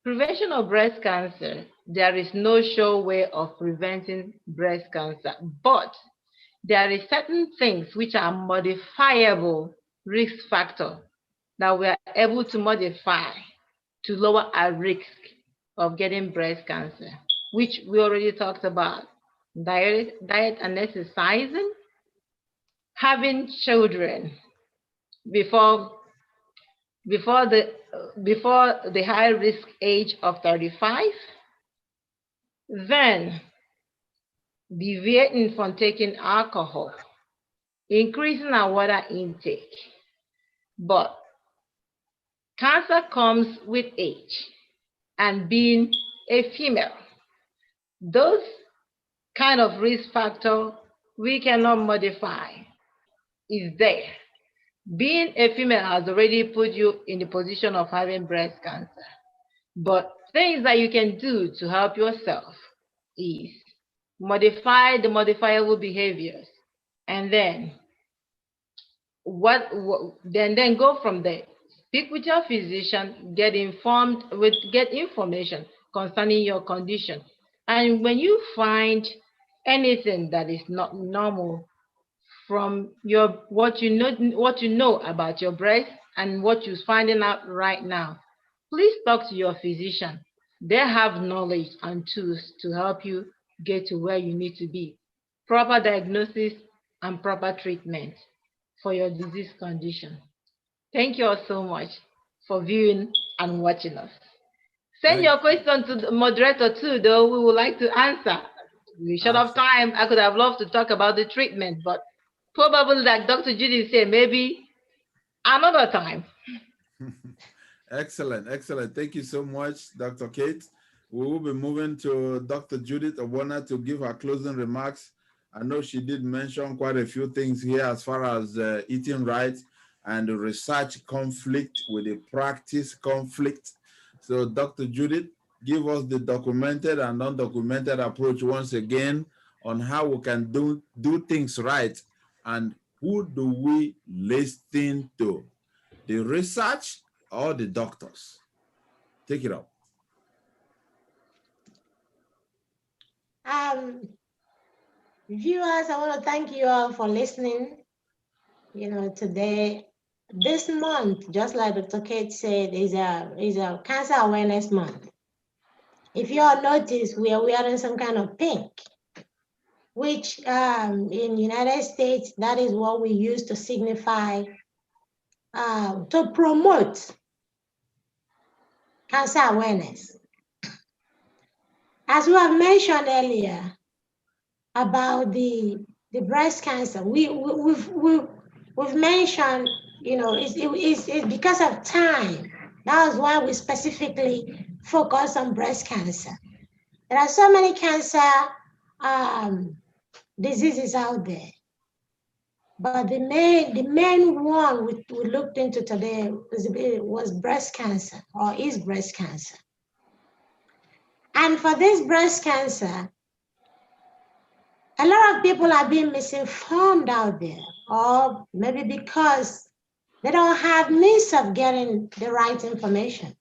prevention of breast cancer, there is no sure way of preventing breast cancer, but there are certain things which are modifiable risk factor that we are able to modify to lower our risk of getting breast cancer, which we already talked about. Diet and exercising, having children before the high risk age of 35, then deviating from taking alcohol, increasing our water intake. But cancer comes with age and being a female. Those kind of risk factor we cannot modify is there. Being a female has already put you in the position of having breast cancer. But things that you can do to help yourself is modify the modifiable behaviors, and then then go from there. Speak with your physician, get information concerning your condition. And when you find anything that is not normal from what you know about your breast and what you're finding out right now, please talk to your physician. They have knowledge and tools to help you get to where you need to be. Proper diagnosis and proper treatment for your disease condition. Thank you all so much for viewing and watching us. Send your question to the moderator too, though. We would like to answer. We short of time. I could have loved to talk about the treatment, but probably like Dr. Judy said, maybe another time. Excellent, excellent. Thank you so much, Dr. Kate. We will be moving to Dr. Judith Obona to give her closing remarks. I know she did mention quite a few things here as far as eating right and the research conflict with the practice conflict. So Dr. Judith, give us the documented and undocumented approach once again on how we can do things right and who do we listen to, the research or the doctors? Take it up. Viewers, I want to thank you all for listening. You know, today, this month, just like Dr. Kate said, is a Cancer Awareness Month. If you all notice, we are wearing some kind of pink, which in United States, that is what we use to signify, to promote cancer awareness. As we have mentioned earlier about the breast cancer, we've mentioned, you know, it's because of time. That was why we specifically focus on breast cancer. There are so many cancer diseases out there, but the main one we looked into today was breast cancer, or is breast cancer. And for this breast cancer, a lot of people are being misinformed out there, or maybe because they don't have means of getting the right information.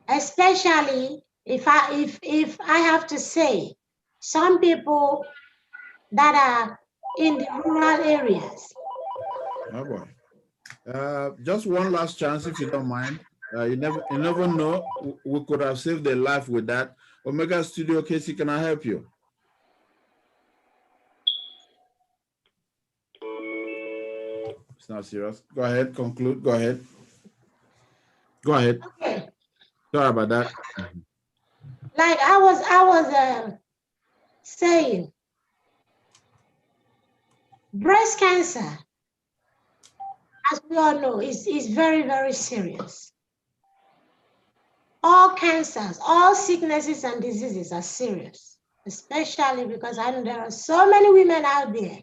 Especially if I have to say, some people that are in the rural areas. Oh boy. Just one last chance, if you don't mind. You never know. We could have saved their life with that. Omega Studio, Casey, can I help you? It's not serious. Go ahead, conclude. Go ahead. Go ahead. Okay. Sorry about that. Like I was saying, breast cancer, as we all know, is very, very serious. All cancers, all sicknesses and diseases are serious, especially because I know there are so many women out there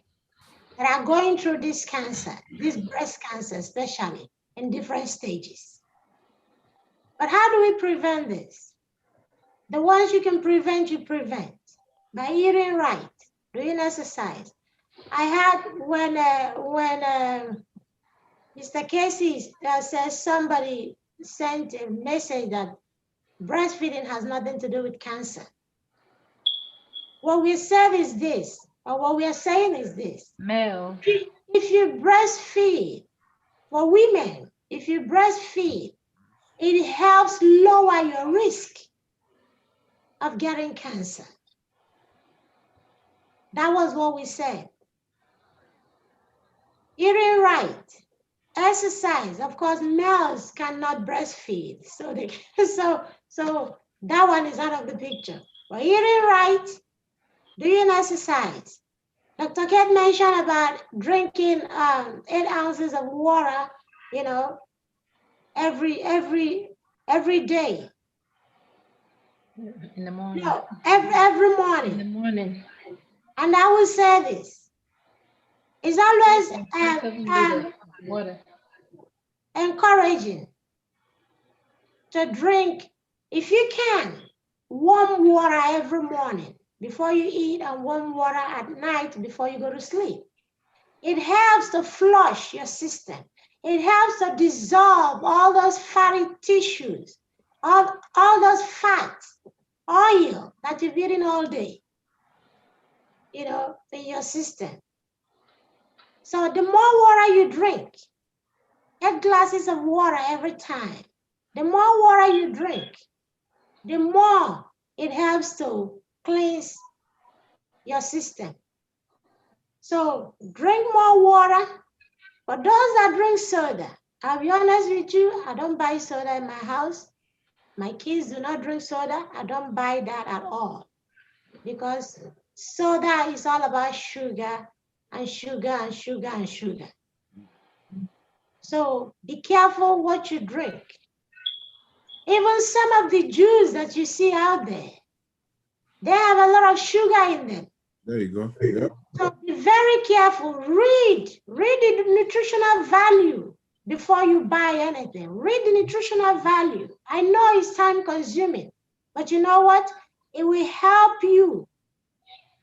that are going through this cancer, this breast cancer especially, in different stages. But how do we prevent this? The ones you can prevent, you prevent by eating right, doing exercise. I had when Mr. Casey says somebody sent a message that breastfeeding has nothing to do with cancer. What we said is this, or what we are saying is this. Male. If you breastfeed, for women, if you breastfeed, it helps lower your risk of getting cancer. That was what we said. Eating right, exercise. Of course, males cannot breastfeed, so that one is out of the picture. But eating right, doing exercise. Dr. Kate mentioned about drinking 8 ounces of water, you know, every day. In the morning. No, every morning. In the morning. And I will say this: it's always water. encouraging to drink, if you can, warm water every morning before you eat, and warm water at night before you go to sleep. It helps to flush your system. It helps to dissolve all those fatty tissues, all those fats, oil that you've eaten all day, you know, in your system. So the more water you drink, 8 glasses of water every time, the more water you drink, the more it helps to cleanse your system. So drink more water. For those that drink soda, I'll be honest with you, I don't buy soda in my house. My kids do not drink soda. I don't buy that at all, because soda is all about sugar and sugar and sugar and sugar. So be careful what you drink. Even some of the juice that you see out there, they have a lot of sugar in them. There you go. Yeah. So be very careful. Read the nutritional value before you buy anything. Read the nutritional value. I know it's time consuming, but you know what? It will help you.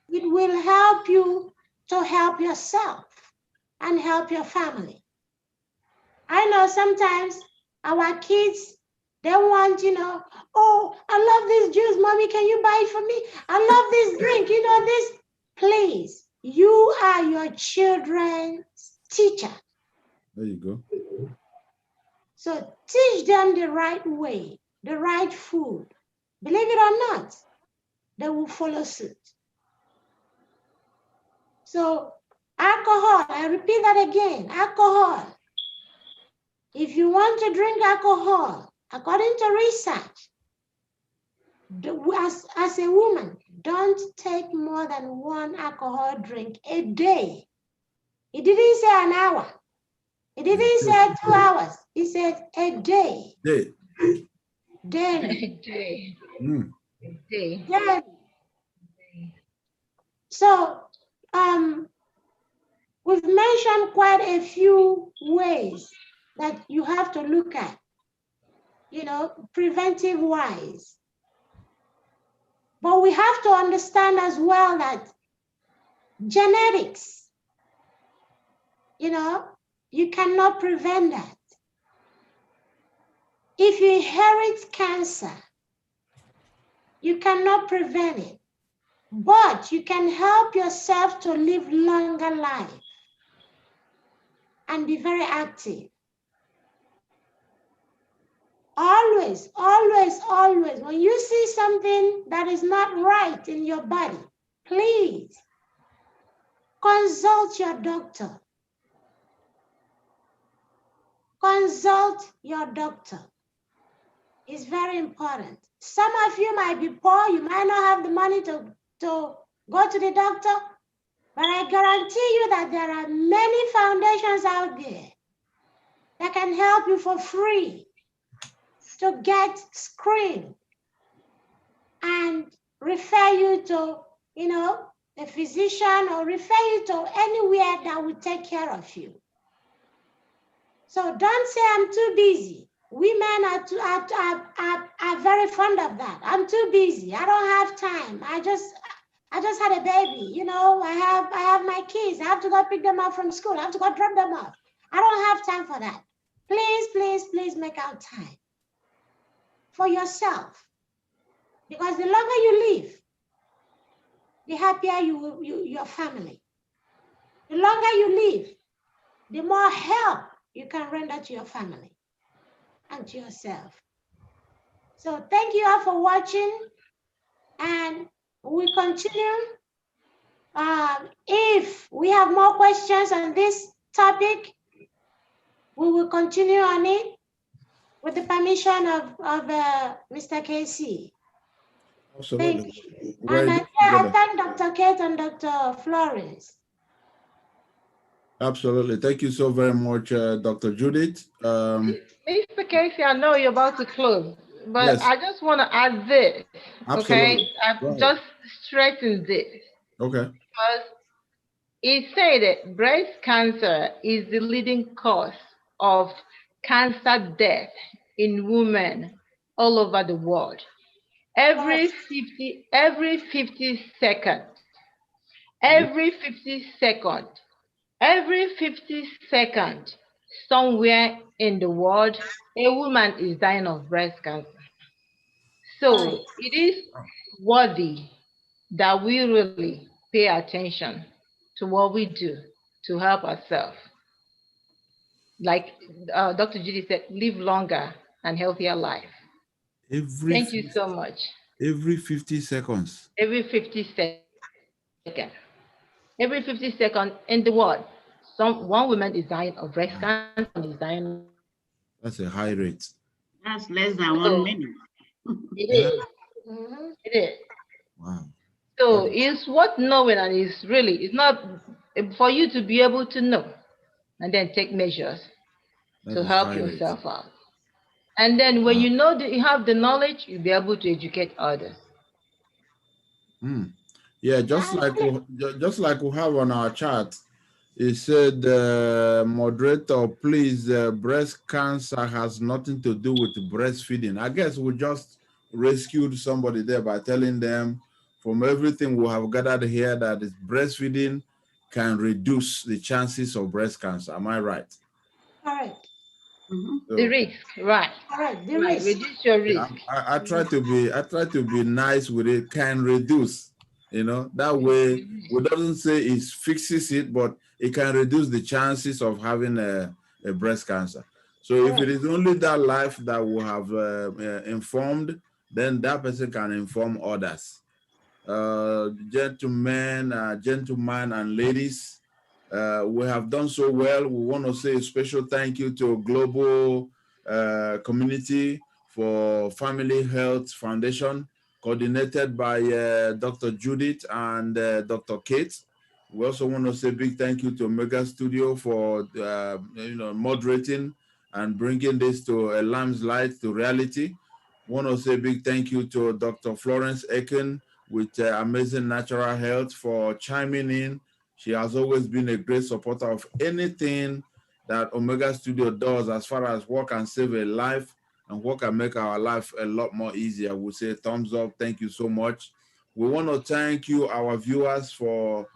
It will help you to help yourself and help your family. I know sometimes our kids, they want, oh, I love this juice, mommy, can you buy it for me? I love this drink, this. Please, you are your children's teacher. There you go. So teach them the right way, the right food. Believe it or not, they will follow suit. So alcohol, I repeat that again, alcohol. If you want to drink alcohol, according to research, as a woman, don't take more than one alcohol drink a day. It didn't say an hour. It didn't say 2 hours. It said a day. Day. Daily. Day. Daily. So we've mentioned quite a few ways that you have to look at, preventive wise. But we have to understand as well that genetics, you cannot prevent that. If you inherit cancer, you cannot prevent it, but you can help yourself to live longer life and be very active. Always, always, always, when you see something that is not right in your body, please consult your doctor. Consult your doctor. It's very important. Some of you might be poor, you might not have the money to go to the doctor, but I guarantee you that there are many foundations out there that can help you for free to get screened and refer you to, a physician or refer you to anywhere that will take care of you. So don't say I'm too busy. Women are very fond of that. I'm too busy. I don't have time. I just had a baby. I have my kids. I have to go pick them up from school. I have to go drop them off. I don't have time for that. Please, please, please make out time for yourself. Because the longer you live, the happier your family. The longer you live, the more help you can render to your family and to yourself. So thank you all for watching, and we continue. If we have more questions on this topic, we will continue on it with the permission of Mr. Casey. Absolutely. Thank you. And I thank Dr. Kate and Dr. Florence. Absolutely. Thank you so very much, Dr. Judith. Mr. Casey, I know you're about to close, but yes. I just want to add this. Absolutely. Okay, I've just straightened this. Okay. Because it said that breast cancer is the leading cause of cancer death in women all over the world. Every 50 seconds, every 50 seconds, somewhere in the world, a woman is dying of breast cancer. So it is worthy that we really pay attention to what we do to help ourselves. Like Dr. Judy said, live longer and healthier life. Thank you so much. Every 50 seconds. Every 50 seconds. Every 50 seconds in the world, one woman is dying of breast cancer, is dying. That's a high rate. That's less than 1 minute. It is. It is. Wow. So it's worth knowing, and it's not for you to be able to know and then take measures. That to is help high rate. yourself out. And then when you know that you have the knowledge, you'll be able to educate others. Yeah, just like we have on our chart, it said, moderator, please, breast cancer has nothing to do with breastfeeding. I guess we just rescued somebody there by telling them from everything we have gathered here that is breastfeeding can reduce the chances of breast cancer. Am I right? Correct. So, The risk, right? Correct. The Right. risk. Reduce your yeah, risk. I try to be nice with it. Can reduce, that way we doesn't say it fixes it, but it can reduce the chances of having a breast cancer. So if it is only that life that we have informed, then that person can inform others. Gentlemen and ladies, we have done so well. We want to say a special thank you to Global Community for Family Health Foundation, coordinated by Dr. Judith and Dr. Kate. We also want to say big thank you to Omega Studio for moderating and bringing this to a lamb's light to reality. Want to say big thank you to Dr. Florence Aiken with Amazing Natural Health for chiming in. She has always been a great supporter of anything that Omega Studio does as far as what can save a life and what can make our life a lot more easier. We'll say thumbs up. Thank you so much. We want to thank you, our viewers, for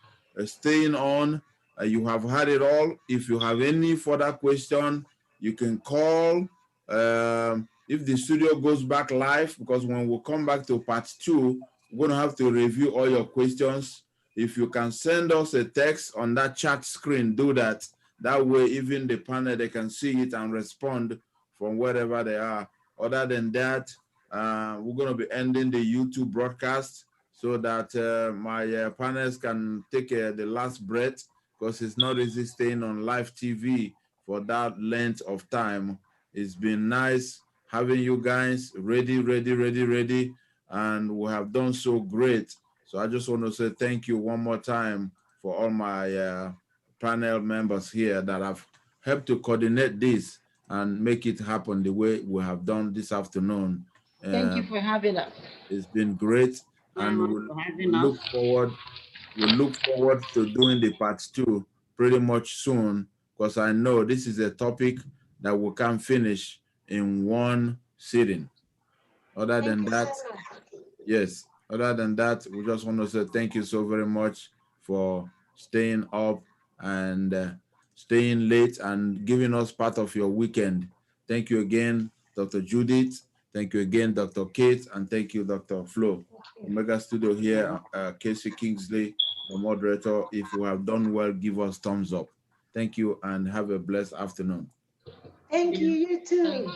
staying on. You have had it all. If you have any further question, you can call. If the studio goes back live, because when we come back to part 2, we're going to have to review all your questions. If you can send us a text on that chat screen, do that. That way, even the panel, they can see it and respond from wherever they are. Other than that, we're going to be ending the YouTube broadcast so that my panelists can take the last breath, because it's not easy staying on live TV for that length of time. It's been nice having you guys ready, and we have done so great. So I just want to say thank you one more time for all my panel members here that have helped to coordinate this and make it happen the way we have done this afternoon. Thank you for having us. It's been great, and we look forward to doing the part 2 pretty much soon, because I know this is a topic that we can finish in one sitting. Other than that, yes, other than that, we just want to say thank you so very much for staying up and staying late and giving us part of your weekend. Thank you again, Dr. Judith. Thank you again, Dr. Kate, and thank you, Dr. Flo. Omega Studio here, Casey Kingsley, the moderator. If we have done well, give us thumbs up. Thank you and have a blessed afternoon. Thank you. You too.